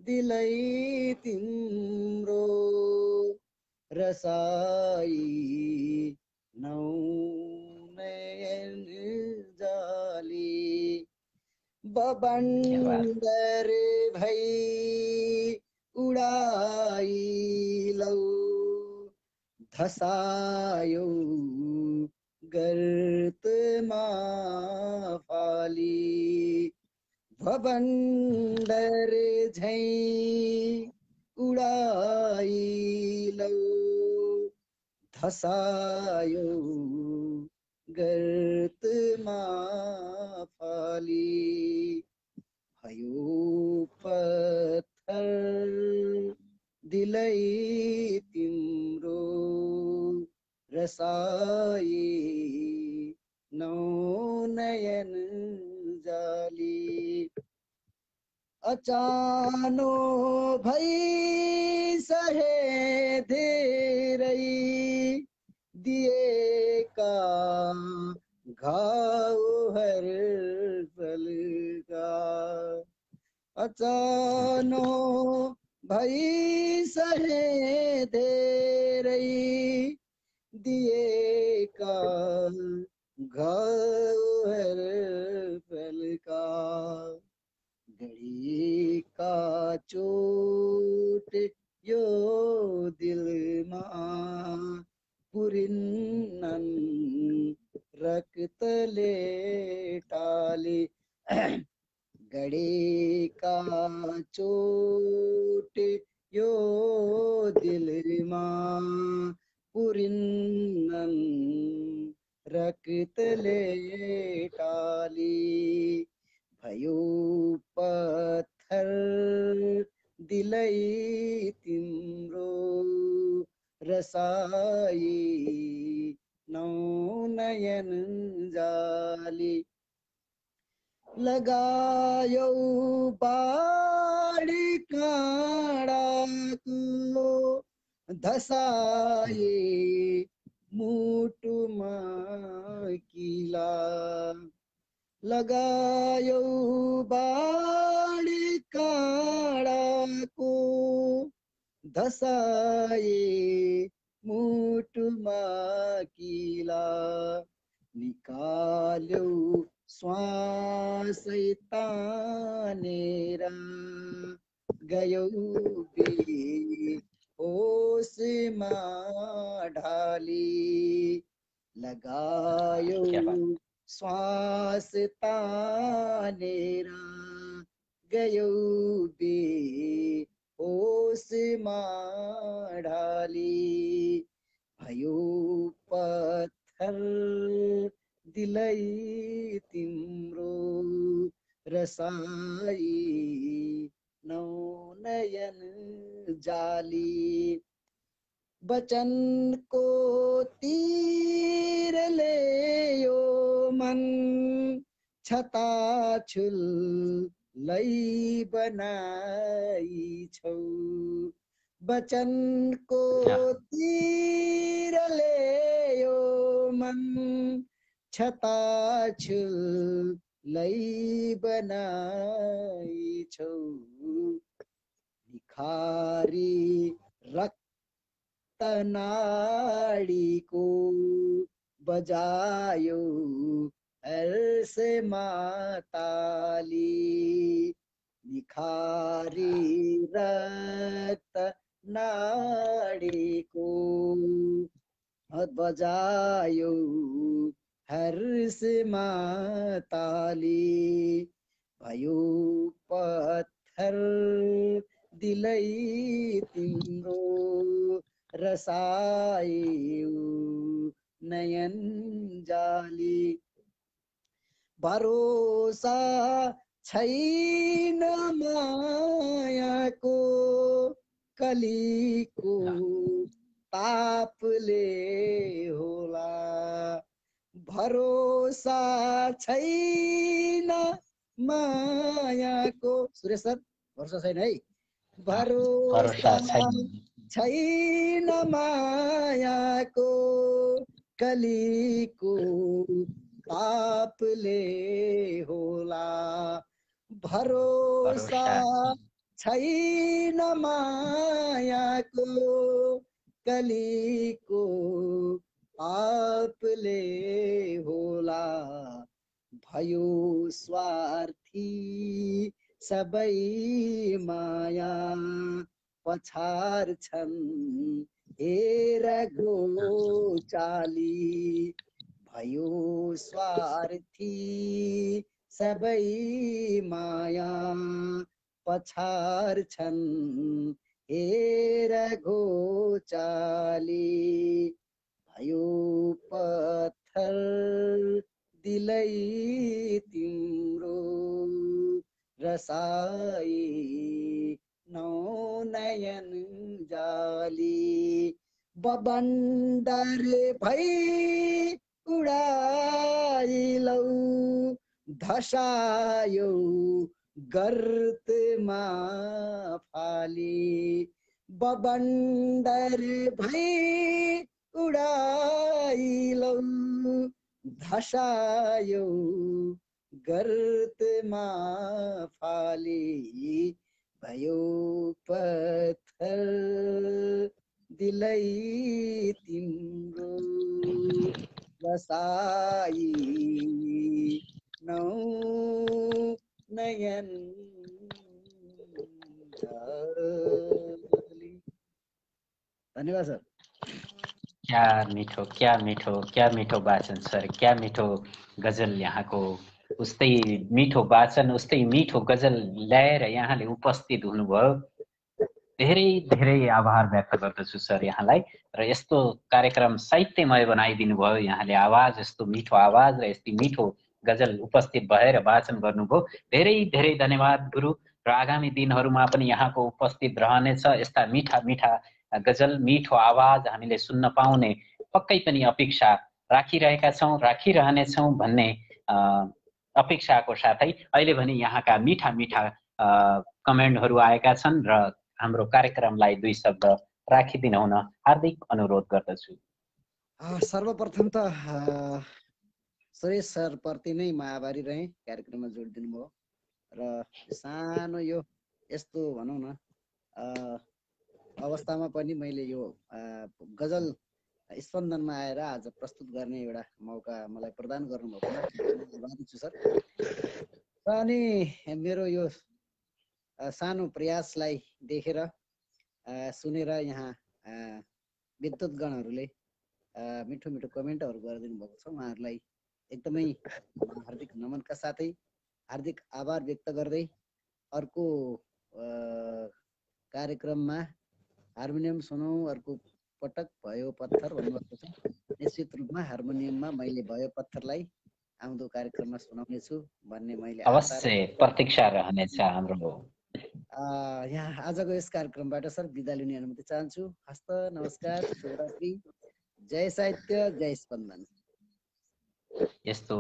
दिलै तिम्रो रसाइनौ नयन जाली। बबन्डर भई उडाइलौ धसायौ गर्तमा फाली। बबन्डर झै उडाइलौ धसायौ गर्तमा फाली। भयो पत्थर दिलै तिम्रो रसाइनौ नयन जाली। अचानो भई सहे धेरै दिएका घाउ हर पलका। अचानो भई सहे धेरै दिएका घाउ हर पलका। घडीका चोट यो दिलमा पुरिन्नन् रक्तले टाली। घडीका चोट यो दिलमा पुरिन्नन् रक्तले टाली। भयो पत्थर दिलै तिम्रो रसाइनौ नयन जाली। लगायौ बाढी काँडाको धसाए मुटुमा किला। लगायौ बाढी काँडाको धसाए मुटुमा किला। निकाल्यौ श्वासै तानेर गयौ बेहोसमा ढाली। लगायौ श्वास तानेर गयौ बेहोसमा ढाली। भयो पत्थर दिलै तिम्रो रसाइनौ नयन जाली। वचनको तीरले यो मन छताछुल्लै बनाइछौ। वचनको तीरले यो मन छताछुलै बनाइ छौ निखारी रक्तनाडीको बजायो हर्षमा ताली निखारी रक्तनाडीको बजायो हर्षमा ताली भयो पत्थर दिलै तिम्रो रसायो नयन जाली भरोसा छैन मायाको कलीको तापले होला भरोसा छैन मायाको सुरेश सर भरोसा छैन है भरोसा छैन मायाको कलीको तापले होला भरोसा छैन मायाको कलीको तापले होला भयो स्वार्थी सबै माया पछार्छन् हेर गोचाली भयो स्वार्थी सबै माया पछार्छन् हेर गोचाली भयो पत्थर दिलै तिम्रो रसाई नौ नयन जाली बबन्डर भई उडाइलौ धसायो गर्तमा फाली बबन्डर भई उडाइलौ धसायो गर्तमा फाली भयो पत्थर दिलै तिम्रो रसाई नौ नयन जाली। धन्यवाद सर। क्या मिठो वाचन सर, क्या मिठो गजल यहाँको। उस्तै मिठो वाचन उस्तै मिठो गजल ल्याएर यहाँले उपस्थित हुनुभयो। धेरै धेरै आभार व्यक्त गर्दछु सर यहाँलाई। र यस्तो कार्यक्रम साहित्यमय बनाइदिनु भयो यहाँले। आवाज यस्तो मिठो आवाज र यस्तै मिठो गजल उपस्थित भएर वाचन गर्नुभयो। धेरै धेरै धन्यवाद गुरु। र आगामी दिनहरूमा पनि यहाँको उपस्थित रहनेछ। यस्ता मिठा मिठा गजल मिठो आवाज हामीले सुन्न पाउने पक्कै पनि अपेक्षा राखिरहेका छौँ, राखिरहनेछौँ भन्ने अपेक्षाको साथै अहिले भने यहाँका मिठा मिठा कमेन्टहरू आएका छन् र हाम्रो कार्यक्रमलाई दुई शब्द राखिदिन हुन हार्दिक अनुरोध गर्दछु। सर्वप्रथम त सुरेश सर प्रति नै म आभारी रहेँ, कार्यक्रममा जोडिदिनु भयो र सानो यो यस्तो भनौँ न अवस्थामा पनि मैले यो गजल स्पन्दनमा आएर आज प्रस्तुत गर्ने एउटा मौका मलाई प्रदान गर्नुभएकोमा आभारी छु सर। अनि मेरो यो सानो प्रयासलाई देखेर सुनेर यहाँ विद्युतगणहरूले मिठो मिठो कमेन्टहरू गरिदिनु भएको छ। उहाँहरूलाई एकदमै हार्दिक नमनका साथै हार्दिक आभार व्यक्त गर्दै अर्को कार्यक्रममा हार्मोनियम सुनौँ अर्को पटक भयो पत्थर भन्नुभएको छ। निश्चित रूपमा हार्मोनियममा मैले भयो पत्थरलाई आउँदो कार्यक्रममा सुनाउनेछु भन्ने मैले अवश्य प्रतीक्षा रहनेछ हाम्रो। यहाँ आजको यस कार्यक्रमबाट सर बिदा लिने अनुमति चाहन्छु। हस्त नमस्कार, शुभरात्रि, जय साहित्य, जय स्पन्दन। यस्तो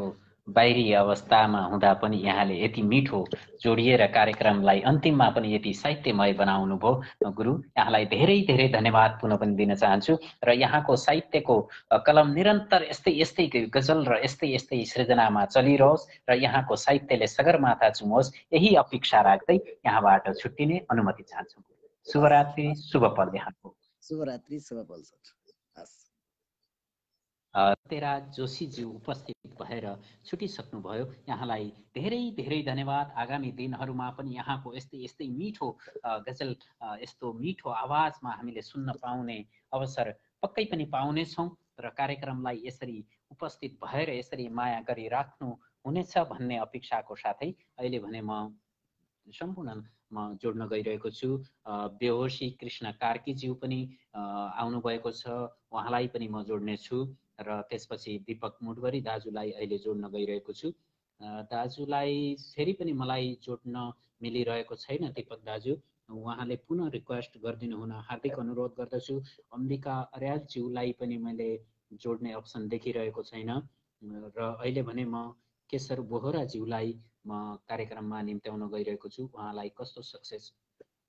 बाहिरी अवस्थामा हुँदा पनि यहाँले यति मिठो जोडिएर कार्यक्रमलाई अन्तिममा पनि यति साहित्यमय बनाउनु भयो गुरु। यहाँलाई धेरै धेरै धन्यवाद पुनः पनि दिन चाहन्छु र यहाँको साहित्यको कलम निरन्तर यस्तै यस्तै गजल र यस्तै यस्तै सृजनामा चलिरहोस् र यहाँको साहित्यले सगरमाथा चुमोस्, यही अपेक्षा राख्दै यहाँबाट छुट्टिने अनुमति चाहन्छु। शुभरात्रि, शुभ पल यहाँको। शुभरात्रि, शुभ पल सर। तेराज जोशीज्यू उपस्थित भएर छुटिसक्नुभयो। यहाँलाई धेरै धेरै धन्यवाद। आगामी दिनहरूमा पनि यहाँको यस्तै यस्तै मिठो गजल, यस्तो मिठो आवाजमा हामीले सुन्न पाउने अवसर पक्कै पनि पाउनेछौँ र कार्यक्रमलाई यसरी उपस्थित भएर यसरी माया गरिराख्नु हुनेछ भन्ने अपेक्षाको साथै अहिले भने म जोड्न गइरहेको छु। बेहोसी कृष्ण कार्कीज्यू पनि आउनुभएको छ, उहाँलाई पनि म जोड्ने छु र त्यसपछि दीपक मुडवरी दाजुलाई अहिले जोड्न गइरहेको छु। दाजुलाई फेरि पनि मलाई जोड्न मिलिरहेको छैन दीपक दाजु, उहाँले पुनः रिक्वेस्ट गरिदिनु हुन हार्दिक अनुरोध गर्दछु। अम्बिका अर्यालज्यूलाई पनि मैले जोड्ने अप्सन देखिरहेको छैन र अहिले भने म केशर बोहराज्यूलाई म कार्यक्रममा निम्त्याउन गइरहेको छु। उहाँलाई कस्तो सक्सेस।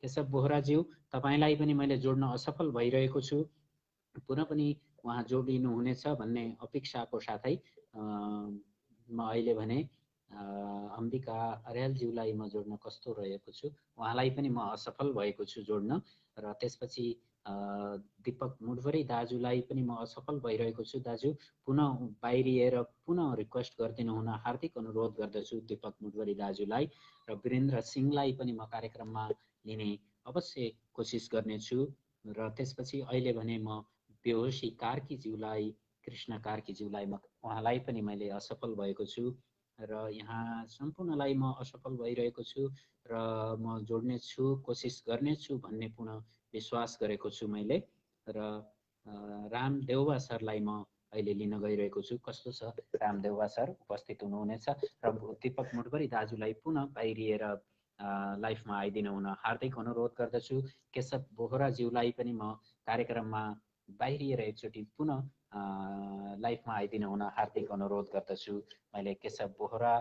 केशव बोहराज्यू, तपाईँलाई पनि मैले जोड्न असफल भइरहेको छु, पुनः पनि उहाँ जोडिनु हुनेछ भन्ने अपेक्षाको साथै म अहिले भने अम्बिका अर्यालज्यूलाई म जोड्न कस्तो रहेको छु, उहाँलाई पनि म असफल भएको छु जोड्न र त्यसपछि दीपक मुडवरी दाजुलाई पनि म असफल भइरहेको छु। दाजु पुनः बाहिरिएर पुनः रिक्वेस्ट गरिदिनु हुन हार्दिक अनुरोध गर्दछु दीपक मुडवरी दाजुलाई र वीरेन्द्र सिंहलाई पनि म कार्यक्रममा लिने अवश्य कोसिस गर्नेछु र त्यसपछि अहिले भने म बेहोसी कार्कीज्यूलाई, कृष्ण कार्कीज्यूलाई उहाँलाई पनि मैले असफल भएको छु र यहाँ सम्पूर्णलाई म असफल भइरहेको छु र म जोड्ने छु, कोसिस गर्नेछु भन्ने पुनः विश्वास गरेको छु मैले र रामदेउवा सरलाई म अहिले लिन गइरहेको छु। कस्तो छ रामदेउवा सर, उपस्थित हुनुहुनेछ र दीपक मुडवरी दाजुलाई पुनः बाहिरिएर लाइफमा आइदिनु हुन हार्दिक अनुरोध गर्दछु। केशव बोहराज्यूलाई पनि म कार्यक्रममा बाहिरिएर एकचोटि पुनः लाइफमा आइदिनु हुन हार्दिक अनुरोध गर्दछु। मैले केशव बोहरा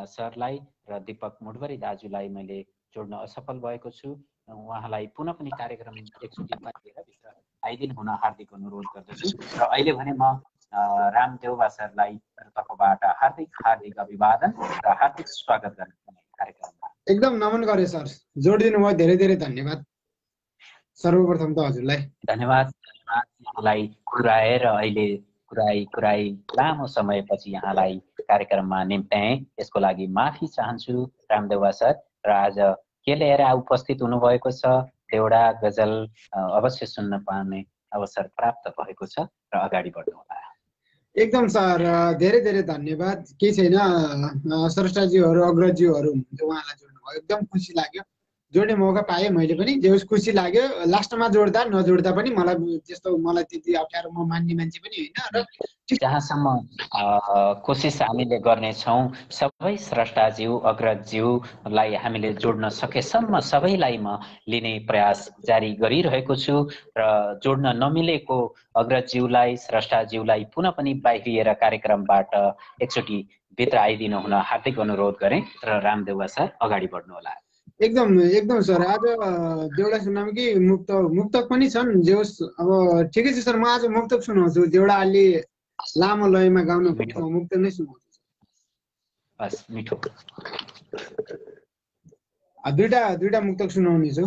सरलाई र दीपक मुडवरी दाजुलाई मैले जोड्न असफल भएको छु, उहाँलाई पुनः पनि कार्यक्रम एकचोटि बाहिर भित्र आइदिनु हुन हार्दिक अनुरोध गर्दछु र अहिले भने म रामदेउवा सरलाई तर्फबाट हार्दिक हार्दिक अभिवादन र हार्दिक स्वागत गर्ने कार्यक्रममा। एकदम नमन गरे सर, जोडिदिनु भयो, धेरै धेरै धन्यवाद। सर्वप्रथम त हजुरलाई धन्यवाद। यहाँलाई कुराएर अहिले कुराई लामो समयपछि यहाँलाई कार्यक्रममा निम्त्याएँ, यसको लागि माफी चाहन्छु रामदेउवा सर। र आज के लिएर उपस्थित हुनुभएको छ, देउडा गजल अवश्य सुन्न पाउने अवसर प्राप्त भएको छ र अगाडि बढ्नु होला। एकदम सर, धेरै धेरै धन्यवाद। केही छैन, स्रष्टाज्यूहरू अग्रजज्यूहरू हुनुहुन्छ, उहाँलाई जोड्नुभयो, एकदम खुसी लाग्यो। जोड्ने मौका पाएँ मैले पनि, जे होस् खुसी लाग्यो। लास्टमा जोड्दा नजोड्दा पनि मलाई त्यति अप्ठ्यारो म मान्ने मान्छे पनि होइन र जहाँसम्म कोसिस हामीले गर्नेछौँ सबै स्रष्टाज्यू अग्रजज्यूलाई हामीले जोड्न सकेसम्म सबैलाई म लिने प्रयास जारी गरिरहेको छु र जोड्न नमिलेको अग्रजज्यूलाई स्रष्टाज्यूलाई पुनः पनि बाहिरिएर कार्यक्रमबाट एकचोटि भित्र आइदिनु हुन हार्दिक अनुरोध गरेँ र रामदेउवा सर अगाडि बढ्नु होला। एकदम सर, आज देउडा सुनाउकी मुक्तक पनि छन्, जे होस् अब ठिकै छ सर, म आज मुक्तक सुनाउँछु। देउडा अलि लामो लयमा गाउनु मुक्तक नै सुनाउँछु। बस मिठो दुईटा मुक्तक सुनाउने छु।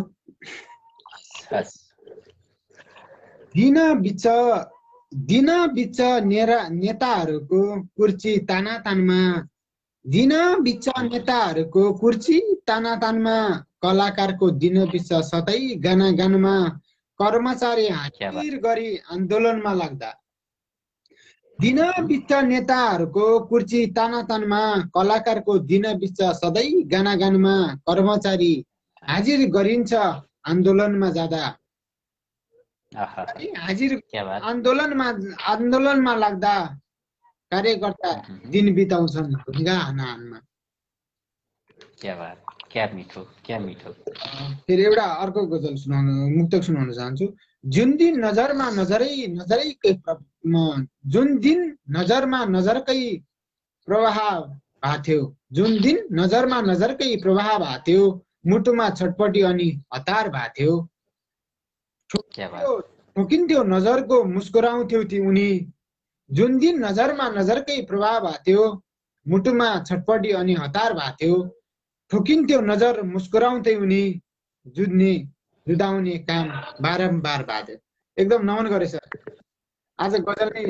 दिन बिच नेताहरूको कुर्ची तानातानमा, दिन बिच नेताहरूको कुर्ची तानातानमा, कलाकारको दिन बिच सतै गानमा, कर्मचारी हाजिर गरी आन्दोलनमा लाग्दा। दिन बिच नेताहरूको कुर्ची तानातानमा, कलाकारको दिन बिच सधैँ गानमा, कर्मचारी हाजिर गरिन्छ आन्दोलनमा जाँदा। आन्दोलनमा लाग्दा कार्यकर्ता दिन बिताउँछन् ढुङ्गा हानमा। क्या मिठो। फेरि एउटा अर्को गजल मुक्तक सुनाउन चाहन्छु। जुन दिन नजरमा नजरकै प्रवाह भएको थियो, जुन दिन नजरमा नजरकै प्रवाह भएको थियो, मुटुमा छटपटी अनि हतार भएको थियो, ठोकिन्थ्यो नजरको मुस्कुराउँथ्यो ती उनी, जुन दिन नजरमा नजरकै प्रभाव भएको थियो, मुटुमा छटपटी अनि हतार भएको थियो, ठोकिन्थ्यो नजर मुस्कुराउँथे उनी, जुदाउने काम बारम्बार भएको थियो। एकदम नमन गरे सर। आज गजल नै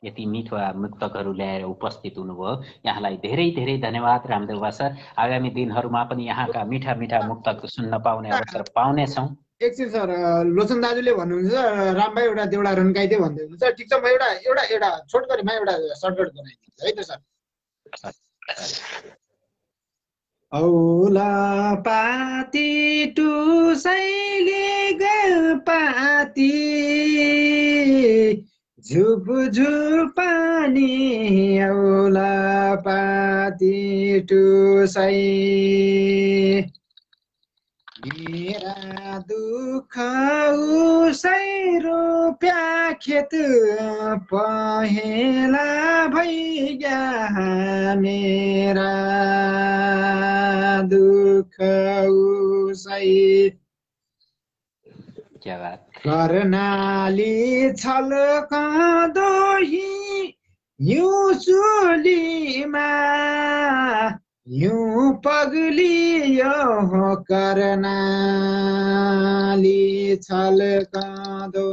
यति मिठो मुक्तकहरू ल्याएर उपस्थित हुनुभयो, यहाँलाई धेरै धेरै धन्यवाद रामदेव सर। आगामी दिनहरूमा पनि यहाँका मिठा मिठा मुक्तक सुन्न पाउने अवसर पाउनेछौँ। एकछिन सर, लोचन दाजुले भन्नुहुन्छ राम भाइ एउटा देउडा रन्काइदिए भन्दै हुनुहुन्छ। ठिक छ, म एउटा छोटकरीमा एउटा सर्टकट बनाइदिन्छु है त सर। औला पाती टुसैले पाती झुप झुप पानी, औला पाती टुसै मेरा दुःख उसै रोप्या खेत पहेला भइया, मेरा दुःख उसै कर्णाली छल्कँदो हिउँ चुलीमा, यूं पगलियो कर्णाली छल्कँदो,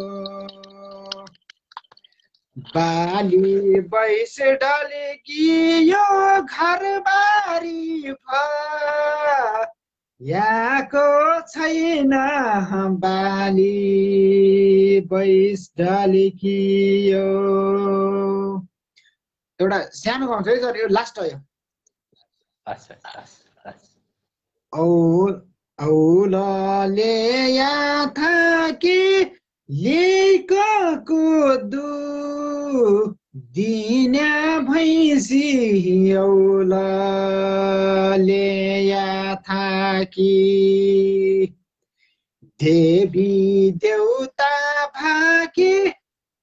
बाली बैस ढलेकी यो घरबारी याको छैन, बाली बैस ढलेकी यो। एउटा सानो गाउँछ है सर, यो लास्ट हो यो। औलले या थाकी लेको दु दिन्या भैँसी, औलले या थाकी देवी देउता भाकी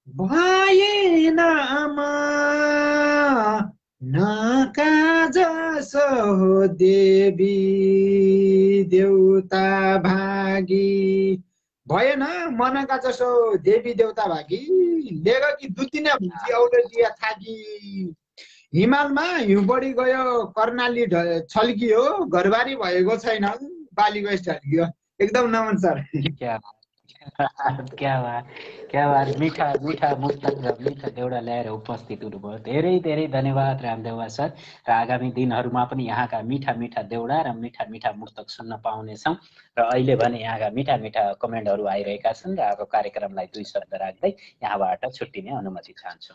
भएन नका जसो, देवी देउता भागी भएन मनका जसो, देवी देउता भागी लेग कि दुतिने भुजी औलिया थाकी, हिमालमा हिउँ बढी गयो कर्णाली छल्कियो, घरबारी भएको छैन बाली गएस ढल्कियो। एकदम नमन सर। क्या बात, मिठा मिठा मुक्तक र मिठा देउडा ल्याएर उपस्थित हुनुभयो। धेरै धेरै धन्यवाद रामदेव सर। र आगामी दिनहरूमा पनि यहाँका मिठा मिठा देउडा र मिठा मिठा मुक्तक सुन्न पाउनेछौँ। र अहिले भने यहाँका मिठा मिठा कमेन्टहरू आइरहेका छन् र अब कार्यक्रमलाई 2 शब्द राख्दै यहाँबाट छुट्टिने अनुमति चाहन्छु।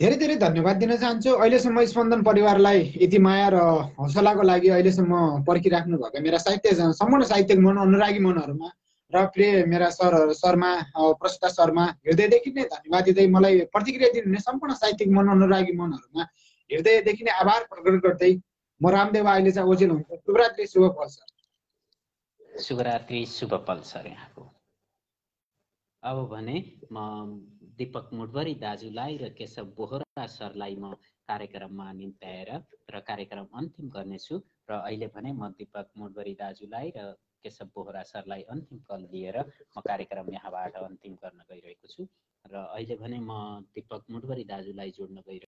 धेरै धेरै धन्यवाद दिन चाहन्छु। अहिलेसम्म स्पन्दन परिवारलाई यति माया र हौसलाको लागि अहिलेसम्म पर्खिराख्नु भएको मेरा सम्पूर्ण साहित्यिक मन, अनुरागी मनहरूमा र प्रिय मेरा सरहरू, शर्मा प्रसिद्ध शर्मा, हृदयदेखि नै धन्यवाद दिँदै मलाई प्रतिक्रिया दिनुहुने सम्पूर्ण साहित्यिक मन, अनुरागी मनहरूमा हृदयदेखि नै आभार प्रकट गर्दै म रामदेव अहिले चाहिँ ओझेल हुन्छ। शुभरात्रि, शुभ पल सर। शुभरात्रि, शुभ पल सर यहाँको। अब भने म दीपक मुडवरी दाजुलाई र केशव बोहरा सरलाई म कार्यक्रममा निम्त्याएर र कार्यक्रम अन्तिम गर्नेछु। र अहिले भने म दीपक मुडवरी दाजुलाई र केशव बोहरा सरलाई अन्तिम कल लिएर म कार्यक्रम यहाँबाट अन्तिम गर्न गइरहेको छु। र अहिले भने म दीपक मुडवरी दाजुलाई जोड्न गइरहेको